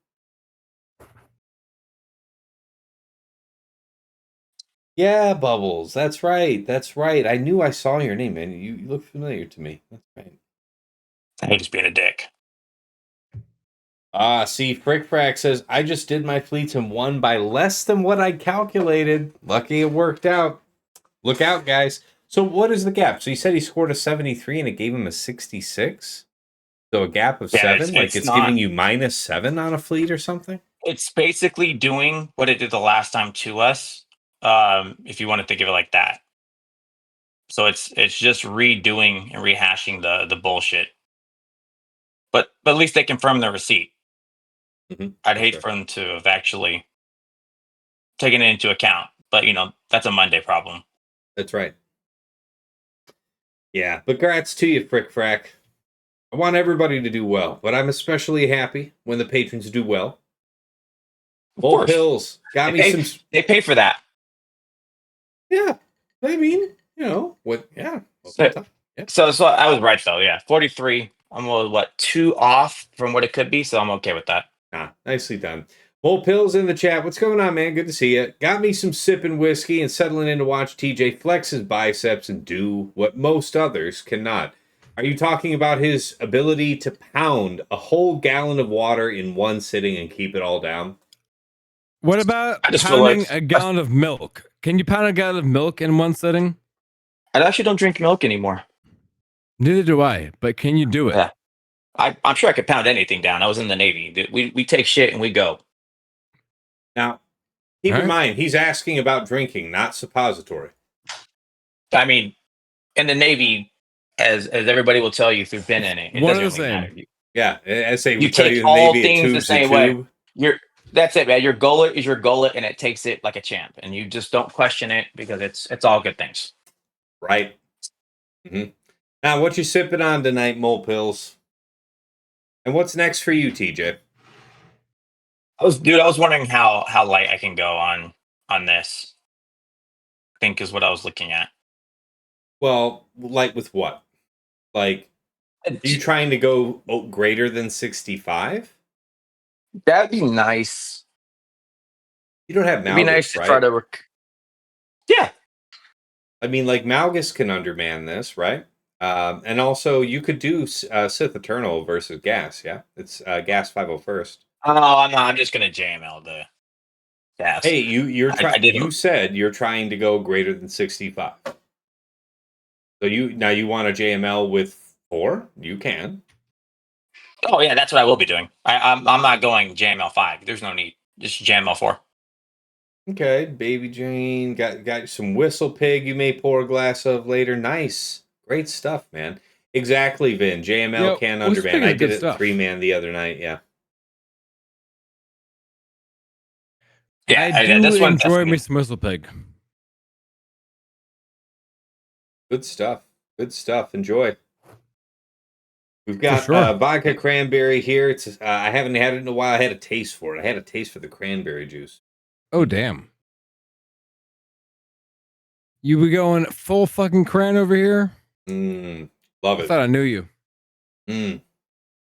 Yeah, Bubbles. That's right. That's right. I knew I saw your name, man. You look familiar to me. That's right. I hate just being a dick. See, Frick Frack says, I just did my fleets and won by less than what I calculated. Lucky it worked out. Look out, guys. So what is the gap? So he said he scored a 73 and it gave him a 66? So a gap of 7? It's giving you -7 on a fleet or something? It's basically doing what it did the last time to us, if you want to think of it like that. So it's just redoing and rehashing the bullshit. But at least they confirmed the receipt. Mm-hmm. I'd hate for them to have actually taken it into account. But, that's a Monday problem. That's right. Yeah, but congrats to you, Frick Frack. I want everybody to do well, but I'm especially happy when the patrons do well. Bull Pills got me some. They pay for that. Yeah, I mean, what? Yeah. So I was right though. Yeah, 43. I'm 2 off from what it could be, so I'm okay with that. Nicely done. Bull Pills in the chat. What's going on, man? Good to see you. Got me some sipping whiskey and settling in to watch TJ flex his biceps and do what most others cannot. Are you talking about his ability to pound a whole gallon of water in one sitting and keep it all down? What about pounding a gallon of milk? Can you pound a gallon of milk in one sitting? I actually don't drink milk anymore. Neither do I, but can you do it? Yeah. I'm sure I could pound anything down. I was in the Navy. We take shit and we go. Now, keep in mind, he's asking about drinking, not suppository. I mean, in the Navy, as everybody will tell you if you've been in it, it doesn't really matter. Yeah, I say you take all things the same way. That's it, man. Your gullet is your gullet, and it takes it like a champ, and you just don't question it because it's all good things. Right. Mm-hmm. Now, what you sipping on tonight, Mole Pills? And what's next for you, TJ? I was wondering how light I can go on this. I think is what I was looking at. Well, light with what? Like, are you trying to go greater than 65? That'd be nice. You don't have Malgus, it'd be nice to right? try to work. Yeah. I mean, like, Malgus can underman this, right? And also, you could do Sith Eternal versus Gas, yeah? It's Gas 501st. Oh, I'm just going to JML the Gas. Hey, you said you're trying to go greater than 65. So you want a JML with 4? You can. Oh yeah, that's what I will be doing. I'm not going JML 5. There's no need. Just JML 4. Okay, Baby Jane got some Whistle Pig you may pour a glass of later. Nice. Great stuff, man. Exactly, Vin. JML can underman. I did it 3-man the other night, yeah. Yeah, I do enjoy me some Whistle Pig. Good stuff. Good stuff. Enjoy. We've got vodka cranberry here. It's I haven't had it in a while. I had a taste for it. I had a taste for the cranberry juice. Oh, damn. You be going full fucking cran over here? Love it. I thought I knew you.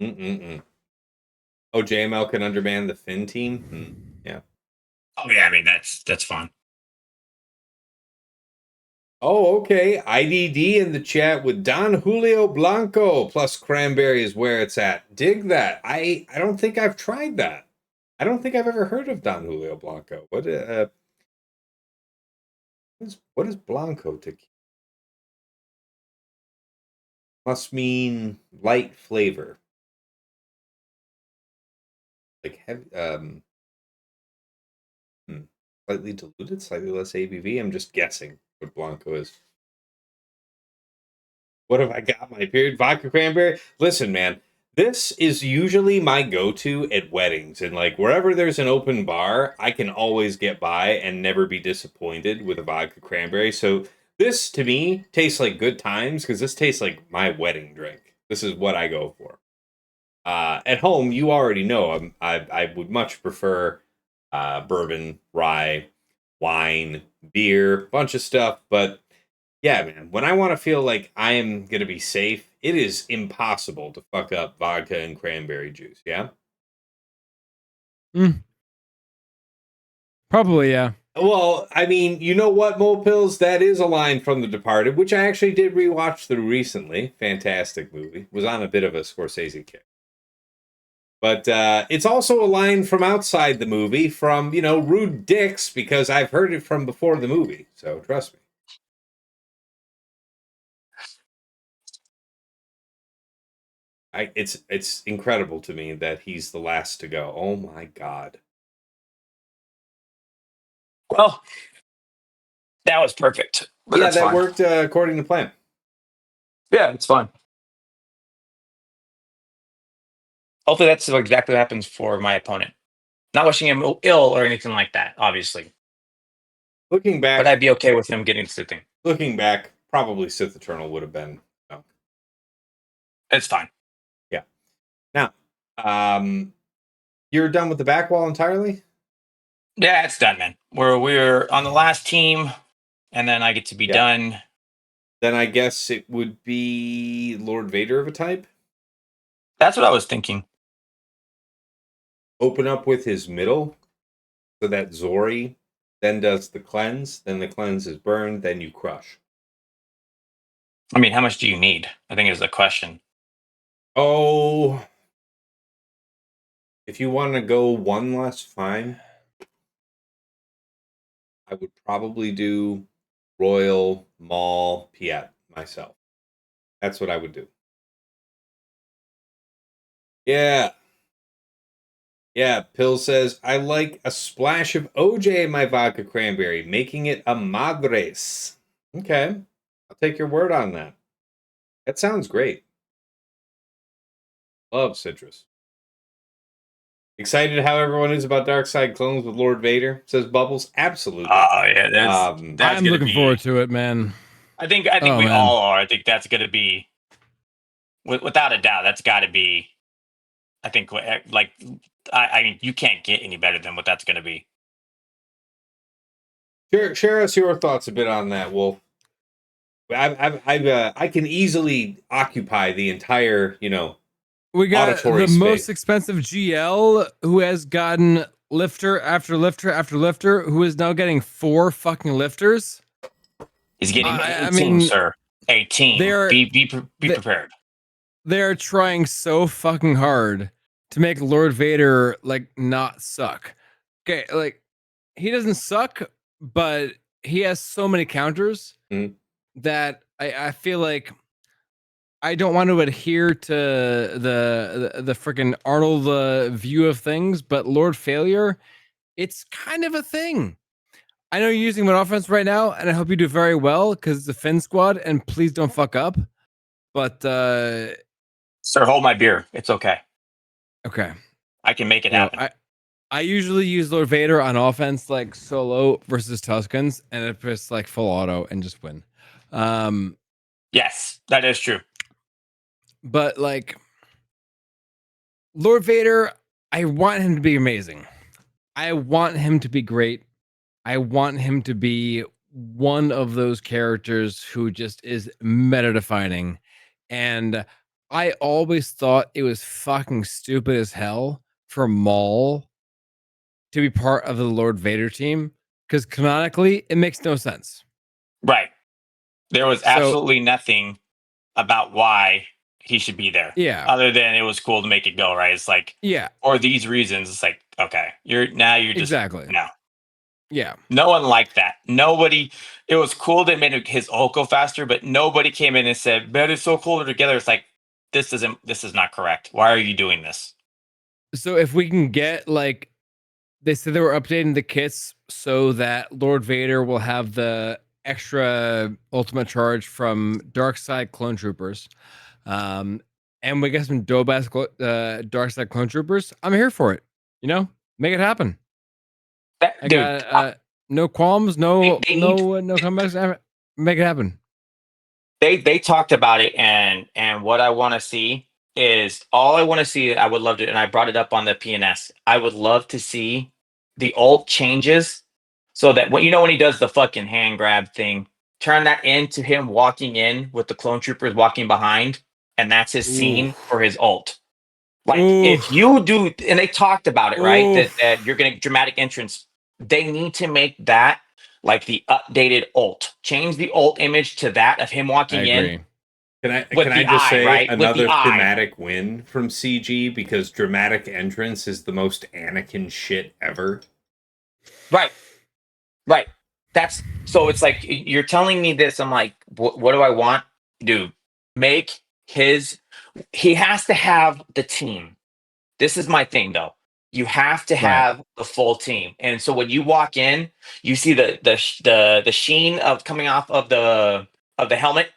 Oh, JML can underman the Finn team? Yeah. Oh yeah, I mean that's fun. Oh, okay. IDD in the chat with Don Julio Blanco plus cranberry is where it's at. Dig that. I don't think I've tried that. I don't think I've ever heard of Don Julio Blanco. What is Blanco tequila? Must mean light flavor. Like heavy, slightly diluted, slightly less ABV. I'm just guessing what Blanco is. What have I got? My period vodka cranberry. Listen, man, this is usually my go-to at weddings, and like wherever there's an open bar, I can always get by and never be disappointed with a vodka cranberry. So this to me tastes like good times because this tastes like my wedding drink. This is what I go for. At home, you already know I would much prefer bourbon, rye, wine, beer, bunch of stuff. But yeah, man, when I want to feel like I am gonna be safe, it is impossible to fuck up vodka and cranberry juice. Yeah. Probably, yeah. Well, I mean, you know what, Mole Pills? That is a line from The Departed, which I actually did rewatch through recently. Fantastic movie. Was on a bit of a Scorsese kick. But it's also a line from outside the movie from, Rude Dicks, because I've heard it from before the movie. So trust me. It's incredible to me that he's the last to go. Oh my God. Well, that was perfect. But Yeah, that's that fine. worked according to plan. Yeah, it's fine. Hopefully that's exactly what happens for my opponent. Not wishing him ill or anything like that, obviously. Looking back, but I'd be okay with him getting sitting. Looking back, probably Sith Eternal would have been. No. It's fine. Yeah. Now, you're done with the back wall entirely? Yeah, it's done, man. We're on the last team, and then I get to be done. Then I guess it would be Lord Vader of a type? That's what I was thinking. Open up with his middle, so that Zori then does the cleanse, then the cleanse is burned, then you crush. I mean, how much do you need? I think is the question. Oh, if you want to go one less, fine. I would probably do Royal, Maul, Piet myself. That's what I would do. Yeah. Yeah, Pill says, I like a splash of OJ in my vodka cranberry, making it a madres. Okay. I'll take your word on that. That sounds great. Love citrus. Excited how everyone is about Dark Side clones with Lord Vader, says Bubbles. Absolutely. Oh, yeah. That's I'm looking forward to it, man. I think we all are. I think that's going to be, without a doubt, that's got to be, I think, like, I mean, you can't get any better than what that's going to be. Share us your thoughts a bit on that, Wolf. I can easily occupy the entire, we got the space. most expensive GL who has gotten lifter after lifter after lifter, who is now getting 4 fucking lifters. He's getting 18, sir. 18. Be prepared. They're trying so fucking hard to make Lord Vader like not suck. Okay, like he doesn't suck, but he has so many counters that I feel like I don't want to adhere to the freaking Arnold view of things, but Lord Failure, it's kind of a thing. I know you're using him on offense right now, and I hope you do very well because it's a Finn squad, and please don't fuck up. But sir, hold my beer. It's okay. Okay. I can make it happen. I usually use Lord Vader on offense like solo versus Tuscans, and it's just like full auto and just win. Yes, that is true. But like Lord Vader, I want him to be amazing. I want him to be great. I want him to be one of those characters who just is meta defining. And I always thought it was fucking stupid as hell for Maul to be part of the Lord Vader team because canonically it makes no sense. Right. There was So absolutely nothing about why he should be there. yeah, Other than it was cool to make it go, right? It's like, yeah, for these reasons, it's like, okay, you're just exactly. no. Yeah. No one liked that. Nobody. It was cool they made his ult go faster, but nobody came in and said, "Man, it's so cool together." It's like this isn't. This is not correct. Why are you doing this? So if we can get like they said they were updating the kits so that Lord Vader will have the extra ultimate charge from Dark Side Clone Troopers. And we get some dope ass Dark Side Clone Troopers. I'm here for it. You know, make it happen. I Dude, got no qualms, no comebacks. Make it happen. they talked about it, and what I want to see is all I want to see. I would love to, and I brought it up on the PNS. I would love to see the ult changes so that when when he does the fucking hand grab thing, turn that into him walking in with the clone troopers walking behind, and that's his scene for his ult. Like if you do, and they talked about it, right? That you're gonna dramatic entrance. They need to make that like the updated ult. Change the ult image to that of him walking in. Can With I the just eye, say right? With the another eye. thematic win from CG because dramatic entrance is the most Anakin shit ever. Right. Right. That's so it's like you're telling me this. I'm like, what do I want? Dude, make he has to have the team. This is my thing though. You have to have the full team. And so when you walk in, you see the sheen of coming off of the helmet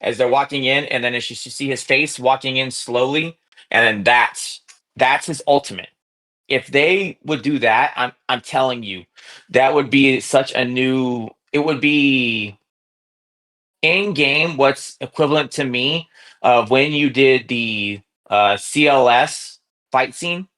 as they're walking in, and then as you see his face walking in slowly, and then that's his ultimate. If they would do that, I'm telling you, that would be such a new. It would be in game. What's equivalent to me of when you did the CLS fight scene,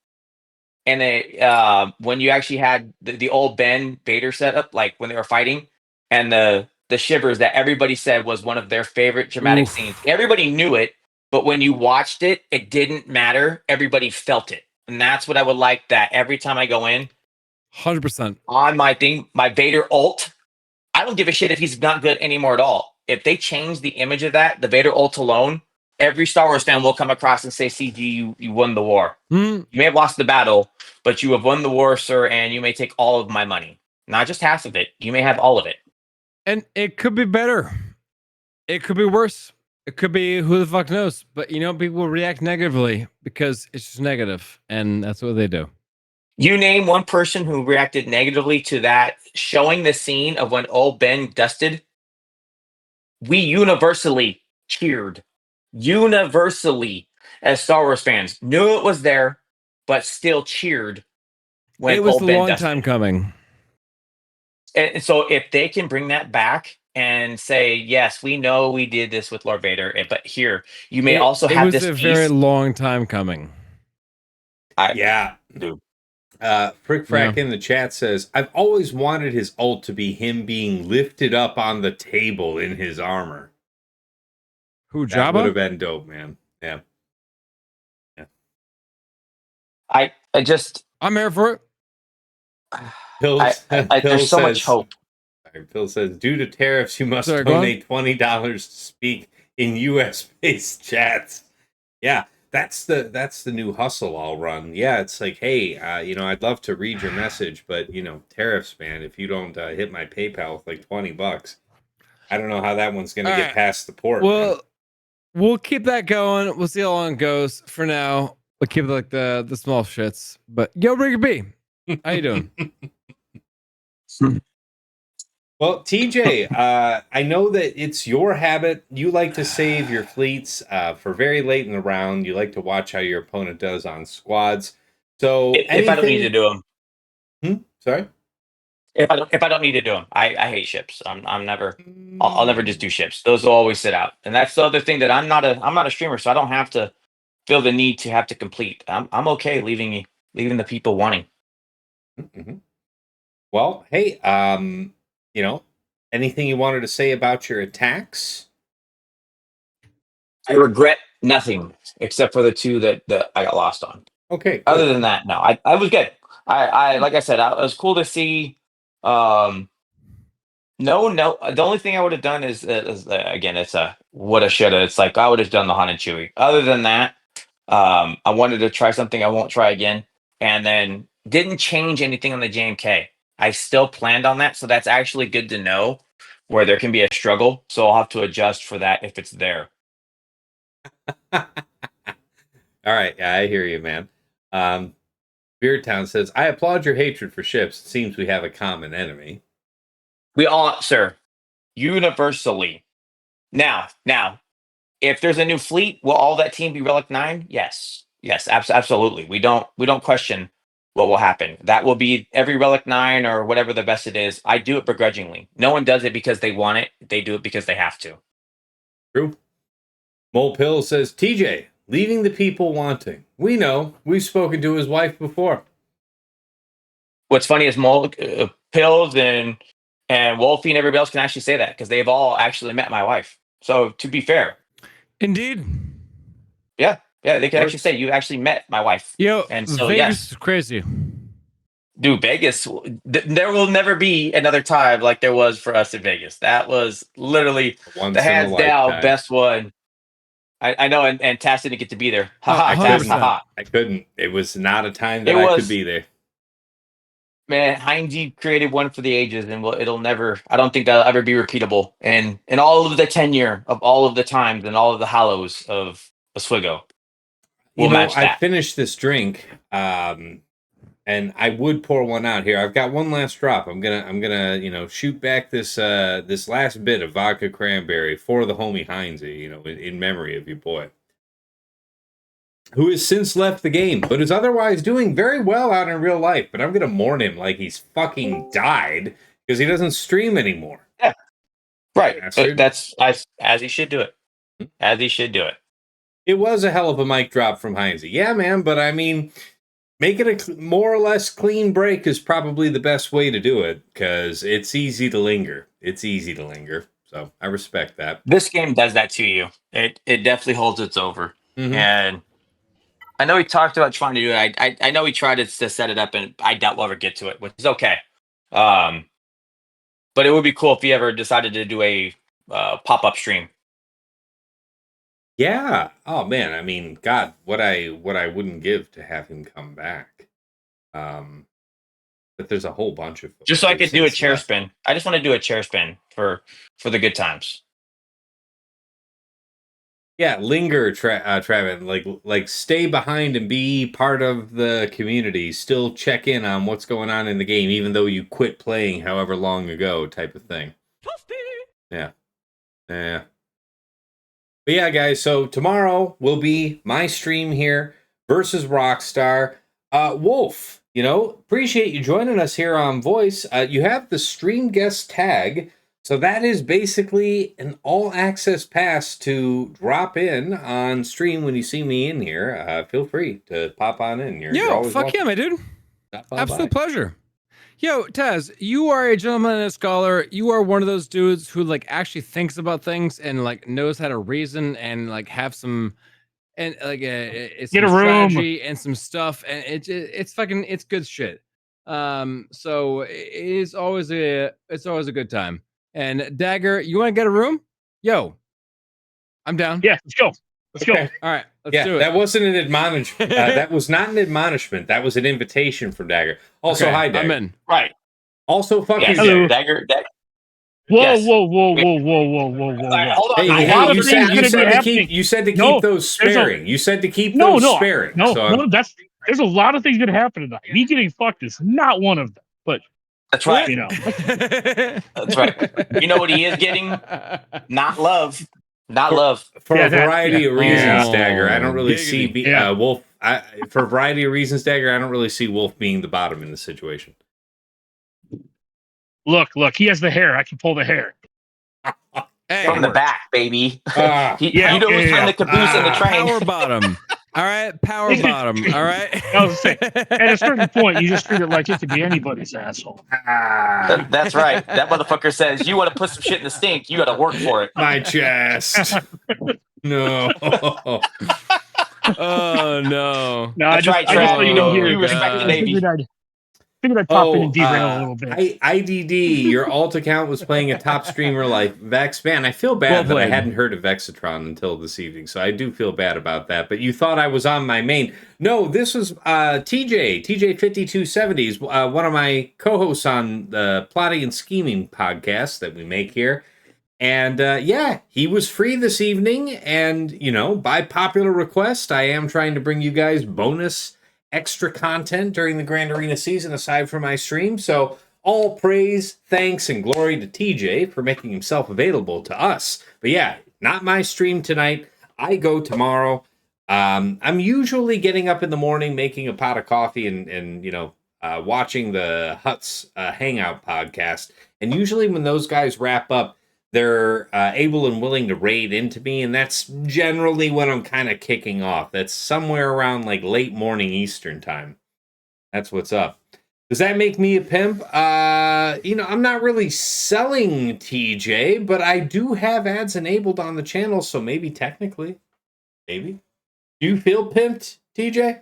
and when you actually had the old Ben Vader setup, like when they were fighting, and the shivers that everybody said was one of their favorite dramatic scenes. Everybody knew it, but when you watched it, it didn't matter. Everybody felt it. And that's what I would like that every time I go in 100%. on my thing, my Vader ult, I don't give a shit if he's not good anymore at all. If they change the image of that, the Vader ult alone, every Star Wars fan will come across and say, CG, you won the war. You may have lost the battle, but you have won the war, sir, and you may take all of my money. Not just half of it. You may have all of it. And it could be better. It could be worse. It could be who the fuck knows. But people react negatively because it's just negative, and that's what they do. You name one person who reacted negatively to that, showing the scene of when old Ben dusted. We universally cheered. Universally, as Star Wars fans, knew it was there, but still cheered when it was old a Ben long dusted. time coming. And so if they can bring that back and say, yes, we know we did this with Lord Vader, but here you may also have this. It was a very long time coming. Dude. Frick Frack in the chat says, I've always wanted his ult to be him being lifted up on the table in his armor. Who, Jabba? That would have been dope, man. Yeah. I'm here for it. Phil there's so much hope. Phil says, due to tariffs, you must donate $20 to speak in US-based chats. Yeah, that's the new hustle I'll run. Yeah, it's like, hey, I'd love to read your message, but tariffs, man. If you don't hit my PayPal with like $20, I don't know how that one's gonna get past the port. Well, we'll keep that going. We'll see how long it goes. For now, we'll keep it like the small shits. But yo, Rigger B, how you doing? Well, TJ, I know that it's your habit. You like to save your fleets for very late in the round. You like to watch how your opponent does on squads. So, if I don't need to do them, sorry. If I don't need to do them, I hate ships. I'm never. I'll never just do ships. Those will always sit out. And that's the other thing that I'm not a streamer, so I don't have to feel the need to have to complete. I'm okay leaving the people wanting. Mm-hmm. Well, hey, anything you wanted to say about your attacks? I regret Nothing except for the two that I got lost on. Okay. Other Good. than that, no, I was good. I like I said, it was cool to see. No. The only thing I would have done is again, it's a woulda, shoulda. It's like I would have done the Han and Chewie. Other than that, I wanted to try something I won't try again, and then didn't change anything on the JMK. I still planned on that, so that's actually good to know where there can be a struggle. So I'll have to adjust for that if it's there. All right. Yeah, I hear you, man. Beardtown says, I applaud your hatred for ships. It seems we have a common enemy. We all, sir, universally. Now, if there's a new fleet, will all that team be Relic 9? Yes. Yes, absolutely. We don't question what will happen. That will be every Relic 9 or whatever the best it is. I do it begrudgingly. No one does it because they want it. They do it because they have to. True. Mole Pill says, TJ, leaving the people wanting. We know. We've spoken to his wife before. What's funny is Mole Pills and Wolfie and everybody else can actually say that because they've all actually met my wife. So to be fair. Indeed. Yeah, they can actually say you actually met my wife. Yo, and so Vegas is crazy. Dude, Vegas, there will never be another time like there was for us in Vegas. That was literally the hands down best one. I know, and Taz didn't get to be there. I couldn't. It was not a time that I could be there. Man, Heinze created one for the ages, and it'll never. I don't think that'll ever be repeatable. And in all of the tenure of all of the times and all of the hollows of Oswego, we'll match that. I finished this drink, and I would pour one out here. I've got one last drop. I'm gonna shoot back this this last bit of vodka cranberry for the homie Heinze, in memory of your boy, who has since left the game, but is otherwise doing very well out in real life. But I'm going to mourn him like he's fucking died because he doesn't stream anymore. Yeah. Right. That's as he should do it. As he should do it. It was a hell of a mic drop from Heinze. Yeah, man, but I mean, make it a more or less clean break is probably the best way to do it because it's easy to linger. So I respect that. This game does that to you. It definitely holds its over. Mm-hmm. And I know he talked about trying to do it. I know he tried to set it up, and I doubt we'll ever get to it, which is okay. But it would be cool if he ever decided to do a pop-up stream. Yeah. Oh man. I mean, God, what I wouldn't give to have him come back. But there's a whole bunch of just so I could do a chair spin. I just want to do a chair spin for the good times. Yeah, linger, Travis. Like, stay behind and be part of the community. Still check in on what's going on in the game, even though you quit playing however long ago, type of thing. Yeah. But yeah, guys. So tomorrow will be my stream here versus Rockstar. Wolf, appreciate you joining us here on Voice. You have the stream guest tag. So that is basically an all-access pass to drop in on stream when you see me in here. Feel free to pop on in. Yo, fuck yeah, my dude. Absolute pleasure. Yo, Taz, you are a gentleman and a scholar. You are one of those dudes who actually thinks about things and knows how to reason and have some and it's get a room and some stuff, and it's good shit. So it's always a good time. And Dagger, you want to get a room? Yo, I'm down. Yeah, let's go. All right, let's do it. That wasn't an admonishment. That was not an admonishment. That was an invitation from Dagger. Also, hi, Dagger. I'm in. Right. Also, fucking Dagger. Whoa. Yes. Hold on. Hey, you said to keep those sparing. You said to keep those sparing. There's a lot of things going to happen tonight. Me getting fucked is not one of them. But that's right. That's right. You know what he is getting? Not love. For a variety of reasons, Dagger. I don't really see Wolf. For a variety of reasons, Dagger. I don't really see Wolf being the bottom in the situation. Look. He has the hair. I can pull the hair. From the back, baby. You know who's from the caboose in the train. Power bottom. All right, power bottom. All right. I was saying, at a certain point, you just treat it like it could be anybody's asshole. That's right. That motherfucker says, you want to put some shit in the stink, you got to work for it. My chest. No. Oh no. No, That's right, I just Trent. thought You you would know, hear. you respect the God. I Navy. figured I'd pop in and derail a little bit. IDD, your alt account was playing a top streamer like Vex. Man, I feel bad Well that I played. hadn't heard of Vexitron until this evening, so I do feel bad about that. But you thought I was on my main. No, this was tj5270 is one of my co-hosts on the Plotting and Scheming podcast that we make here. And yeah, he was free this evening. And, you know, by popular request, I am trying to bring you guys bonus extra content during the Grand Arena season aside from my stream. So all praise, thanks, and glory to TJ for making himself available to us. But yeah, not my stream tonight. I go tomorrow. I'm usually getting up in the morning, making a pot of coffee and you know, watching the Huts Hangout podcast. And usually when those guys wrap up, they're able and willing to raid into me, and that's generally when I'm kind of kicking off. That's somewhere around like late morning Eastern time. That's what's up. Does that make me a pimp? You know, I'm not really selling TJ, but I do have ads enabled on the channel, so maybe technically, maybe. Do you feel pimped, TJ?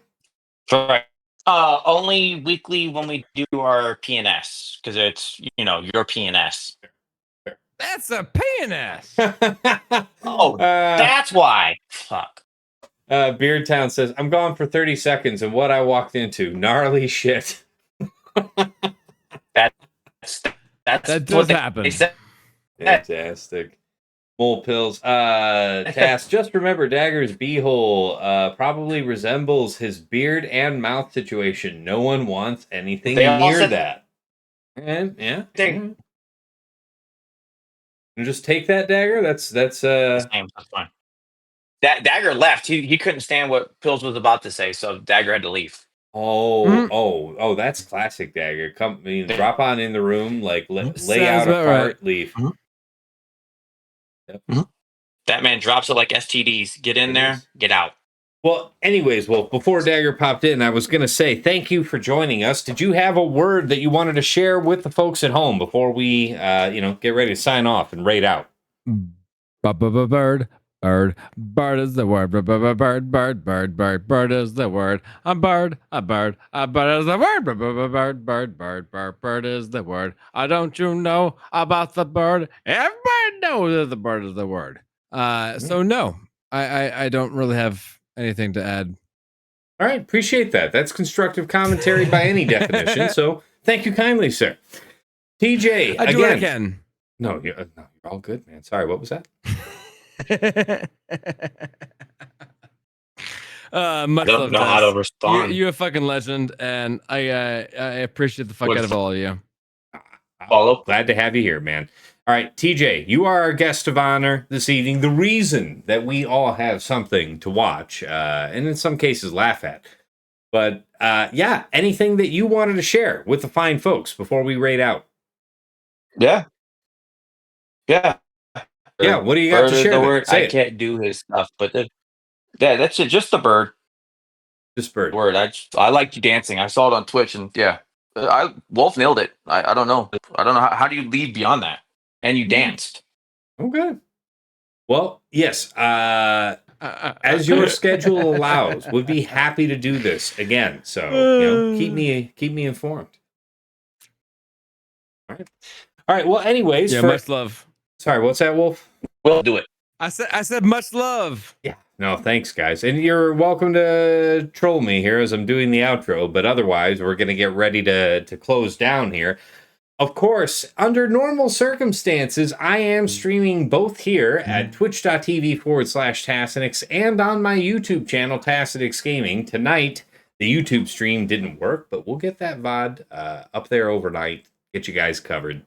Right. Only weekly when we do our PNS, because it's, you know, your PNS. That's a pain ass. Oh, that's why. Fuck. Beardtown says, I'm gone for 30 seconds, and what I walked into, gnarly shit. That's That does what happen. they said. Fantastic. Mole pills. Task, just remember Dagger's beehole probably resembles his beard and mouth situation. No one wants anything They all near said- that. And yeah. They- You just take that, Dagger. That's That's fine. That Dagger left. He couldn't stand what Pills was about to say, so Dagger had to leave. that's classic Dagger. Come, I mean, drop on in the room, like lay Sounds out a about part, right. leave. Mhm. Yep. That man drops it like STDs. Get in It there, is. get out. Well, anyways, before Dagger popped in, I was going to say thank you for joining us. Did you have a word that you wanted to share with the folks at home before we, get ready to sign off and raid out? Bird. Bird is the word. Bird is the word. A bird is the word. Bird is the word. Don't you know about the bird? Everybody knows that the bird is the word. So no, I don't really have anything to add. All right, appreciate that. That's constructive commentary by any definition. So thank you kindly, sir. TJ, I do what I can. No, you're all good, man. Sorry, what was that? Much I don't love, know how Tess. to respond. You're a fucking legend, and I appreciate the fuck out of all of you. Follow. Glad to have you here, man. All right, TJ, you are our guest of honor this evening. The reason that we all have something to watch, and in some cases laugh at. But yeah, anything that you wanted to share with the fine folks before we raid out? Yeah. Yeah, what do you got Bird to is share the then? word. Say I it. can't do his stuff, but yeah, that's it. Just the bird. Just bird. Word. I liked you dancing. I saw it on Twitch, and yeah, Wolf nailed it. I don't know. I don't know how do you leave beyond that? And you danced. Okay. Well, yes. As your schedule allows, would be happy to do this again. So keep me informed. All right. Well, anyways, Yeah, much love. Sorry, what's that, Wolf? We'll do it. I said much love. Yeah. No, thanks, guys. And you're welcome to troll me here as I'm doing the outro, but otherwise, we're going to get ready to close down here. Of course, under normal circumstances, I am streaming both here at twitch.tv/Tassinix and on my YouTube channel, Tassinix Gaming. Tonight, the YouTube stream didn't work, but we'll get that VOD up there overnight, get you guys covered.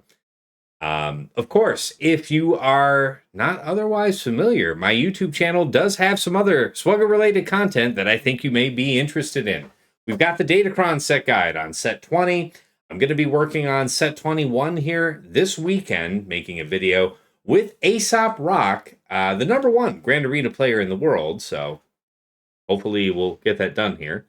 Of course, if you are not otherwise familiar, my YouTube channel does have some other Swugger-related content that I think you may be interested in. We've got the Datacron set guide on set 20. I'm going to be working on set 21 here this weekend, making a video with Aesop Rock, the #1 Grand Arena player in the world. So hopefully we'll get that done here.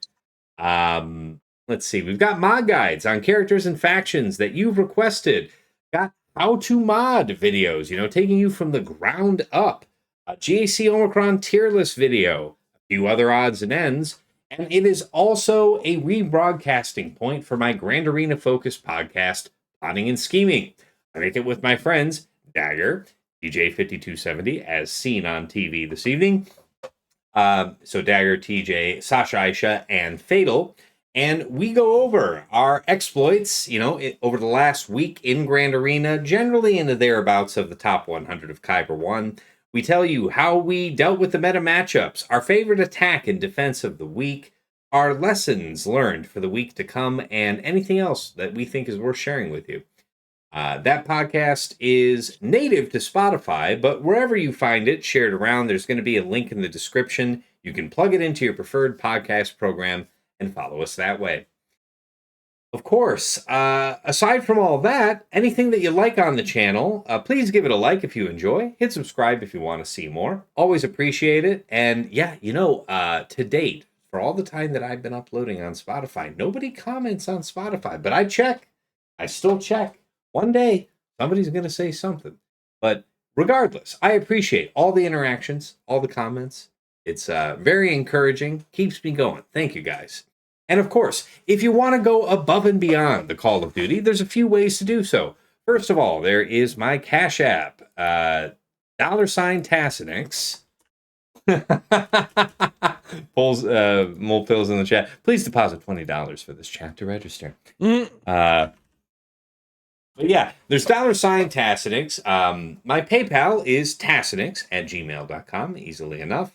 Let's see. We've got mod guides on characters and factions that you've requested. Got how to mod videos, taking you from the ground up. a GAC Omicron tier list video, a few other odds and ends, and it is also a rebroadcasting point for my Grand Arena focused podcast, Plotting and Scheming. I make it with my friends, Dagger, tj5270, as seen on TV this evening. So Dagger, TJ, Sasha Aisha, and Fatal. And we go over our exploits, over the last week in Grand Arena, generally in the thereabouts of the top 100 of Kyber 1. We tell you how we dealt with the meta matchups, our favorite attack and defense of the week, our lessons learned for the week to come, and anything else that we think is worth sharing with you. That podcast is native to Spotify, but wherever you find it, share it around. There's going to be a link in the description. You can plug it into your preferred podcast program and follow us that way. Of course, aside from all that, anything that you like on the channel, please give it a like if you enjoy. Hit subscribe if you want to see more. Always appreciate it. And yeah, to date, for all the time that I've been uploading on Spotify, nobody comments on Spotify, but I check. I still check. One day, somebody's going to say something. But regardless, I appreciate all the interactions, all the comments. It's very encouraging. Keeps me going. Thank you, guys. And of course, if you want to go above and beyond the Call of Duty, there's a few ways to do so. First of all, there is my Cash App, $Tassinix. Pulls Mole Pills in the chat. Please deposit $20 for this chat to register. But yeah, there's $Tassinix. My PayPal is tassinix@gmail.com, easily enough.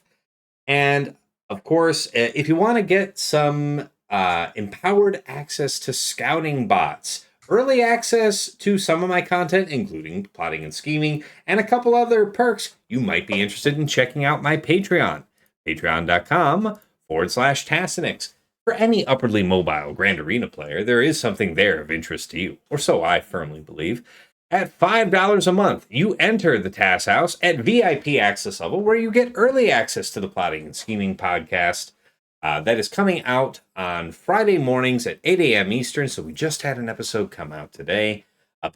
And of course, if you want to get some empowered access to scouting bots, early access to some of my content, including Plotting and Scheming, and a couple other perks, you might be interested in checking out my Patreon, patreon.com/Tassinix. For any upwardly mobile Grand Arena player, there is something there of interest to you, or so I firmly believe. At $5 a month, you enter the TAS House at VIP access level, where you get early access to the Plotting and Scheming podcast that is coming out on Friday mornings at 8 a.m. Eastern, so we just had an episode come out today.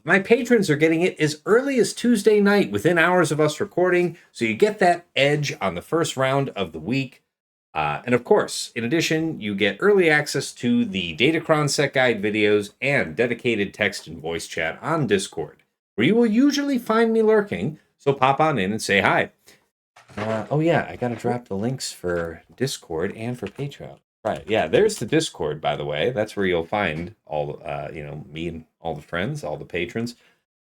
My patrons are getting it as early as Tuesday night, within hours of us recording, so you get that edge on the first round of the week. And of course, in addition, you get early access to the Datacron set guide videos and dedicated text and voice chat on Discord, where you will usually find me lurking, so pop on in and say hi. Oh yeah, I gotta drop the links for Discord and for Patreon. Right, yeah, there's the Discord, by the way. That's where you'll find all, me and all the friends, all the patrons.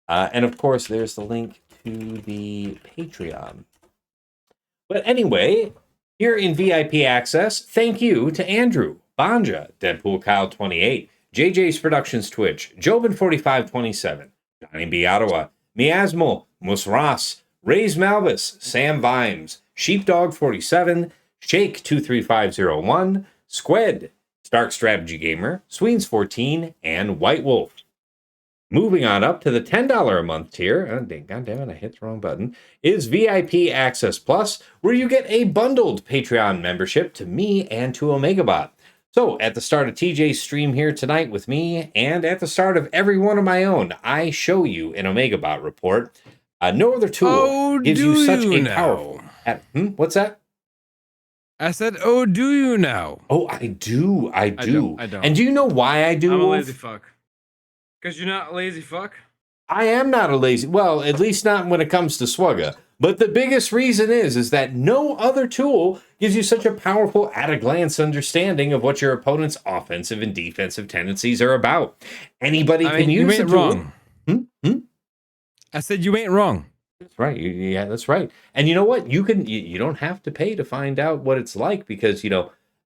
And of course, there's the link to the Patreon. But anyway, here in VIP access, thank you to Andrew, Banja, Deadpool Kyle 28, JJ's Productions Twitch, Jobin4527, Johnny B. Ottawa, Miasmo, Musras, Rays Malvis, Sam Vimes, Sheepdog47, Shake23501, Squed, Stark Strategy Gamer, Sweens14, and White Wolf. Moving on up to the $10 a month tier, God damn it, I hit the wrong button, is VIP Access Plus, where you get a bundled Patreon membership to me and to OmegaBot. So, at the start of TJ's stream here tonight with me, and at the start of every one of my own, I show you an OmegaBot report. No other tool gives you such a powerful... What's that? I said, oh, do you now? Oh, I do. I don't. And do you know why I do, I'm a Wolf? lazy fuck. Because you're not a lazy fuck? I am not a lazy... Well, at least not when it comes to Swugga. But the biggest reason is that no other tool gives you such a powerful at-a-glance understanding of what your opponent's offensive and defensive tendencies are about. Anybody can use the tool. Wrong. I said you ain't wrong. That's right. Yeah, that's right. And you know what? You don't have to pay to find out what it's like, because,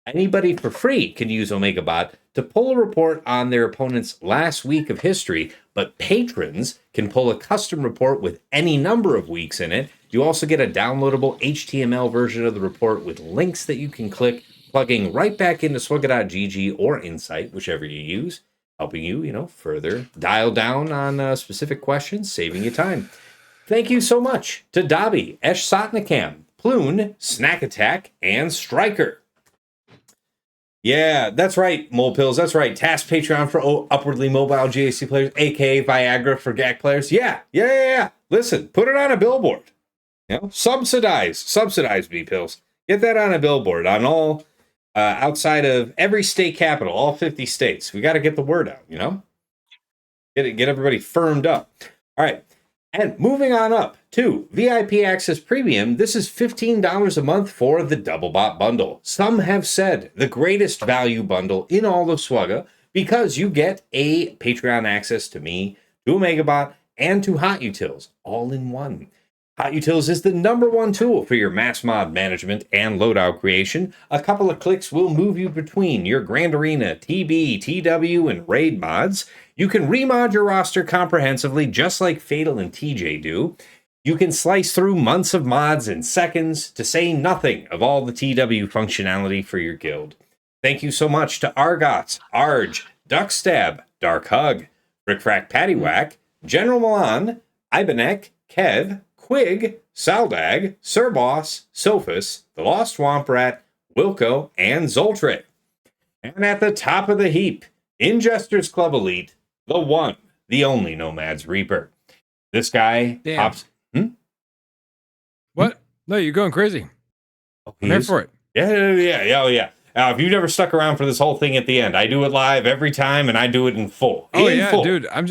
anybody for free can use OmegaBot to pull a report on their opponent's last week of history, but patrons can pull a custom report with any number of weeks in it. You also get a downloadable HTML version of the report with links that you can click, plugging right back into Swugga.gg or Insight, whichever you use, helping you, further dial down on specific questions, saving you time. Thank you so much to Dobby, Esh Sotnikam, Ploon, Snack Attack, and Striker. Yeah, that's right, Mole Pills. That's right. Task Patreon for upwardly mobile GAC players, aka Viagra for GAC players. Yeah. Listen, put it on a billboard. Subsidize B-Pills. Get that on a billboard on all outside of every state capital, all 50 states. We got to get the word out, Get everybody firmed up. All right. And moving on up to VIP Access Premium, this is $15 a month for the Double Bot bundle. Some have said the greatest value bundle in all of Swugga because you get a Patreon access to me, to Omegabot, and to Hot Utils all in one. Hot Utils is the #1 tool for your mass mod management and loadout creation. A couple of clicks will move you between your Grand Arena, TB, TW, and Raid mods. You can remod your roster comprehensively, just like Fatal and TJ do. You can slice through months of mods in seconds, to say nothing of all the TW functionality for your guild. Thank you so much to Argots, Arj, Duckstab, Dark Hug, Frickfrack Paddywhack, General Milan, Ibanek, Kev, Quig, Saldag, Sir Boss, Sophus, The Lost Swamp Rat, Wilco, and Zoltre. And at the top of the heap, Ingesters Club Elite, the one, the only Nomad's Reaper. This guy pops. What? No, you're going crazy. Oh, I'm here for it. Yeah. If you've never stuck around for this whole thing at the end, I do it live every time, and I do it in full. Dude. I'm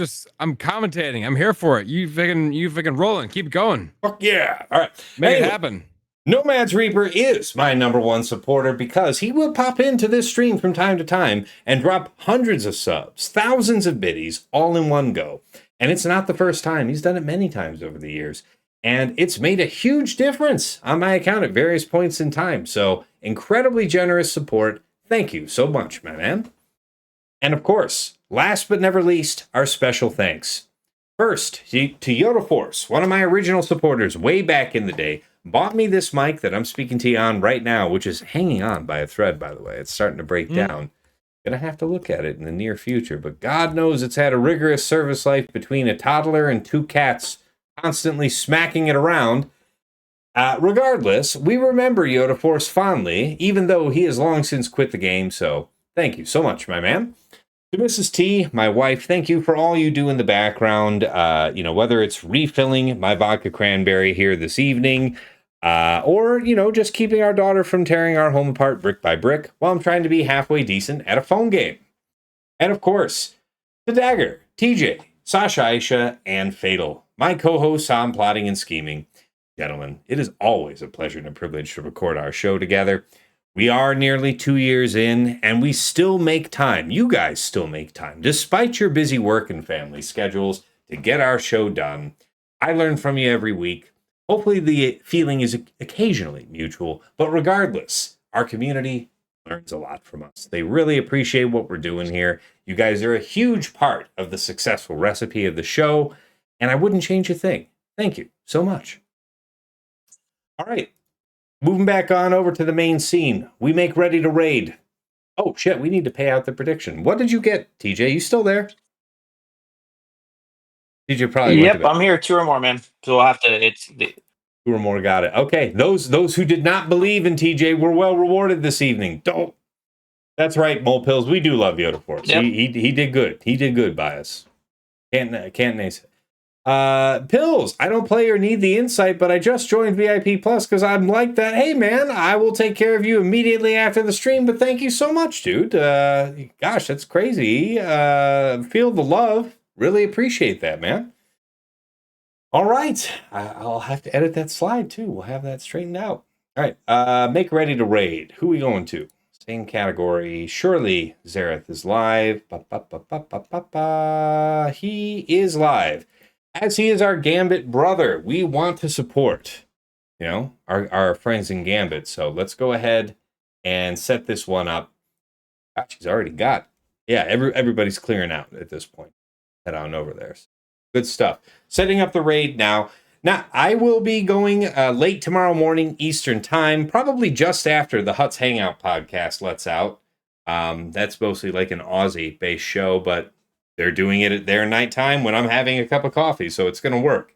commentating. I'm here for it. You fucking rolling. Keep going. Fuck yeah. All right. Make it happen. Nomad's Reaper is my #1 supporter because he will pop into this stream from time to time and drop hundreds of subs, thousands of biddies, all in one go. And it's not the first time. He's done it many times over the years. And it's made a huge difference on my account at various points in time. So, incredibly generous support. Thank you so much, my man. And of course, last but never least, our special thanks. First, to Yoda Force, one of my original supporters way back in the day, bought me this mic that I'm speaking to you on right now, which is hanging on by a thread, by the way. It's starting to break down. Gonna have to look at it in the near future, but God knows it's had a rigorous service life between a toddler and 2 cats constantly smacking it around. Regardless, we remember Yoda Force fondly, even though he has long since quit the game, so thank you so much, my man. To Mrs. T, my wife, thank you for all you do in the background, whether it's refilling my vodka cranberry here this evening, or, just keeping our daughter from tearing our home apart brick by brick while I'm trying to be halfway decent at a phone game. And of course, to Dagger, TJ, Sasha Aisha, and Fatal, my co-hosts on Plotting and Scheming. Gentlemen, it is always a pleasure and a privilege to record our show together. We are nearly 2 years in, and we still make time. You guys still make time, despite your busy work and family schedules, to get our show done. I learn from you every week. Hopefully the feeling is occasionally mutual, but regardless, our community learns a lot from us. They really appreciate what we're doing here. You guys are a huge part of the successful recipe of the show, and I wouldn't change a thing. Thank you so much. All right. Moving back on over to the main scene, we make ready to raid. Oh, shit, we need to pay out the prediction. What did you get, TJ? You still there? TJ probably Yep, I'm here. 2 or more, man. So I'll have to, 2 or more got it. Okay, those who did not believe in TJ were well rewarded this evening. Don't. That's right, Mole Pills. We do love Yoda Force. Yep. He did good. He did good by us. Can't nace it. Pills, I don't play or need the insight, but I just joined VIP Plus because I'm like that. Hey, man, I will take care of you immediately after the stream, but thank you so much, dude. Gosh, that's crazy. Feel the love. Really appreciate that, man. All right. I'll have to edit that slide, too. We'll have that straightened out. All right. Make ready to raid. Who are we going to? Same category. Surely Zareth is live. He is live. As he is our Gambit brother, we want to support, our friends in Gambit. So let's go ahead and set this one up. Gosh, he's already got. Yeah, everybody's clearing out at this point. Head on over there. Good stuff. Setting up the raid now. Now, I will be going late tomorrow morning Eastern time, probably just after the Huts Hangout podcast lets out. That's mostly like an Aussie-based show, but they're doing it at their nighttime when I'm having a cup of coffee, so it's going to work.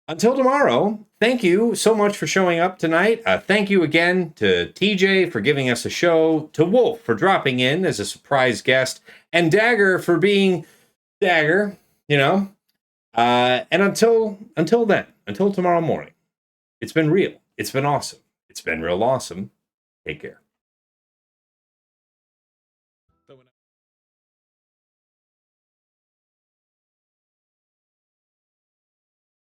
Until tomorrow, thank you so much for showing up tonight. Thank you again to TJ for giving us a show, to Wolf for dropping in as a surprise guest, and Dagger for being Dagger, And until tomorrow morning, It's been real. It's been awesome. It's been real awesome. Take care.